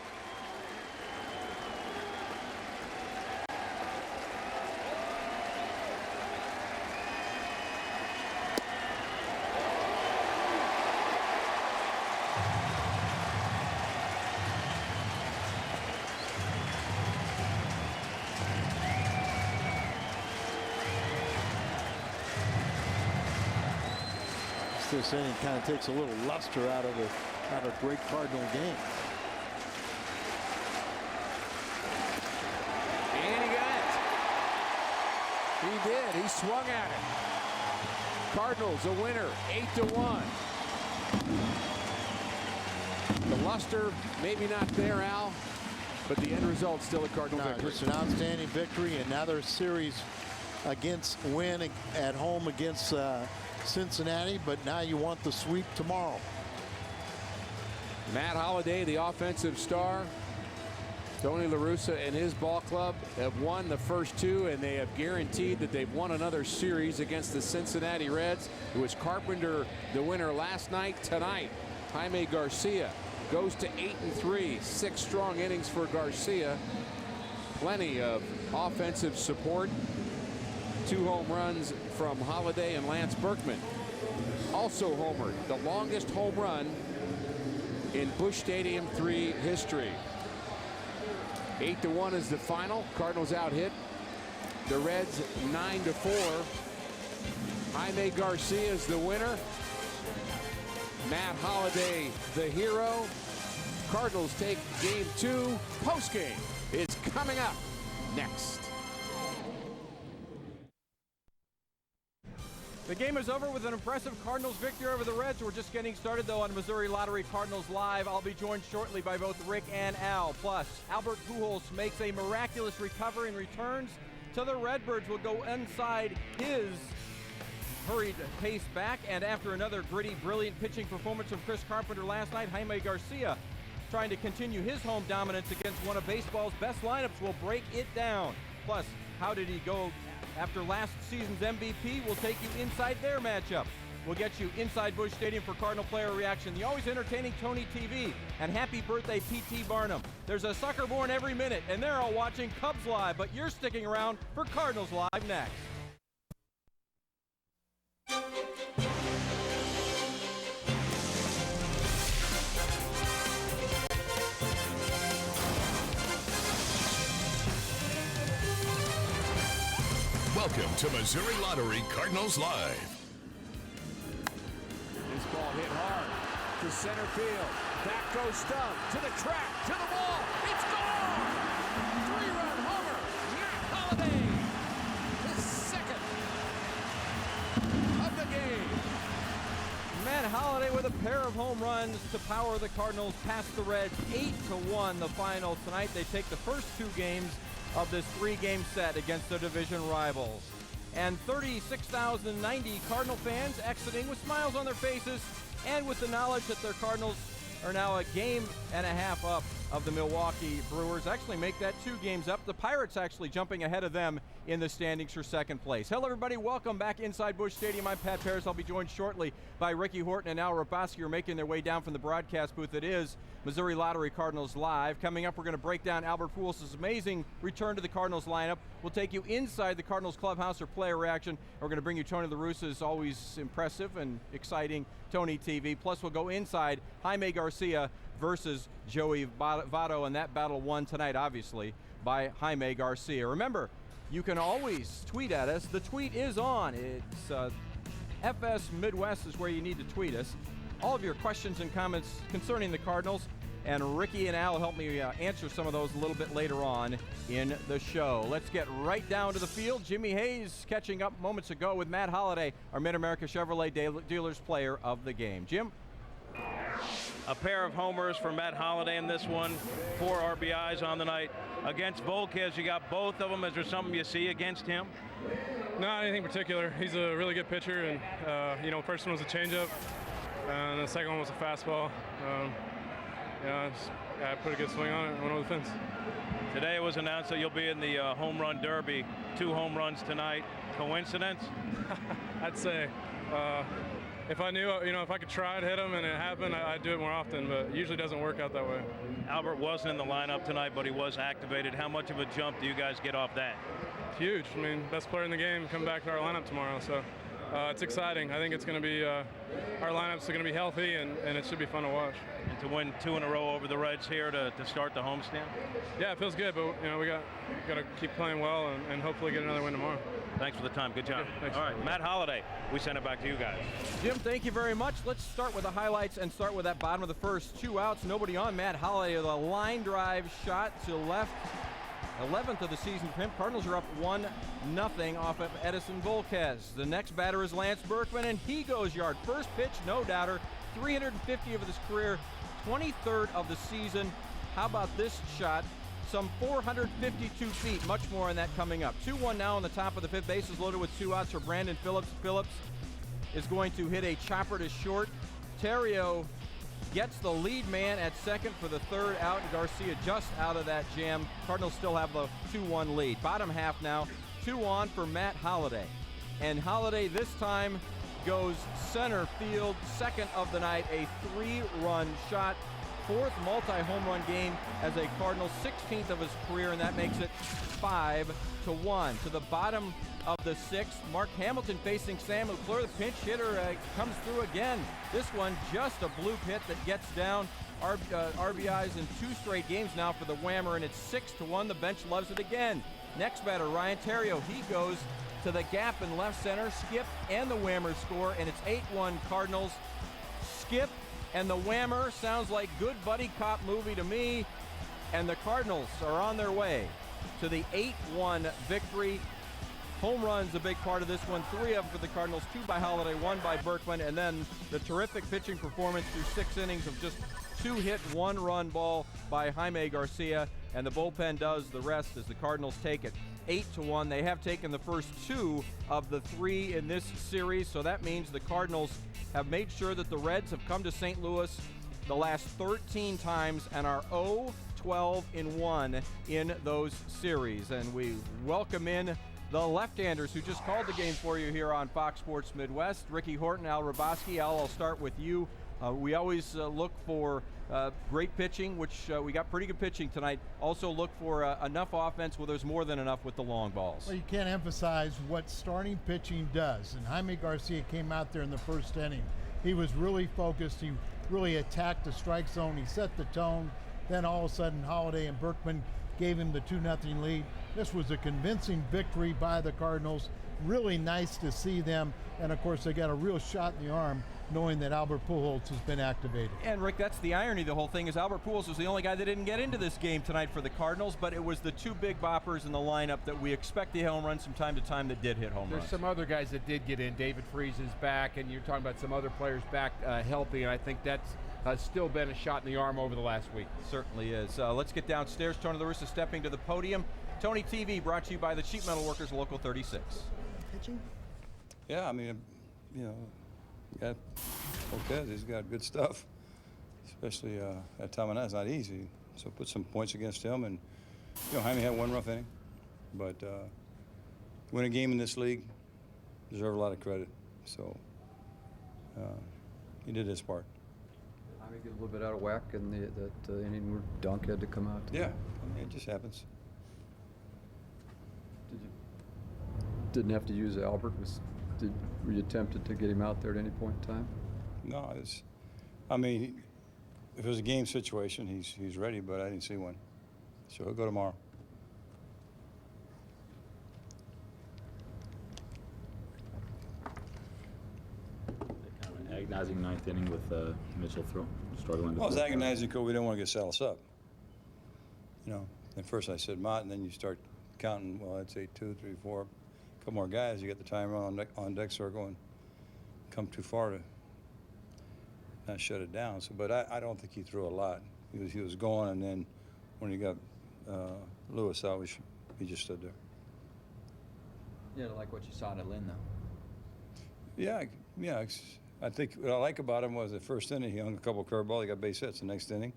This inning kind of takes a little luster out of a great Cardinal game. And he got it. He did. He swung at it. Cardinals a winner, 8-1. The luster maybe not there, Al, but the end result still a Cardinal victory. Just an outstanding victory. Another series win at home against Cincinnati, but now you want the sweep tomorrow. Matt Holliday, the offensive star. Tony La Russa and his ball club have won the first two, and they have guaranteed that they've won another series against the Cincinnati Reds. It was Carpenter the winner last night. Tonight, Jaime Garcia goes to 8-3. 6 strong innings for Garcia. Plenty of offensive support. 2 home runs from Holliday, and Lance Berkman also homered. The longest home run in Busch Stadium 3 history. 8-1 is the final. Cardinals out hit the Reds 9-4. Jaime Garcia is the winner. Matt Holliday the hero. Cardinals take game 2. Postgame is coming up next. The game is over with an impressive Cardinals victory over the Reds. We're just getting started, though, on Missouri Lottery Cardinals Live. I'll be joined shortly by both Rick and Al. Plus, Albert Pujols makes a miraculous recovery and returns to the Redbirds. Will go inside his hurried pace back. And after another gritty, brilliant pitching performance from Chris Carpenter last night, Jaime Garcia trying to continue his home dominance against one of baseball's best lineups. We'll break it down. Plus, how did he go after last season's MVP? We'll take you inside their matchup. We'll get you inside Busch Stadium for Cardinal player reaction. The always entertaining Tony TV. And happy birthday, P.T. Barnum. There's a sucker born every minute, and they're all watching Cubs Live, but you're sticking around for Cardinals Live next. Welcome to Missouri Lottery Cardinals Live. This ball hit hard to center field. Back goes Stubb to the track, to the wall. It's gone! Three-run homer. Matt Holliday, his second of the game. Matt Holliday with a pair of home runs to power the Cardinals past the Reds. 8-1 the final tonight. They take the first two games of this three-game set against their division rivals. And 36,090 Cardinal fans exiting with smiles on their faces and with the knowledge that their Cardinals are now a game and a half up of the Milwaukee Brewers. Actually make that 2 games up. The Pirates actually jumping ahead of them in the standings for second place. Hello everybody, welcome back inside Busch Stadium. I'm Pat Paris. I'll be joined shortly by Ricky Horton and Al Raboski, who are making their way down from the broadcast booth. It is Missouri Lottery Cardinals Live. Coming up, we're going to break down Albert Pujols' amazing return to the Cardinals lineup. We'll take you inside the Cardinals clubhouse for player reaction. We're going to bring you Tony La Russa's always impressive and exciting Tony TV. Plus, we'll go inside Jaime Garcia versus Joey Votto, and that battle won tonight, obviously, by Jaime Garcia. Remember, you can always tweet at us. The tweet is on. It's FS Midwest is where you need to tweet us. All of your questions and comments concerning the Cardinals, and Ricky and Al help me answer some of those a little bit later on in the show. Let's get right down to the field. Jimmy Hayes catching up moments ago with Matt Holliday, our Mid-America Chevrolet Dealers player of the game. Jim? A pair of homers for Matt Holliday in this one. 4 RBIs on the night. Against Volquez, you got both of them. Is there something you see against him? Not anything particular. He's a really good pitcher, and first one was a changeup, and the second one was a fastball. I put a good swing on it and went over the fence. Today it was announced that you'll be in the home run derby. 2 home runs tonight. Coincidence? I'd say. If I knew, if I could try to hit him and it happened, I'd do it more often, but it usually doesn't work out that way. Albert wasn't in the lineup tonight, but he was activated. How much of a jump do you guys get off that? Huge. I mean, best player in the game coming back to our lineup tomorrow, so it's exciting. I think it's going to be, our lineups are going to be healthy, and it should be fun to watch. And to win 2 in a row over the Reds here to start the homestand? Yeah, it feels good, but we got to keep playing well and hopefully get another win tomorrow. Thanks for the time. Good job. Thanks. All right, Matt Holliday, we send it back to you guys. Jim, thank you very much. Let's start with the highlights and start with that bottom of the first. 2 outs, nobody on. Matt Holliday with a line drive shot to left. 11th of the season for him. Cardinals are up 1-0 off of Edison Volquez. The next batter is Lance Berkman, and he goes yard. First pitch, no doubter. 350 of his career, 23rd of the season. How about this shot? Some 452 feet, much more on that coming up. 2-1 now on the top of the 5th. Bases loaded with 2 outs for Brandon Phillips. Phillips is going to hit a chopper to short. Terrio gets the lead man at second for the 3rd out, and Garcia just out of that jam. Cardinals still have the 2-1 lead. Bottom half now, 2 on for Matt Holliday. And Holliday this time goes center field, second of the night, a 3-run shot. 4th multi-home run game as a Cardinal, 16th of his career, and that makes it 5-1. To the bottom of the 6th, Mark Hamilton facing Sam McClure. The pinch hitter comes through again. This one just a blue hit that gets down. RBIs in 2 straight games now for the Whammer, and it's 6-1. The bench loves it again. Next batter, Ryan Terrio. He goes to the gap in left center. Skip and the Whammer score, and it's 8-1 Cardinals. Skip and the Whammer sounds like good buddy cop movie to me, and the Cardinals are on their way to the 8-1 victory. Home run's a big part of this one. 3 of them for the Cardinals, 2 by Holliday, 1 by Berkman, and then the terrific pitching performance through 6 innings of just 2-hit, 1-run ball by Jaime Garcia, and the bullpen does the rest as the Cardinals take it 8-1. They have taken the first 2 of the 3 in this series, so that means the Cardinals have made sure that the Reds have come to St. Louis the last 13 times and are 0-12-1 in those series. And we welcome in the left-handers who just called the game for you here on Fox Sports Midwest. Ricky Horton, Al Raboski. Al, I'll start with you. We always look for great pitching, which we got pretty good pitching tonight. Also look for enough offense where there's more than enough with the long balls. Well, you can't emphasize what starting pitching does. And Jaime Garcia came out there in the first inning. He was really focused. He really attacked the strike zone. He set the tone. Then all of a sudden, Holiday and Berkman gave him the 2-0 lead. This was a convincing victory by the Cardinals. Really nice to see them. And, of course, they got a real shot in the arm knowing that Albert Pujols has been activated. And, Rick, that's the irony of the whole thing is Albert Pujols was the only guy that didn't get into this game tonight for the Cardinals, but it was the two big boppers in the lineup that we expect to hit home runs from time to time that did hit home runs. There's some other guys that did get in. David Freese is back, and you're talking about some other players back healthy, and I think that's still been a shot in the arm over the last week. Certainly is. Let's get downstairs. Tony La Russa stepping to the podium. Tony TV brought to you by the Sheet Metal Workers Local 36. Pitching? Yeah, I mean, you know, got Cortez. He's got good stuff, especially at time of night. It's not easy. So put some points against him, and you know, Jaime had one rough inning, but win a game in this league, deserve a lot of credit. So he did his part. Jaime get a little bit out of whack in that inning where Dunk had to come out. Yeah, I mean, it just happens. Didn't have to use Albert. Were you tempted to get him out there at any point in time? No, I mean, if it was a game situation, he's ready, but I didn't see one. So he'll go tomorrow. Kind of an agonizing ninth inning with Mitchell struggling. Well, it's agonizing because we didn't want to get Salas up. You know, at first I said Mott, and then you start counting, well, I'd say 2, 3, 4, a couple more guys. You get the time run on deck circle and come too far to not shut it down. So, but I don't think he threw a lot. He was going, and then when he got Lewis out, he just stood there. Yeah, I like what you saw in Lynn, though. Yeah. I think what I like about him was the first inning, he hung a couple curveballs, he got base hits. The next inning,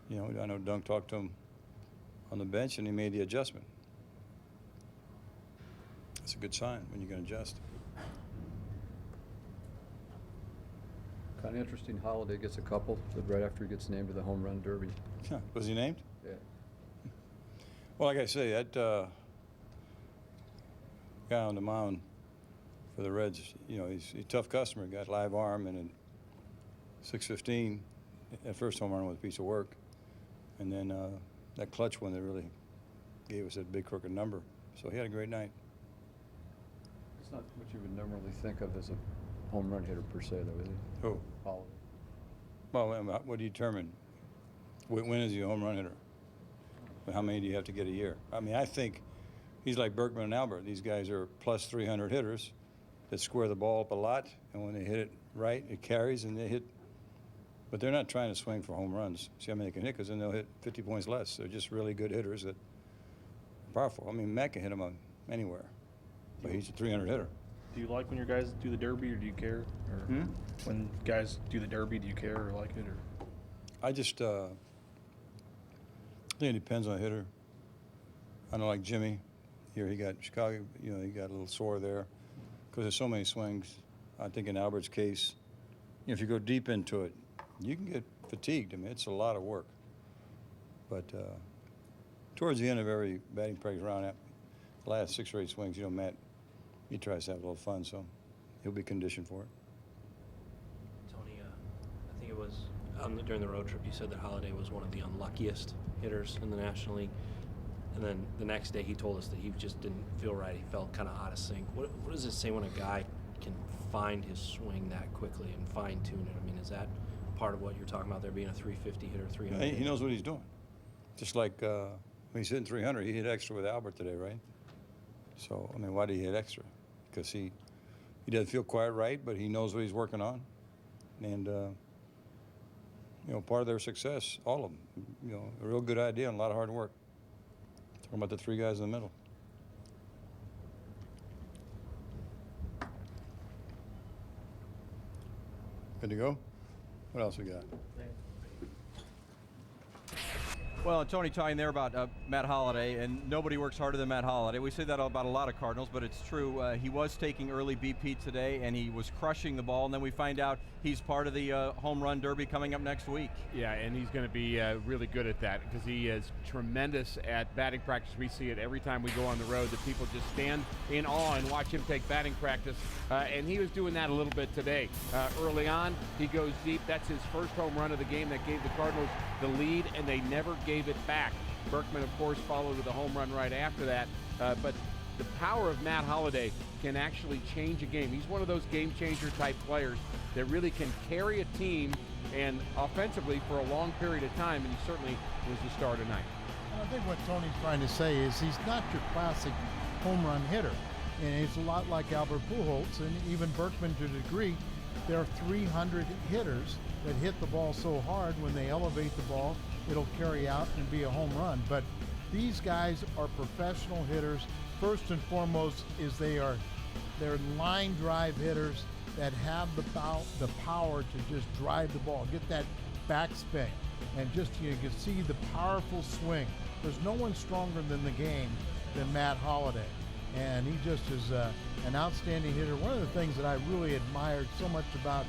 you know, I know Dunk talked to him on the bench, and he made the adjustment. That's a good sign when you can adjust. Kind of interesting. Holiday gets a couple, but right after he gets named to the home run derby. Huh. Was he named? Yeah. Well, like I say, that guy on the mound for the Reds, you know, he's a tough customer. Got live arm, and in 6:15, that first home run was a piece of work, and then that clutch one that really gave us that big crooked number. So he had a great night. It's not what you would normally think of as a home run hitter per se, though, is it? Who? Holiday. Well, what do you determine? When is he a home run hitter? How many do you have to get a year? I mean, I think he's like Berkman and Albert. These guys are plus 300 hitters that square the ball up a lot, and when they hit it right, it carries, and they hit. But they're not trying to swing for home runs. See how many they can hit, because then they'll hit 50 points less. They're just really good hitters that are powerful. I mean, Matt can hit them anywhere, but he's a 300 hitter. Do you like when your guys do the derby, or do you care? Or when guys do the derby, do you care or like it? Or I just think it depends on the hitter. I know, like Jimmy, here he got Chicago. You know, he got a little sore there because there's so many swings. I think in Albert's case, you know, if you go deep into it, you can get fatigued. I mean, it's a lot of work. But towards the end of every batting practice round, the last 6 or 8 swings, you know, Matt, he tries to have a little fun, so he'll be conditioned for it. Tony, I think it was during the road trip you said that Holiday was one of the unluckiest hitters in the National League. And then the next day he told us that he just didn't feel right. He felt kind of out of sync. What does it say when a guy can find his swing that quickly and fine-tune it? I mean, is that part of what you're talking about there, being a 350 hitter, 300? He knows what he's doing. Just like when he's hitting 300, he hit extra with Albert today, right? So, I mean, why did he hit extra? Because he doesn't feel quite right, but he knows what he's working on. And, you know, part of their success, all of them, you know, a real good idea and a lot of hard work. Talking about the 3 guys in the middle. Good to go? What else we got? Well, Tony talking there about Matt Holliday, and nobody works harder than Matt Holliday. We say that about a lot of Cardinals, but it's true. He was taking early BP today, and he was crushing the ball, and then we find out he's part of the home run derby coming up next week. Yeah, and he's going to be really good at that because he is tremendous at batting practice. We see it every time we go on the road that people just stand in awe and watch him take batting practice, and he was doing that a little bit today. Early on, he goes deep. That's his first home run of the game that gave the Cardinals the lead, and they never gave it back. Berkman, of course, followed with a home run right after that, but the power of Matt Holliday can actually change a game. He's one of those game changer type players that really can carry a team and offensively for a long period of time, and he certainly was the star tonight. And I think what Tony's trying to say is he's not your classic home run hitter, and he's a lot like Albert Pujols and even Berkman to a degree. There are 300 hitters that hit the ball so hard when they elevate the ball, it'll carry out and be a home run. But these guys are professional hitters. First and foremost is they're line drive hitters that have the power to just drive the ball, get that backspin, and just you can see the powerful swing. There's no one stronger than the game than Matt Holliday, and he just is an outstanding hitter. One of the things that I really admired so much about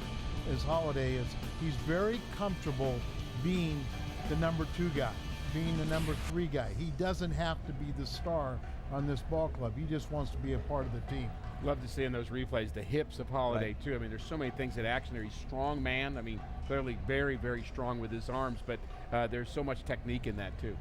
his Holliday is he's very comfortable being the number 2 guy, being the number 3 guy. He doesn't have to be the star on this ball club. He just wants to be a part of the team. Love to see in those replays the hips of Holliday, too. I mean, there's so many things in action there. He's a strong man. I mean, clearly very, very strong with his arms, but there's so much technique in that, too.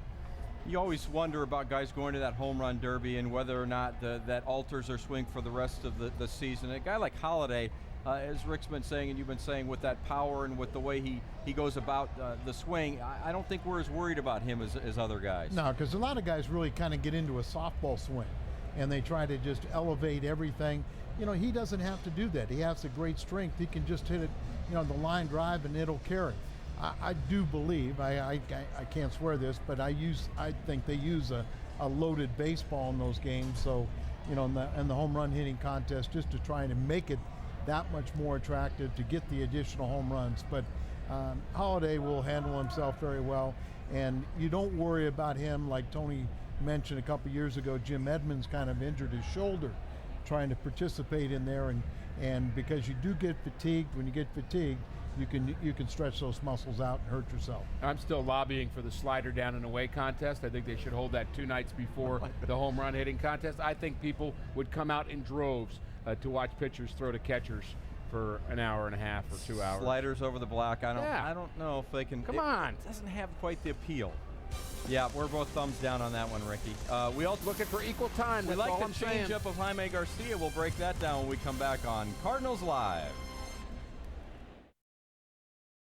You always wonder about guys going to that home run derby and whether or not that alters their swing for the rest of the season. A guy like Holliday, as Rick's been saying and you've been saying, with that power and with the way he goes about the swing, I don't think we're as worried about him as other guys. No, because a lot of guys really kind of get into a softball swing and they try to just elevate everything. You know, he doesn't have to do that. He has a great strength. He can just hit it, you know, the line drive and it'll carry. I do believe, I can't swear this, but I think they use a loaded baseball in those games. So, you know, in the home run hitting contest, just to try to make it that much more attractive to get the additional home runs. But Holliday will handle himself very well, and you don't worry about him like Tony mentioned a couple years ago. Jim Edmonds kind of injured his shoulder trying to participate in there, and because you do get fatigued, when you get fatigued, you can stretch those muscles out and hurt yourself. I'm still lobbying for the slider down and away contest. I think they should hold that 2 nights before the home run hitting contest. I think people would come out in droves to watch pitchers throw to catchers for an hour and a half or 2 hours. Sliders over the block. I don't know if they can. Come on. It doesn't have quite the appeal. Yeah, we're both thumbs down on that one, Ricky. We also looking for equal time. We like the change up of Jaime Garcia. We'll break that down when we come back on Cardinals Live.